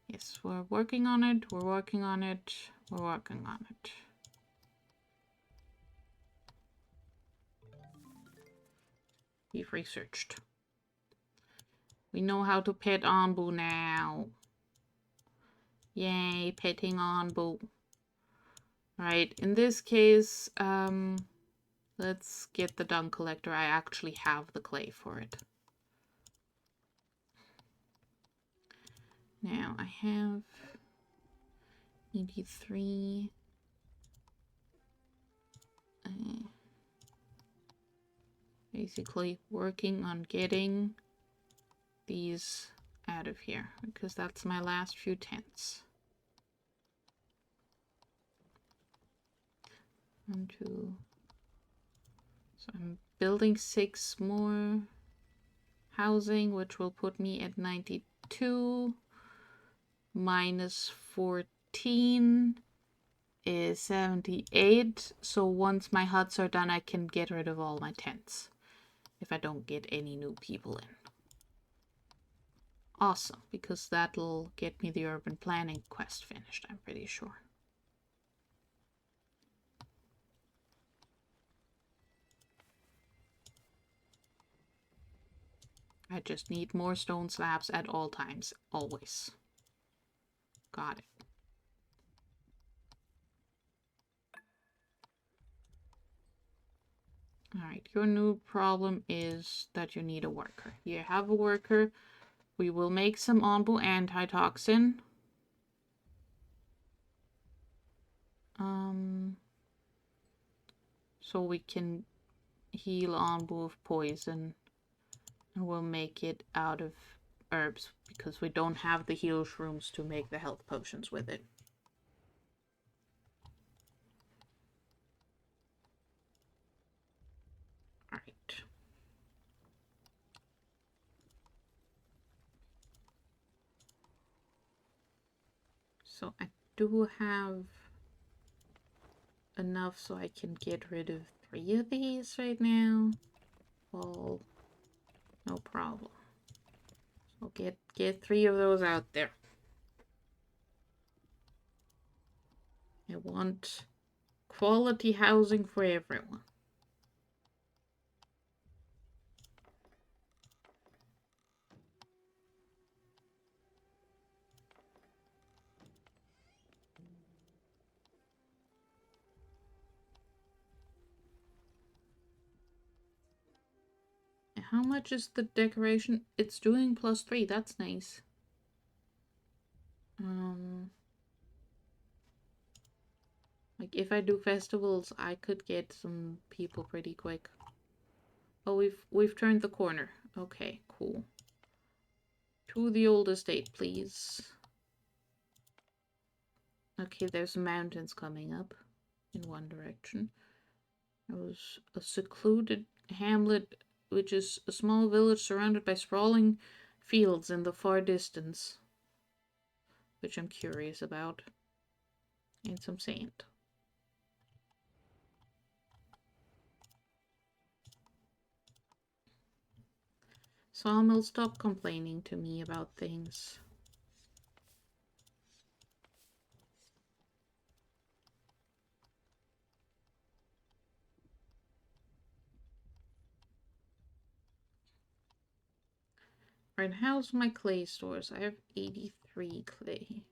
Yes, we're working on it. We're working on it. We're working on it. We've researched. We know how to pet Anbu now. Yay, petting Anbu. Right, in this case, let's get the dung collector. I actually have the clay for it. Now, I have 83. Basically working on getting these out of here because that's my last few tents. 1, 2. So I'm building 6 more housing, which will put me at 92. Minus 14 is 78. So once my huts are done, I can get rid of all my tents if I don't get any new people in. Awesome, because that'll get me the urban planning quest finished, I'm pretty sure. I just need more stone slabs at all times, always. Got it. Alright, your new problem is that you need a worker. You have a worker. We will make some Anbu antitoxin. So we can heal Anbu of poison. And we'll make it out of herbs because we don't have the heal shrooms to make the health potions with it. Alright. So I do have enough so I can get rid of 3 of these right now. Well, no problem. So get 3 of those out there. I want quality housing for everyone. How much is the decoration? It's doing +3. That's nice. Like if I do festivals, I could get some people pretty quick. Oh, we've turned the corner. Okay, cool. To the old estate, please. Okay, there's mountains coming up in one direction. There was a secluded hamlet, which is a small village surrounded by sprawling fields in the far distance, which I'm curious about. And some sand. Sawmill, stop complaining to me about things. Alright, how's my clay stores? I have 83 clay.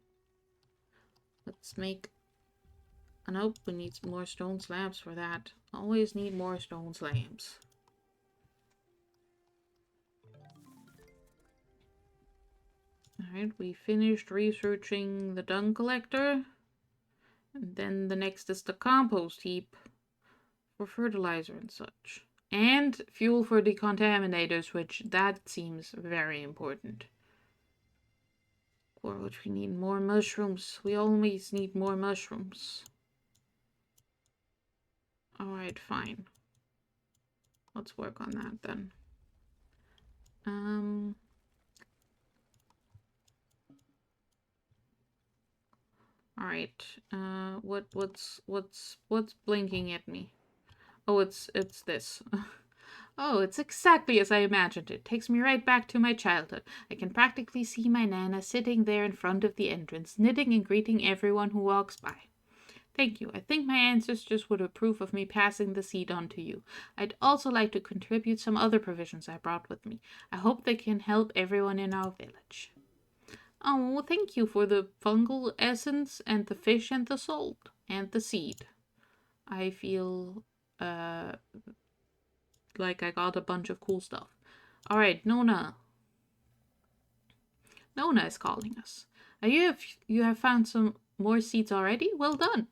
Let's make... Oh, nope, we need more stone slabs for that. Always need more stone slabs. Alright, we finished researching the dung collector. And then the next is the compost heap for fertilizer and such. And fuel for the contaminators, which that seems very important. For which we need more mushrooms. We always need more mushrooms. Alright, fine. Let's work on that then. Alright. What's blinking at me? Oh, it's this. Oh, it's exactly as I imagined it. Takes me right back to my childhood. I can practically see my Nana sitting there in front of the entrance, knitting and greeting everyone who walks by. Thank you. I think my ancestors would approve of me passing the seed on to you. I'd also like to contribute some other provisions I brought with me. I hope they can help everyone in our village. Oh, thank you for the fungal essence and the fish and the salt and the seed. I feel like I got a bunch of cool stuff. Alright, Nona. Nona is calling us. You have found some more seeds already? Well done.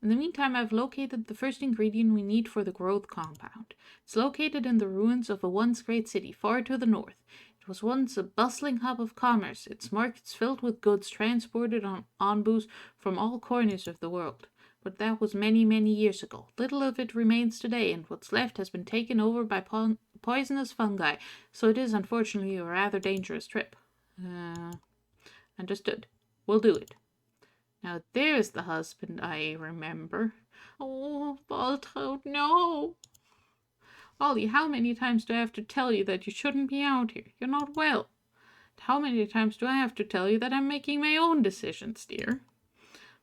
In the meantime, I've located the first ingredient we need for the growth compound. It's located in the ruins of a once great city far to the north. It was once a bustling hub of commerce, its markets filled with goods transported on onboos from all corners of the world. But that was many, many years ago. Little of it remains today, and what's left has been taken over by poisonous fungi, so it is unfortunately a rather dangerous trip. Understood. We'll do it. Now there's the husband I remember. Oh, Balto, no! Ollie, how many times do I have to tell you that you shouldn't be out here? You're not well. How many times do I have to tell you that I'm making my own decisions, dear?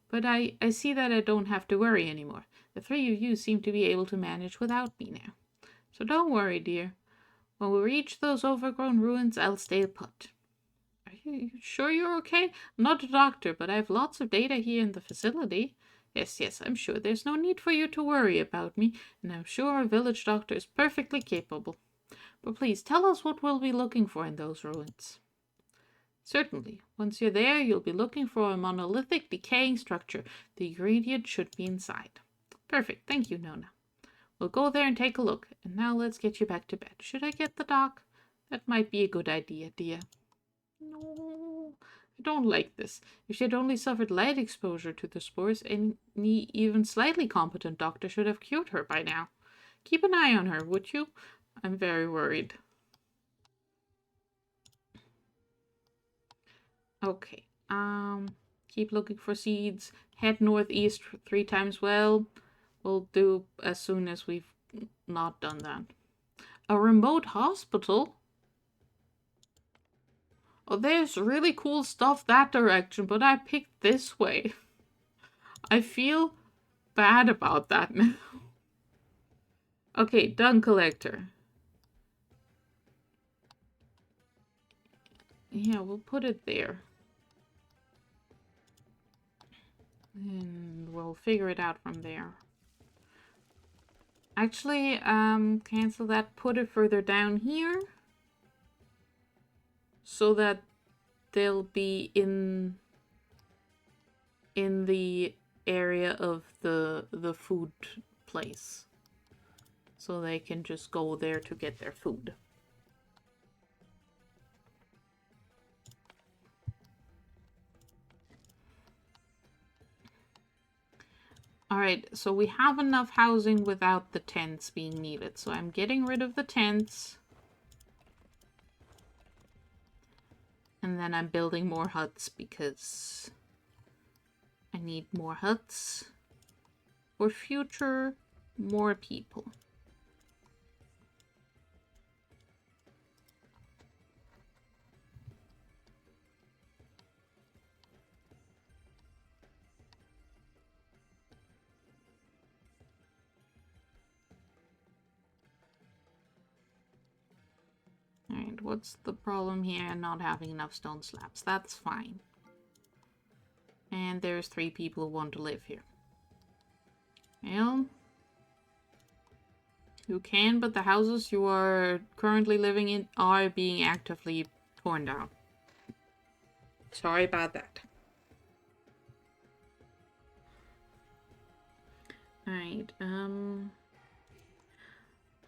But I see that I don't have to worry anymore. The three of you seem to be able to manage without me now. So don't worry, dear. When we reach those overgrown ruins, I'll stay put. Are you sure you're okay? I'm not a doctor, but I have lots of data here in the facility. Yes, I'm sure there's no need for you to worry about me, and I'm sure our village doctor is perfectly capable. But please, tell us what we'll be looking for in those ruins. Certainly. Once you're there, you'll be looking for a monolithic, decaying structure. The ingredient should be inside. Perfect. Thank you, Nona. We'll go there and take a look. And now let's get you back to bed. Should I get the doc? That might be a good idea, dear. No, I don't like this. If she had only suffered light exposure to the spores, any even slightly competent doctor should have cured her by now. Keep an eye on her, would you? I'm very worried. Okay. Keep looking for seeds. Head northeast 3 times well. We'll do as soon as we've not done that. A remote hospital? Oh, there's really cool stuff that direction, but I picked this way. I feel bad about that now. Okay, dung collector. Yeah, we'll put it there. And we'll figure it out from there. Actually, cancel that, put it further down here. So that they'll be in the area of the food place. So they can just go there to get their food. Alright, so we have enough housing without the tents being needed. So I'm getting rid of the tents. And then I'm building more huts because I need more huts for future more people. Alright, what's the problem here? Not having enough stone slabs. That's fine. And there's 3 people who want to live here. Well, you can, but the houses you are currently living in are being actively torn down. Sorry about that. Alright,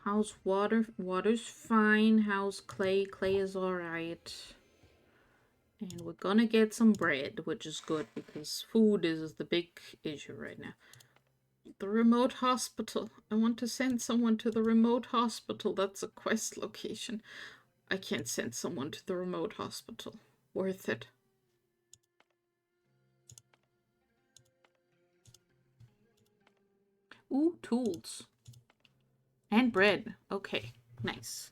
how's water? Water's fine. How's clay? Clay is alright. And we're gonna get some bread, which is good because food is the big issue right now. The remote hospital. I want to send someone to the remote hospital. That's a quest location. I can't send someone to the remote hospital. Worth it. Ooh, tools. And bread. Okay, nice.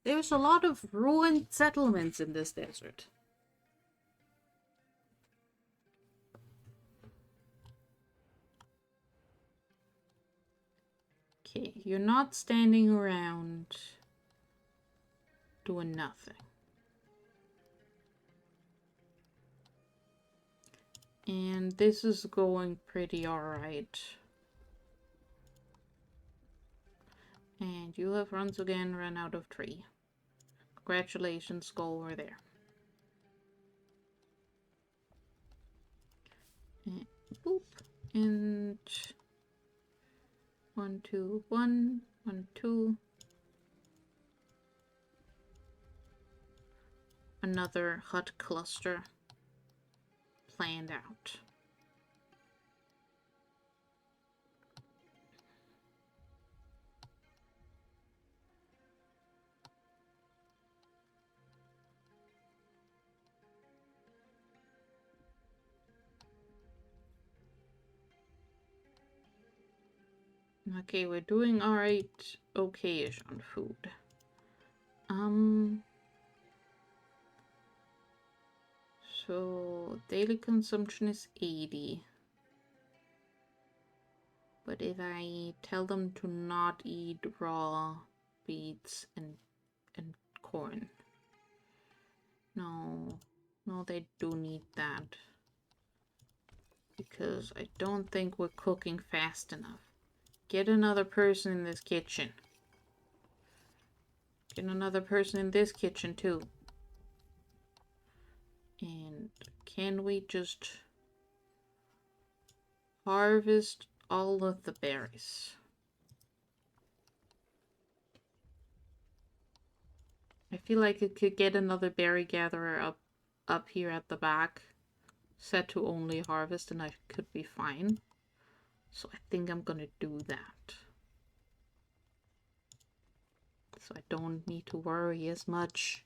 There's a lot of ruined settlements in this desert. Okay, you're not standing around doing nothing. And this is going pretty alright. And you have once again run out of tree. Congratulations, go over there. And boop. And 1, 2, 1, 1, 2. Another hut cluster planned out. Okay, we're doing alright, okay-ish on food. So daily consumption is 80. But if I tell them to not eat raw beets and corn. No, they do need that. Because I don't think we're cooking fast enough. Get another person in this kitchen. Get another person in this kitchen too. And can we just harvest all of the berries? I feel like it could get another berry gatherer up here at the back. Set to only harvest and I could be fine. So I think I'm gonna do that. So I don't need to worry as much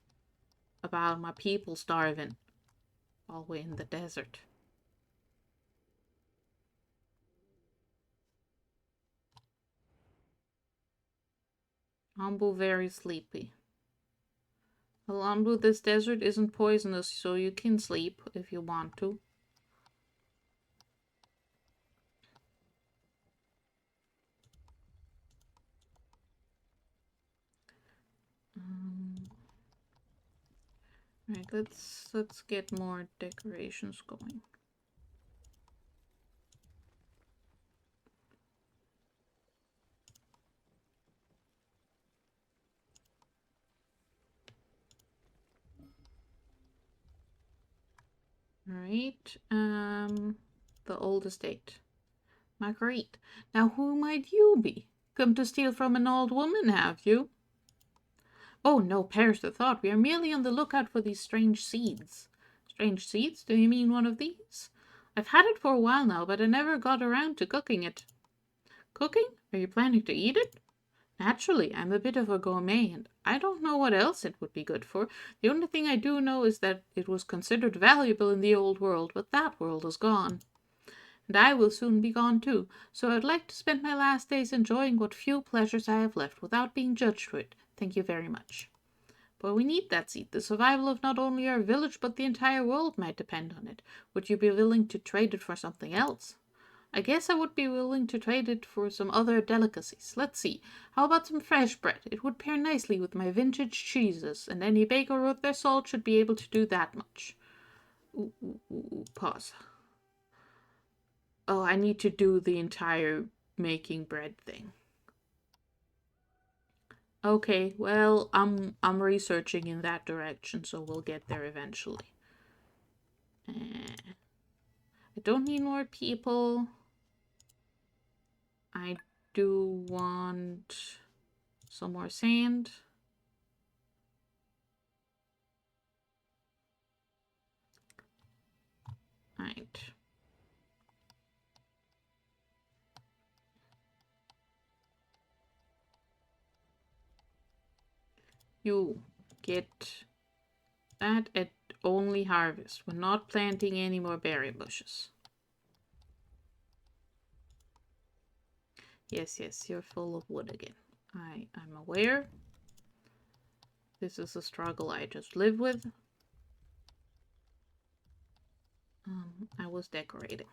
about my people starving while we're in the desert. Ambu very sleepy. Well, Ambu, this desert isn't poisonous, so you can sleep if you want to. Right, let's get more decorations going. Alright, the old estate. Marguerite. Now who might you be? Come to steal from an old woman, have you? Oh no, perish the thought. We are merely on the lookout for these strange seeds. Strange seeds? Do you mean one of these? I've had it for a while now, but I never got around to cooking it. Cooking? Are you planning to eat it? Naturally, I'm a bit of a gourmet, and I don't know what else it would be good for. The only thing I do know is that it was considered valuable in the old world, but that world is gone. And I will soon be gone too, so I'd like to spend my last days enjoying what few pleasures I have left without being judged for it. Thank you very much. But we need that seed. The survival of not only our village, but the entire world might depend on it. Would you be willing to trade it for something else? I guess I would be willing to trade it for some other delicacies. Let's see. How about some fresh bread? It would pair nicely with my vintage cheeses, and any baker worth their salt should be able to do that much. Pause. Oh, I need to do the entire making bread thing. Okay, well, I'm researching in that direction, so we'll get there eventually. I don't need more people. I do want some more sand. Right. You get that at only harvest. We're not planting any more berry bushes. Yes, you're full of wood again. I'm aware. This is a struggle I just live with. I was decorating.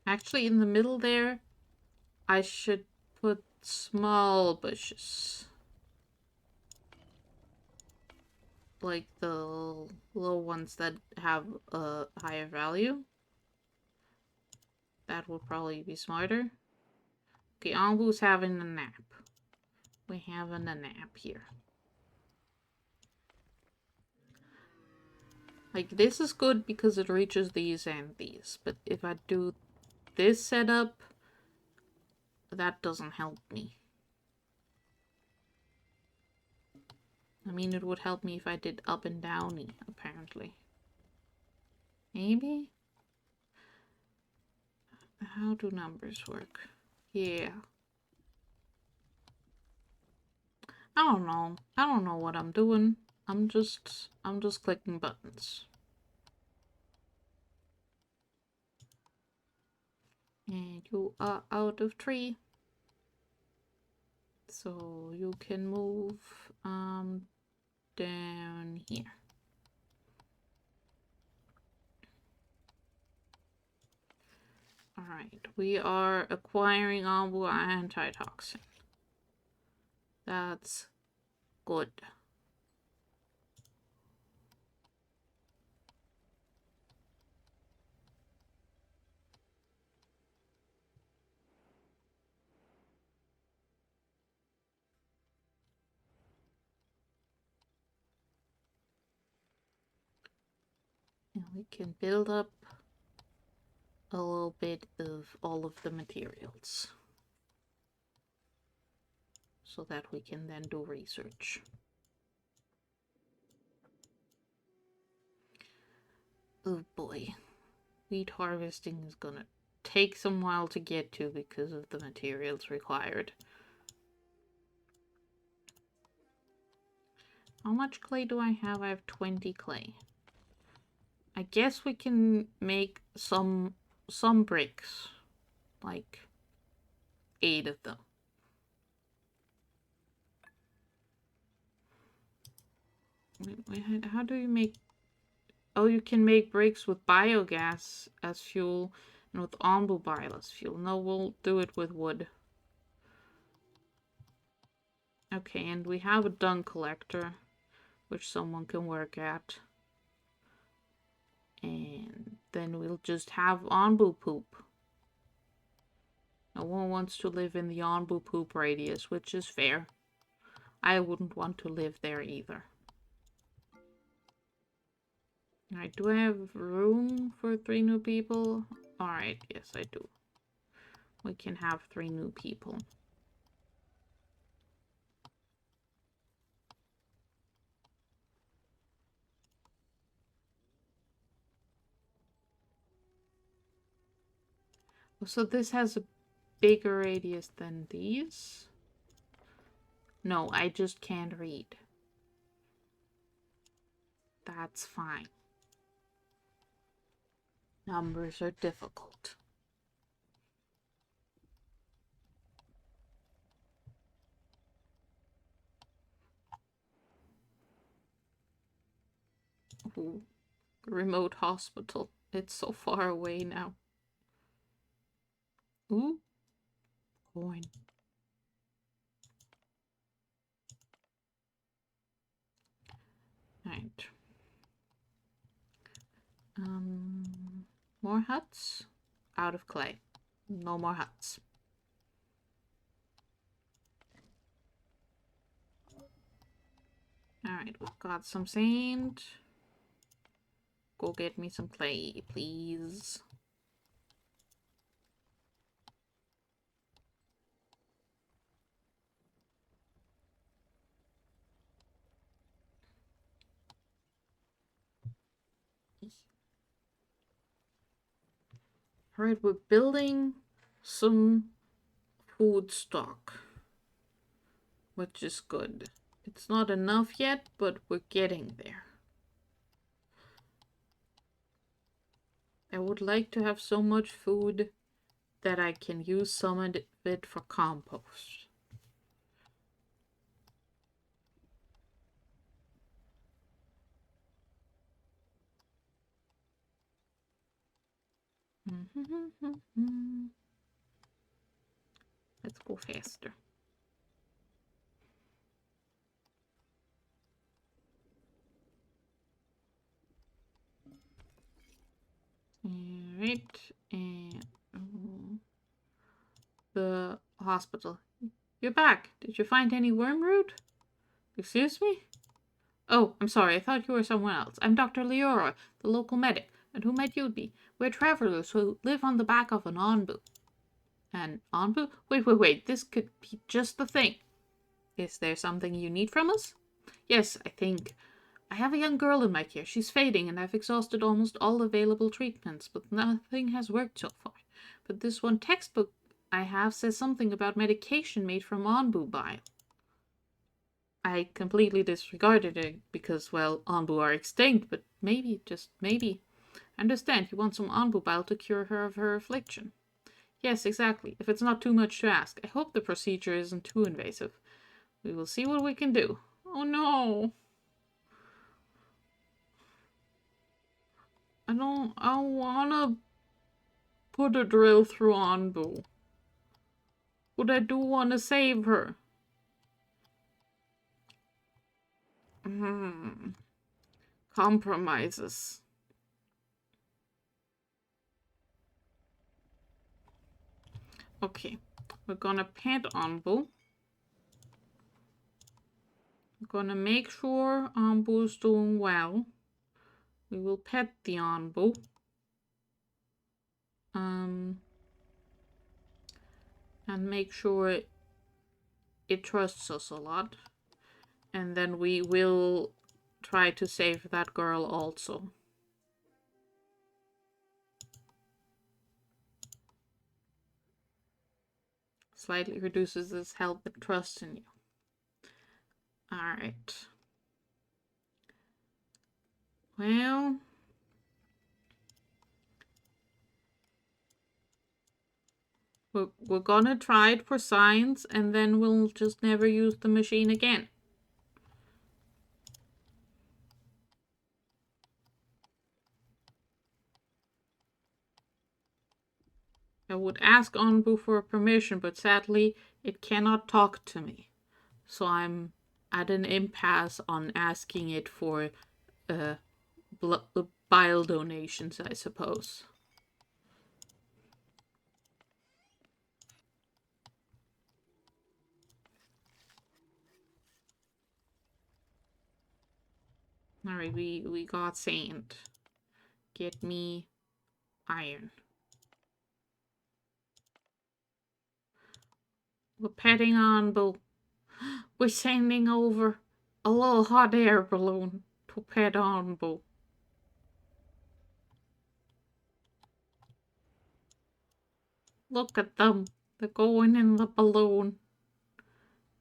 Actually, in the middle there, I should put small bushes. Like the little ones that have a higher value. That would probably be smarter. Okay, Ambu's having a nap. We're having a nap here. Like, this is good because it reaches these and these. But if I do this setup, that doesn't help me. I mean, it would help me if I did up and downy, apparently. Maybe? How do numbers work? Yeah. I don't know. I don't know what I'm doing. I'm just clicking buttons. And you are out of tree. So you can move down here. Alright, we are acquiring Ambu antitoxin. That's good. And we can build up a little bit of all of the materials so that we can then do research. Oh boy, wheat harvesting is gonna take some while to get to because of the materials required. How much clay do I have? I have 20 clay. I guess we can make some bricks, like 8 of them. Wait, how do you make... Oh, you can make bricks with biogas as fuel and with Ombu bile as fuel. No, we'll do it with wood. Okay, and we have a dung collector, which someone can work at. And then we'll just have Onbu poop. No one wants to live in the Onbu poop radius, which is fair. I wouldn't want to live there either. Alright, do I have room for 3 new people? Alright, yes I do. We can have 3 new people. So this has a bigger radius than these? No, I just can't read. That's fine. Numbers are difficult. Ooh, remote hospital. It's so far away now. Ooh, coin. Right. More huts? Out of clay. No more huts. Alright, we've got some sand. Go get me some clay, please. Alright, we're building some food stock, which is good. It's not enough yet, but we're getting there. I would like to have so much food that I can use some of it for compost. Let's go faster. Alright, and the hospital. You're back. Did you find any wormroot? Excuse me? Oh, I'm sorry. I thought you were someone else. I'm Dr. Leora, the local medic. And who might you be? We're travelers who live on the back of an onbu. An onbu? Wait. This could be just the thing. Is there something you need from us? Yes, I think. I have a young girl in my care. She's fading, and I've exhausted almost all available treatments, but nothing has worked so far. But this one textbook I have says something about medication made from onbu bile. I completely disregarded it because, well, onbu are extinct, but maybe, just maybe. I understand you want some onbu bile to cure her of her affliction. Yes, exactly. If it's not too much to ask. I hope the procedure isn't too invasive. We will see what we can do. Oh no! I wanna put a drill through Anbu. But I do wanna save her. Compromises. Okay, we're gonna pet Anbu. We're gonna make sure Anbu's doing well. We will pet the Anbu. And make sure it trusts us a lot. And then we will try to save that girl also. Slightly reduces its help and trust in you. Alright. Well, we're gonna try it for science, and then we'll just never use the machine again. I would ask Onbu for permission, but sadly, it cannot talk to me. So I'm at an impasse on asking it for bile donations, I suppose. Alright, we got sand. Get me iron. We're petting Onbu. We're sending over a little hot air balloon to pet Onbu. Look at them. They're going in the balloon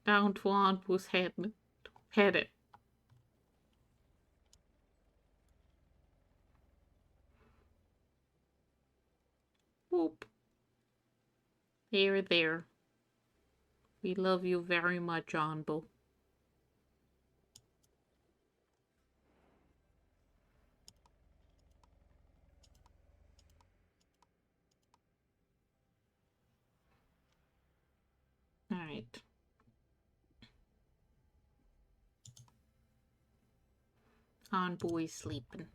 down to Onbu's head to pet it. There, there. We love you very much, Anbo. Alright. Anbo is sleeping.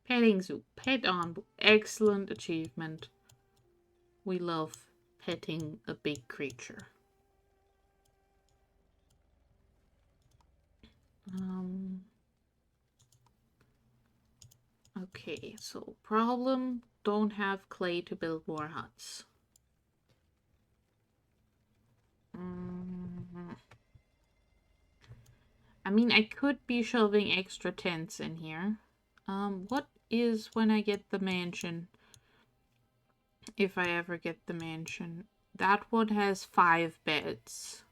Petting zoo. Pet Anbo. Excellent achievement. We love petting a big creature. Okay, so problem, don't have clay to build more huts. I mean, I could be shoving extra tents in here. What is when I get the mansion? If I ever get the mansion. That one has 5 beds.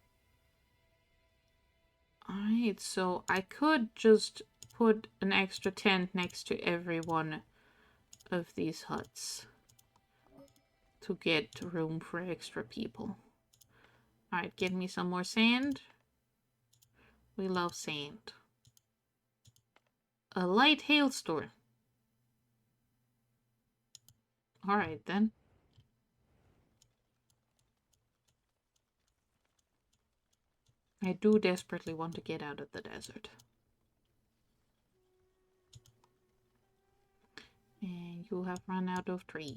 Alright, so I could just put an extra tent next to every one of these huts to get room for extra people. Alright, get me some more sand. We love sand. A light hailstorm. Alright then. I do desperately want to get out of the desert. And you have run out of tree.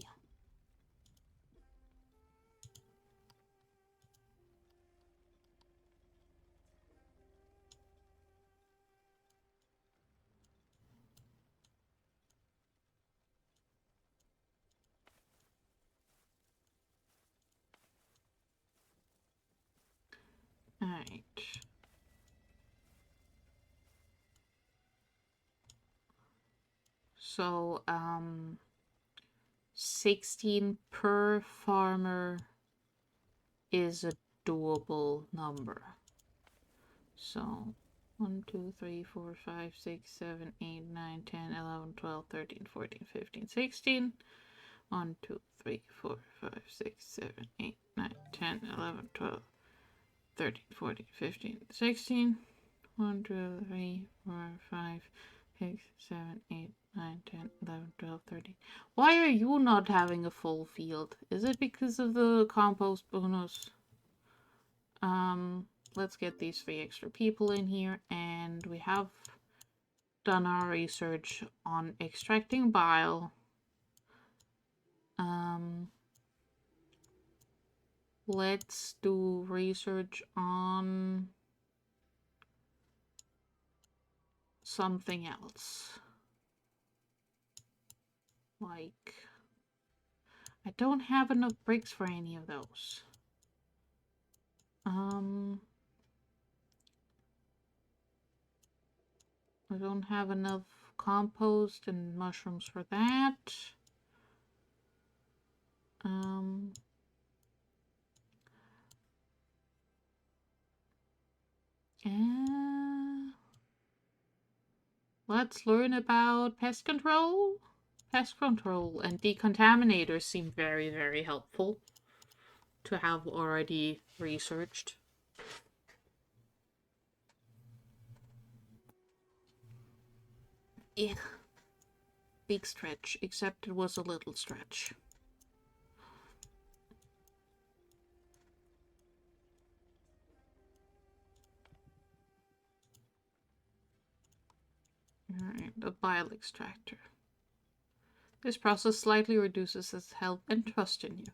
Alright. So, 16 per farmer is a doable number. So, 1, 2, 3, 4, 5, 6, 7, 8, 9, 10, 11, 12, 13, 14, 15, 16. 1, 2, 3, 4, 5, 6, 7, 8, 9, 10, 11, 12, 13, 14, 15, 16. 1, 2, 3, 4, 5, 6, 7, 8, 9, 10, 11, 12, 13. Why are you not having a full field? Is it because of the compost bonus? Let's get these 3 extra people in here, and we have done our research on extracting bile. Let's do research on something else. Like, I don't have enough bricks for any of those. I don't have enough compost and mushrooms for that. Let's learn about pest control. Pest control and decontaminators seem very, very helpful to have already researched. Yeah. Big stretch, except it was a little stretch. Alright, the bile extractor. This process slightly reduces its health and trust in you.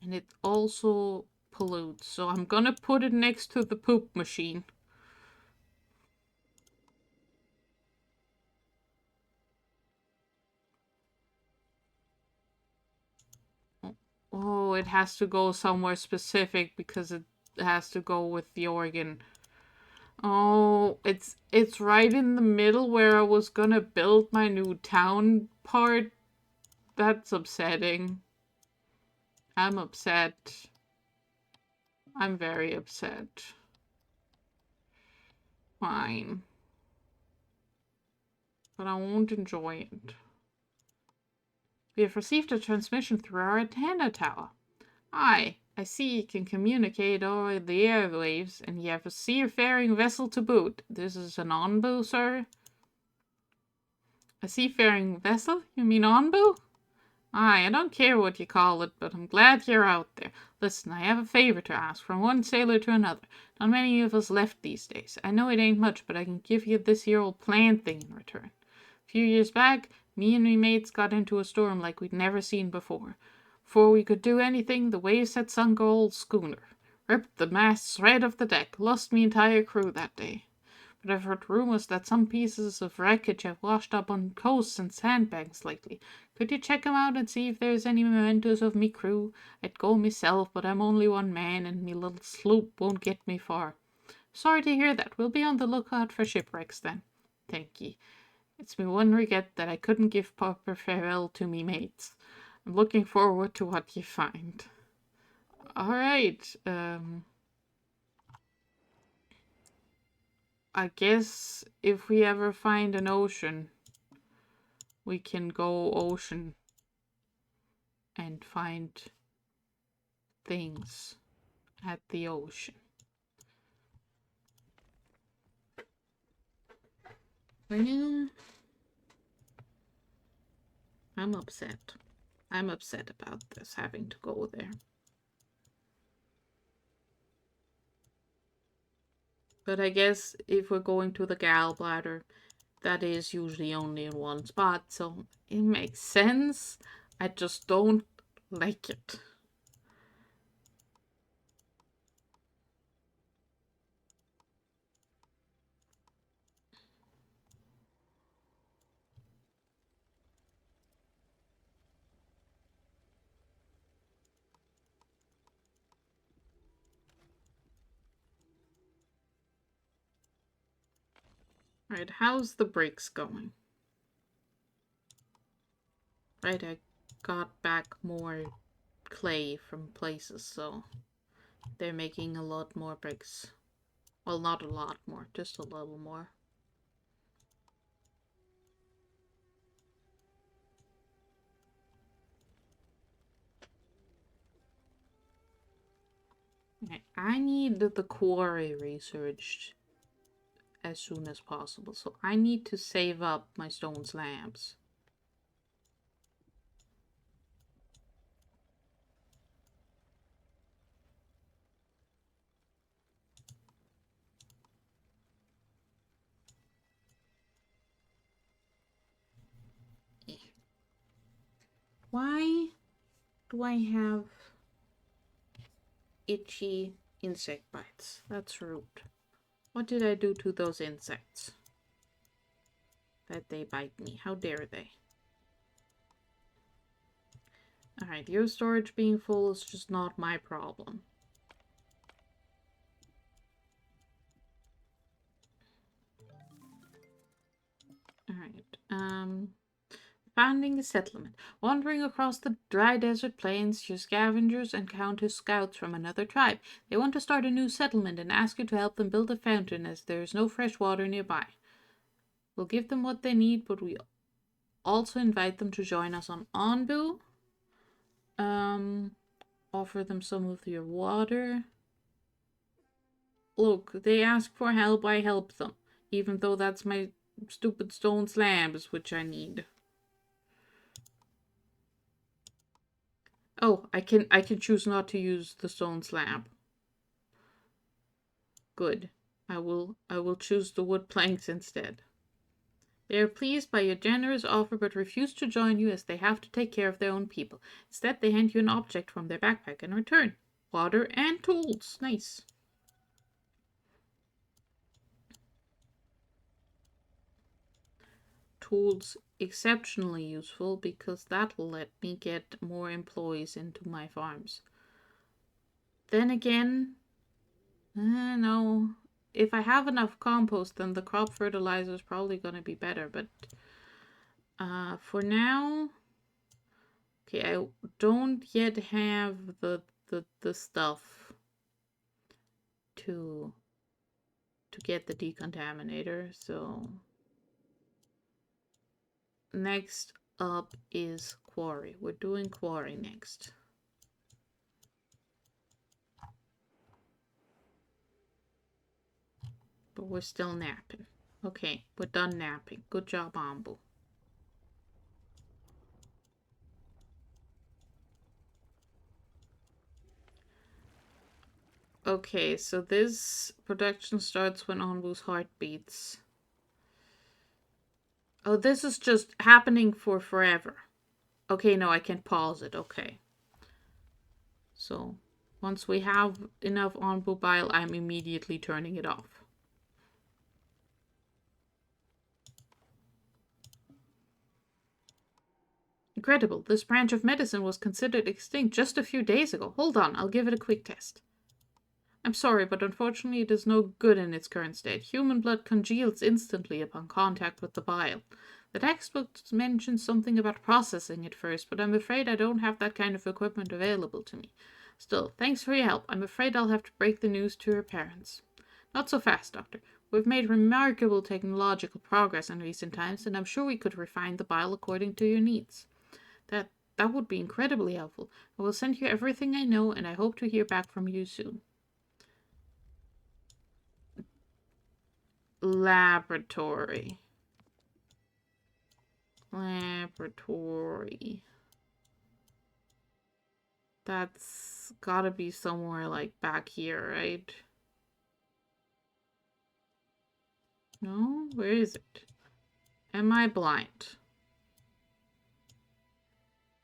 And it also pollutes, so I'm gonna put it next to the poop machine. Oh, it has to go somewhere specific because it has to go with the organ. Oh, it's right in the middle where I was gonna build my new town part. That's upsetting. I'm upset. I'm very upset. Fine. but I won't enjoy it. We have received a transmission through our antenna tower. Aye, I see you can communicate over the airwaves, and you have a seafaring vessel to boot. This is an onbu, sir? A seafaring vessel? You mean onbu? Aye, I don't care what you call it, but I'm glad you're out there. Listen, I have a favor to ask from one sailor to another. Not many of us left these days. I know it ain't much, but I can give you this here old plant thing in return. A few years back, me and me mates got into a storm like we'd never seen before. Before we could do anything, the waves had sunk our old schooner. Ripped the masts right off the deck. Lost me entire crew that day. But I've heard rumors that some pieces of wreckage have washed up on coasts and sandbanks lately. Could you check 'em out and see if there's any mementos of me crew? I'd go myself, but I'm only one man, and me little sloop won't get me far. Sorry to hear that. We'll be on the lookout for shipwrecks then. Thank ye. It's me one regret that I couldn't give proper farewell to me mates. I'm looking forward to what you find. Alright, I guess if we ever find an ocean, we can go ocean and find things at the ocean. Well, I'm upset. I'm upset about this, having to go there. But I guess if we're going to the gallbladder, that is usually only in one spot, so it makes sense. I just don't like it. Right, how's the breaks going? Right, I got back more clay from places, so they're making a lot more bricks. Well, not a lot more, just a little more. Okay, I need the quarry researched as soon as possible, so I need to save up my stone slabs. Why do I have itchy insect bites? That's rude. What did I do to those insects that they bite me? How dare they? Alright, your storage being full is just not my problem. Alright, founding a settlement. Wandering across the dry desert plains, your scavengers encounter scouts from another tribe. They want to start a new settlement and ask you to help them build a fountain as there is no fresh water nearby. We'll give them what they need, but we also invite them to join us on Onbu. Offer them some of your water. Look, they ask for help, I help them. Even though that's my stupid stone slabs, which I need. Oh, I can choose not to use the stone slab. Good. I will choose the wood planks instead. They are pleased by your generous offer but refuse to join you as they have to take care of their own people. Instead, they hand you an object from their backpack in return. Water and tools. Nice. Tools exceptionally useful because that'll let me get more employees into my farms. Then again, no. If I have enough compost, then the crop fertilizer is probably going to be better. But for now, okay, I don't yet have the stuff to get the decontaminator, so next up is quarry. We're doing quarry next. But we're still napping. Okay, we're done napping. Good job, Ambu. Okay, so this production starts when Onwu's heart beats. Oh, this is just happening for forever. Okay, no, I can pause it. Okay. So, once we have enough Onwu bile, I'm immediately turning it off. Incredible. This branch of medicine was considered extinct just a few days ago. Hold on, I'll give it a quick test. I'm sorry, but unfortunately it is no good in its current state. Human blood congeals instantly upon contact with the bile. The textbook mentions something about processing it first, but I'm afraid I don't have that kind of equipment available to me. Still, thanks for your help. I'm afraid I'll have to break the news to your parents. Not so fast, Doctor. We've made remarkable technological progress in recent times, and I'm sure we could refine the bile according to your needs. That would be incredibly helpful. I will send you everything I know, and I hope to hear back from you soon. Laboratory. That's gotta be somewhere like back here, right? No? Where is it? Am I blind?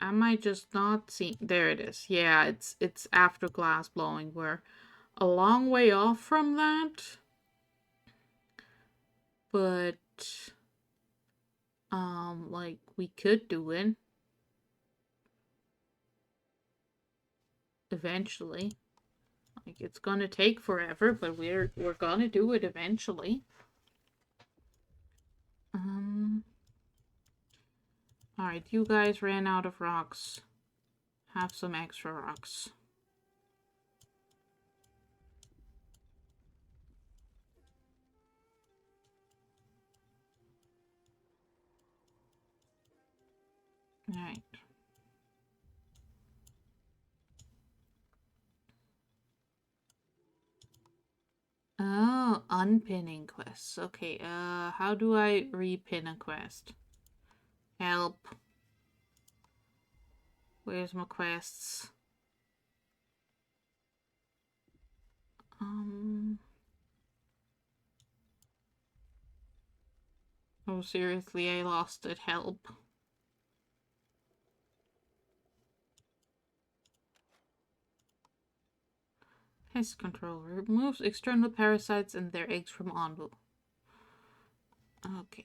Am I just not seeing? There it is. Yeah, it's after glass blowing. We're a long way off from that. But like we could do it eventually. Like it's gonna take forever, but we're gonna do it eventually. Alright, you guys ran out of rocks. Have some extra rocks. Alright. Oh, unpinning quests. Okay, how do I repin a quest? Help. Where's my quests? Oh, seriously, I lost it. Help. Pest control. Removes external parasites and their eggs from Onwu. Okay.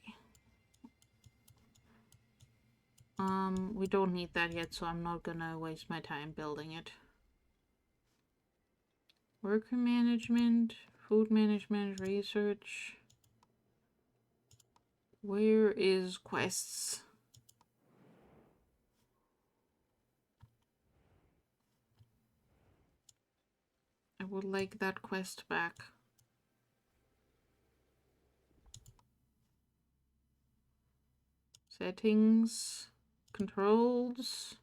We don't need that yet, so I'm not gonna waste my time building it. Worker management, food management, research. Where is quests? I would like that quest back. Settings, controls,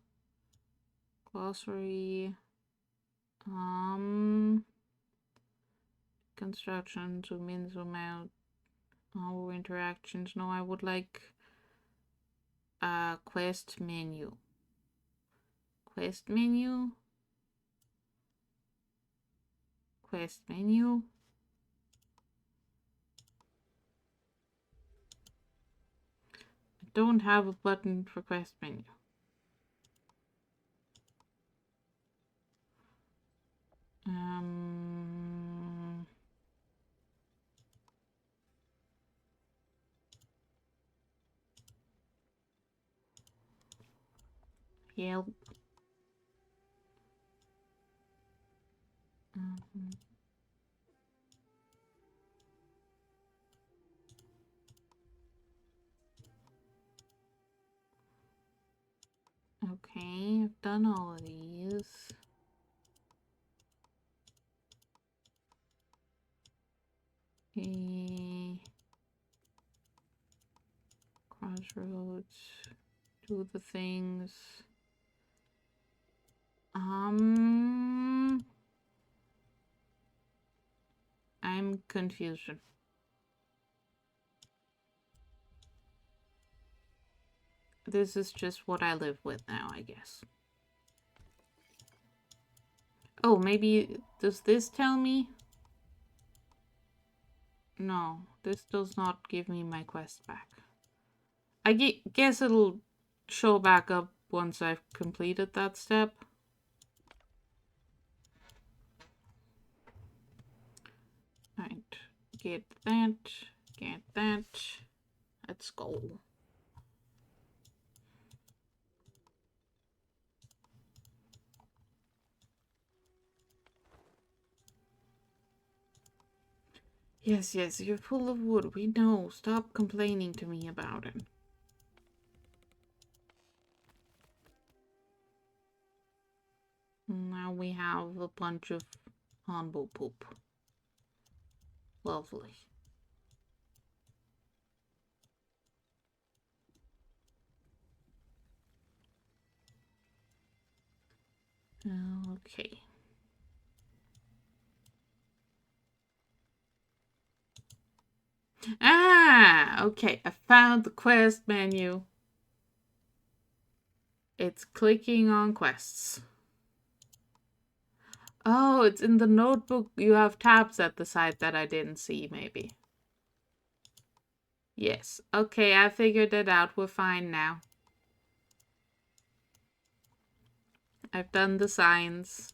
glossary, construction, zoom in, zoom out, all interactions. No, I would like a quest menu. Quest menu. Quest menu. I don't have a button for quest menu. Help. Okay, I've done all of these. Crossroads. do the things. I'm confusion. This is just what I live with now, I guess. Oh, maybe does this tell me? No, this does not give me my quest back. I guess it'll show back up once I've completed that step. Right, get that, get that. Let's go. Yes, yes, you're full of wood. We know. Stop complaining to me about it. Now we have a bunch of Hanbo poop. Lovely. Okay. Ah, okay. I found the quest menu. It's clicking on quests. Oh, it's in the notebook. You have tabs at the side that I didn't see, maybe. Yes. Okay, I figured it out. We're fine now. I've done the signs.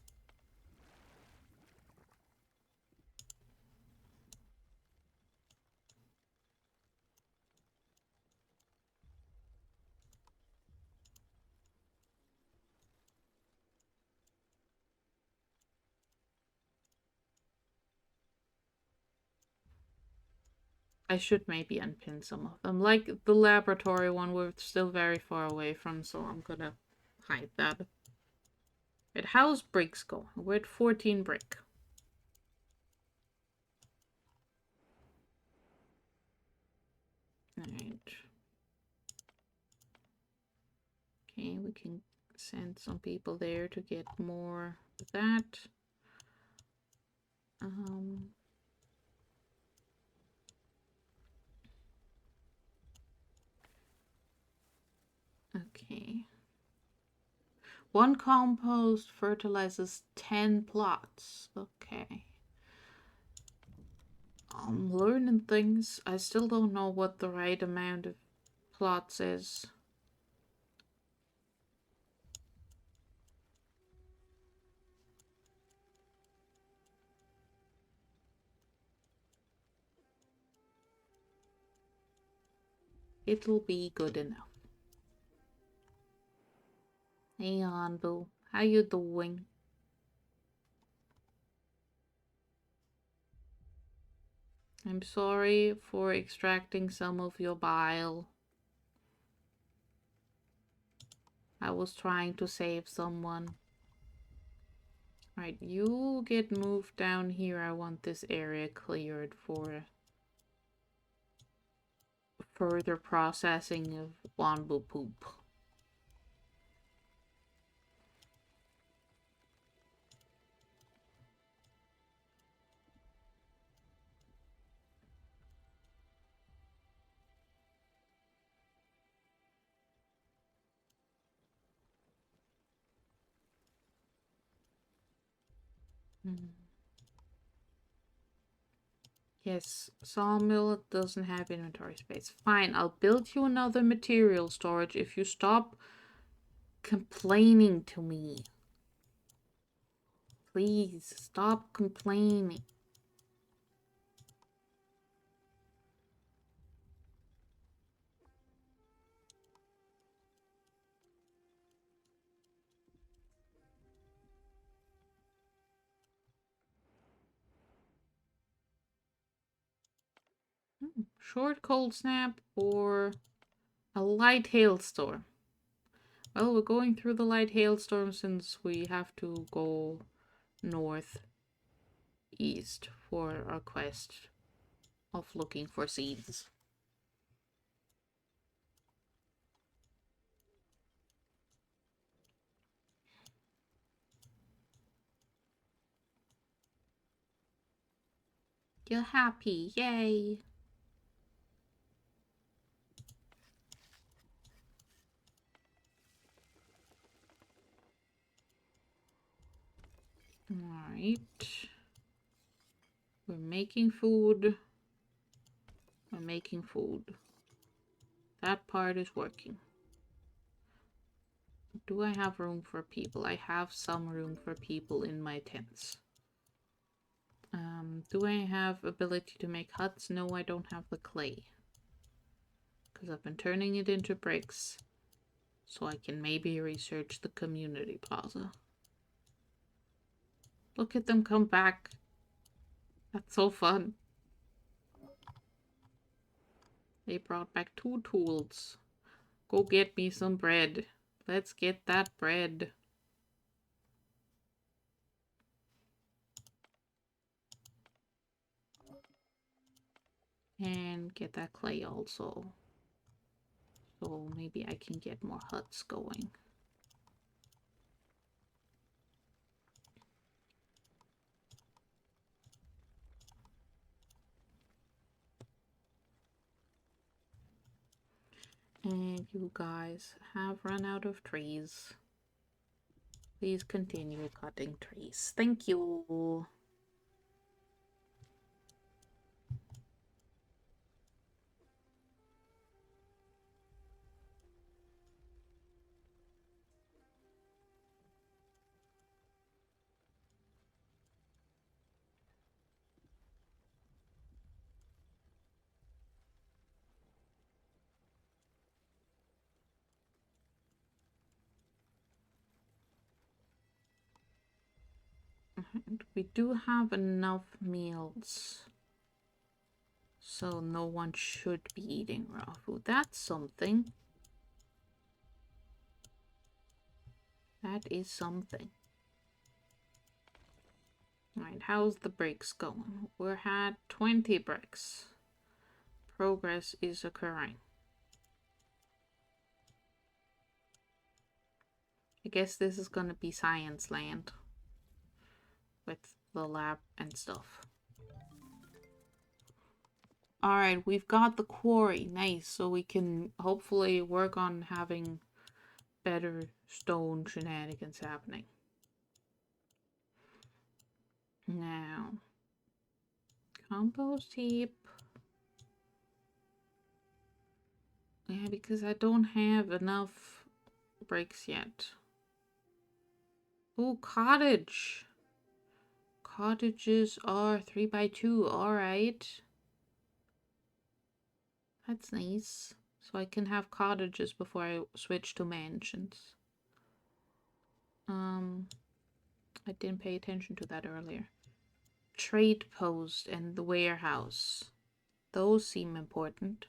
I should maybe unpin some of them. Like the laboratory one, we're still very far away from, so I'm gonna hide that. But how's bricks going? We're at 14 brick. Alright. Okay, we can send some people there to get more of that. Okay. One compost fertilizes 10 plots. Okay. I'm learning things. I still don't know what the right amount of plots is. It'll be good enough. Hey on, boo. How you doing? I'm sorry for extracting some of your bile. I was trying to save someone. Right, you get moved down here. I want this area cleared for further processing of Wanbu poop. Yes, sawmill doesn't have inventory space. Fine, I'll build you another material storage if you stop complaining to me. Please, stop complaining. Short cold snap or a light hailstorm? Well, we're going through the light hailstorm since we have to go north east for our quest of looking for seeds. You're happy, yay! Alright. We're making food. We're making food. That part is working. Do I have room for people? I have some room for people in my tents. Do I have ability to make huts? No, I don't have the clay. Because I've been turning it into bricks. So I can maybe research the community plaza. Look at them come back. That's so fun. They brought back 2 tools. Go get me some bread. Let's get that bread. And get that clay also. So maybe I can get more huts going. And you guys have run out of trees. Please continue cutting trees. Thank you. And we do have enough meals. So no one should be eating raw food. That's something. That is something. Right, how's the bricks going? We're at 20 bricks. Progress is occurring. I guess this is gonna be science land. With the lab and stuff. Alright, we've got the quarry. Nice. So we can hopefully work on having better stone shenanigans happening. Now, compost heap. Yeah, because I don't have enough bricks yet. Oh, cottage. Cottages are 3x2. Alright. That's nice. So I can have cottages before I switch to mansions. I didn't pay attention to that earlier. Trade post and the warehouse. Those seem important.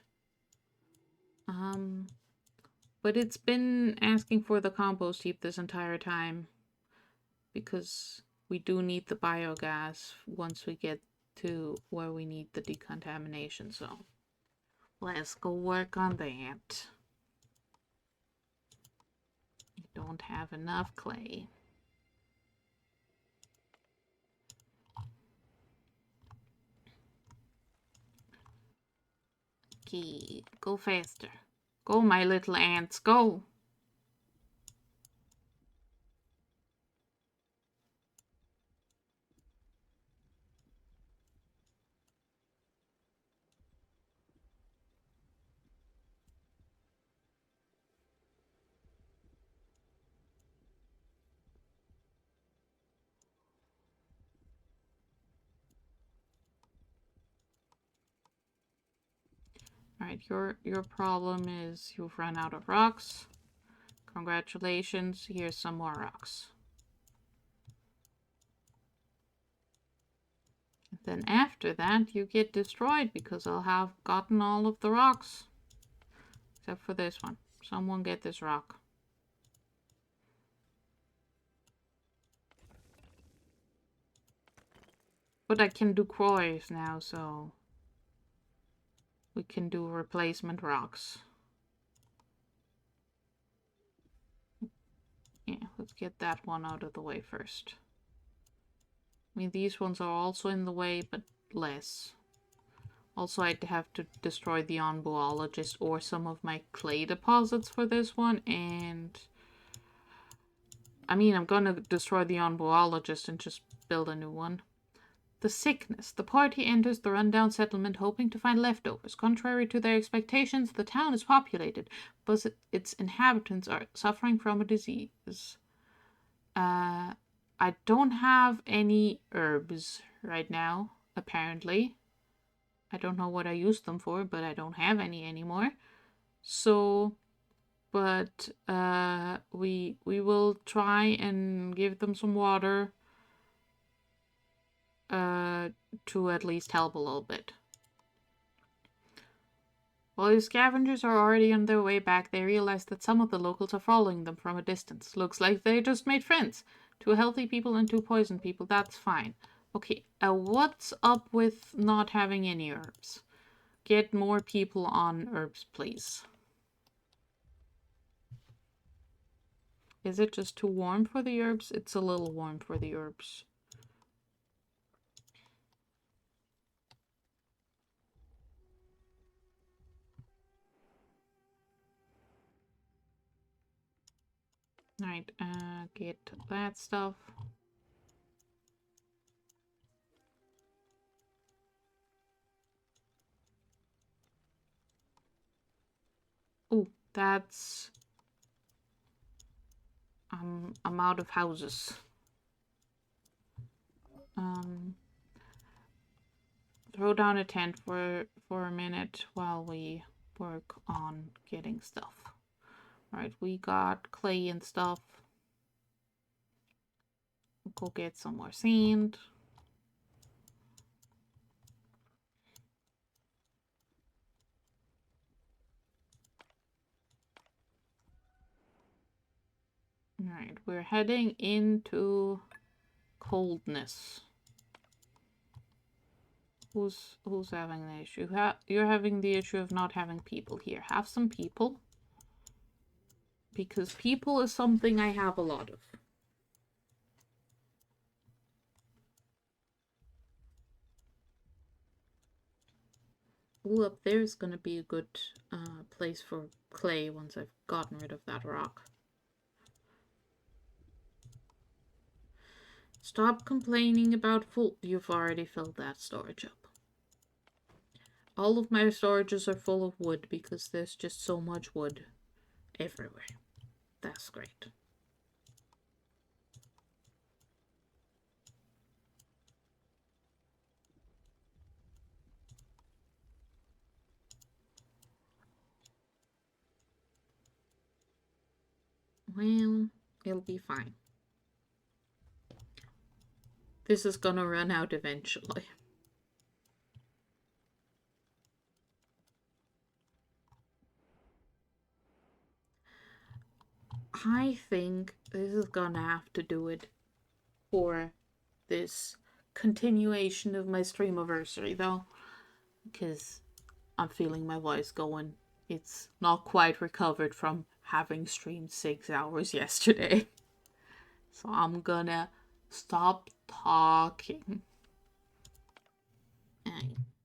But it's been asking for the compost heap this entire time. Because we do need the biogas once we get to where we need the decontamination, so let's go work on that. I don't have enough clay. Okay, go faster. Go, my little ants, go! Alright, your problem is you've run out of rocks. Congratulations, here's some more rocks. Then after that, you get destroyed because I'll have gotten all of the rocks. Except for this one. Someone get this rock. But I can do quarries now, so we can do replacement rocks. Yeah, let's get that one out of the way first. I mean, these ones are also in the way, but less. Also, I'd have to destroy the onboologist or some of my clay deposits for this one, and I mean, I'm gonna destroy the onboologist and just build a new one. The sickness. The party enters the rundown settlement hoping to find leftovers. Contrary to their expectations, the town is populated, but its inhabitants are suffering from a disease. I don't have any herbs right now, apparently. I don't know what I used them for, but I don't have any anymore. So, but we will try and give them some water to at least help a little bit. While the scavengers are already on their way back, they realize that some of the locals are following them from a distance. Looks like they just made friends. 2 healthy people and 2 poisoned people, that's fine. Okay, what's up with not having any herbs? Get more people on herbs, please. Is it just too warm for the herbs? It's a little warm for the herbs. Alright, get that stuff. Oh, that's... I'm out of houses. Throw down a tent for a minute while we work on getting stuff. Alright, we got clay and stuff. Go get some more sand. Alright, we're heading into coldness. Who's having the issue? You're having the issue of not having people here. Have some people. Because people is something I have a lot of. Ooh, up there is gonna be a good place for clay once I've gotten rid of that rock. Stop complaining about full. You've already filled that storage up. All of my storages are full of wood because there's just so much wood everywhere. That's great. Well, it'll be fine. This is gonna run out eventually. I think this is gonna have to do it for this continuation of my Streamaversary, though, because I'm feeling my voice going. It's not quite recovered from having streamed 6 hours yesterday. So I'm gonna stop talking.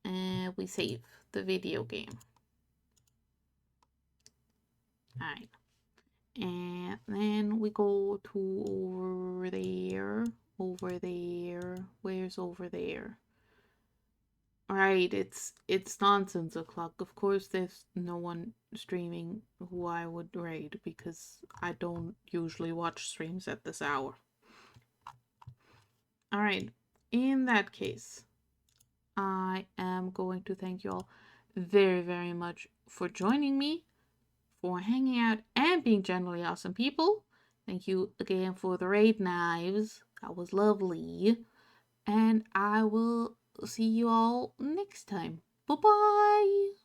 And we save the video game. Alright. And then we go to over there. Over there. Where's over there? Alright, it's nonsense o'clock. Of course there's no one streaming who I would raid because I don't usually watch streams at this hour. Alright, in that case, I am going to thank you all very, very much for joining me, for hanging out and being generally awesome people. Thank you again for the raid knives. That was lovely. And I will see you all next time. Bye-bye!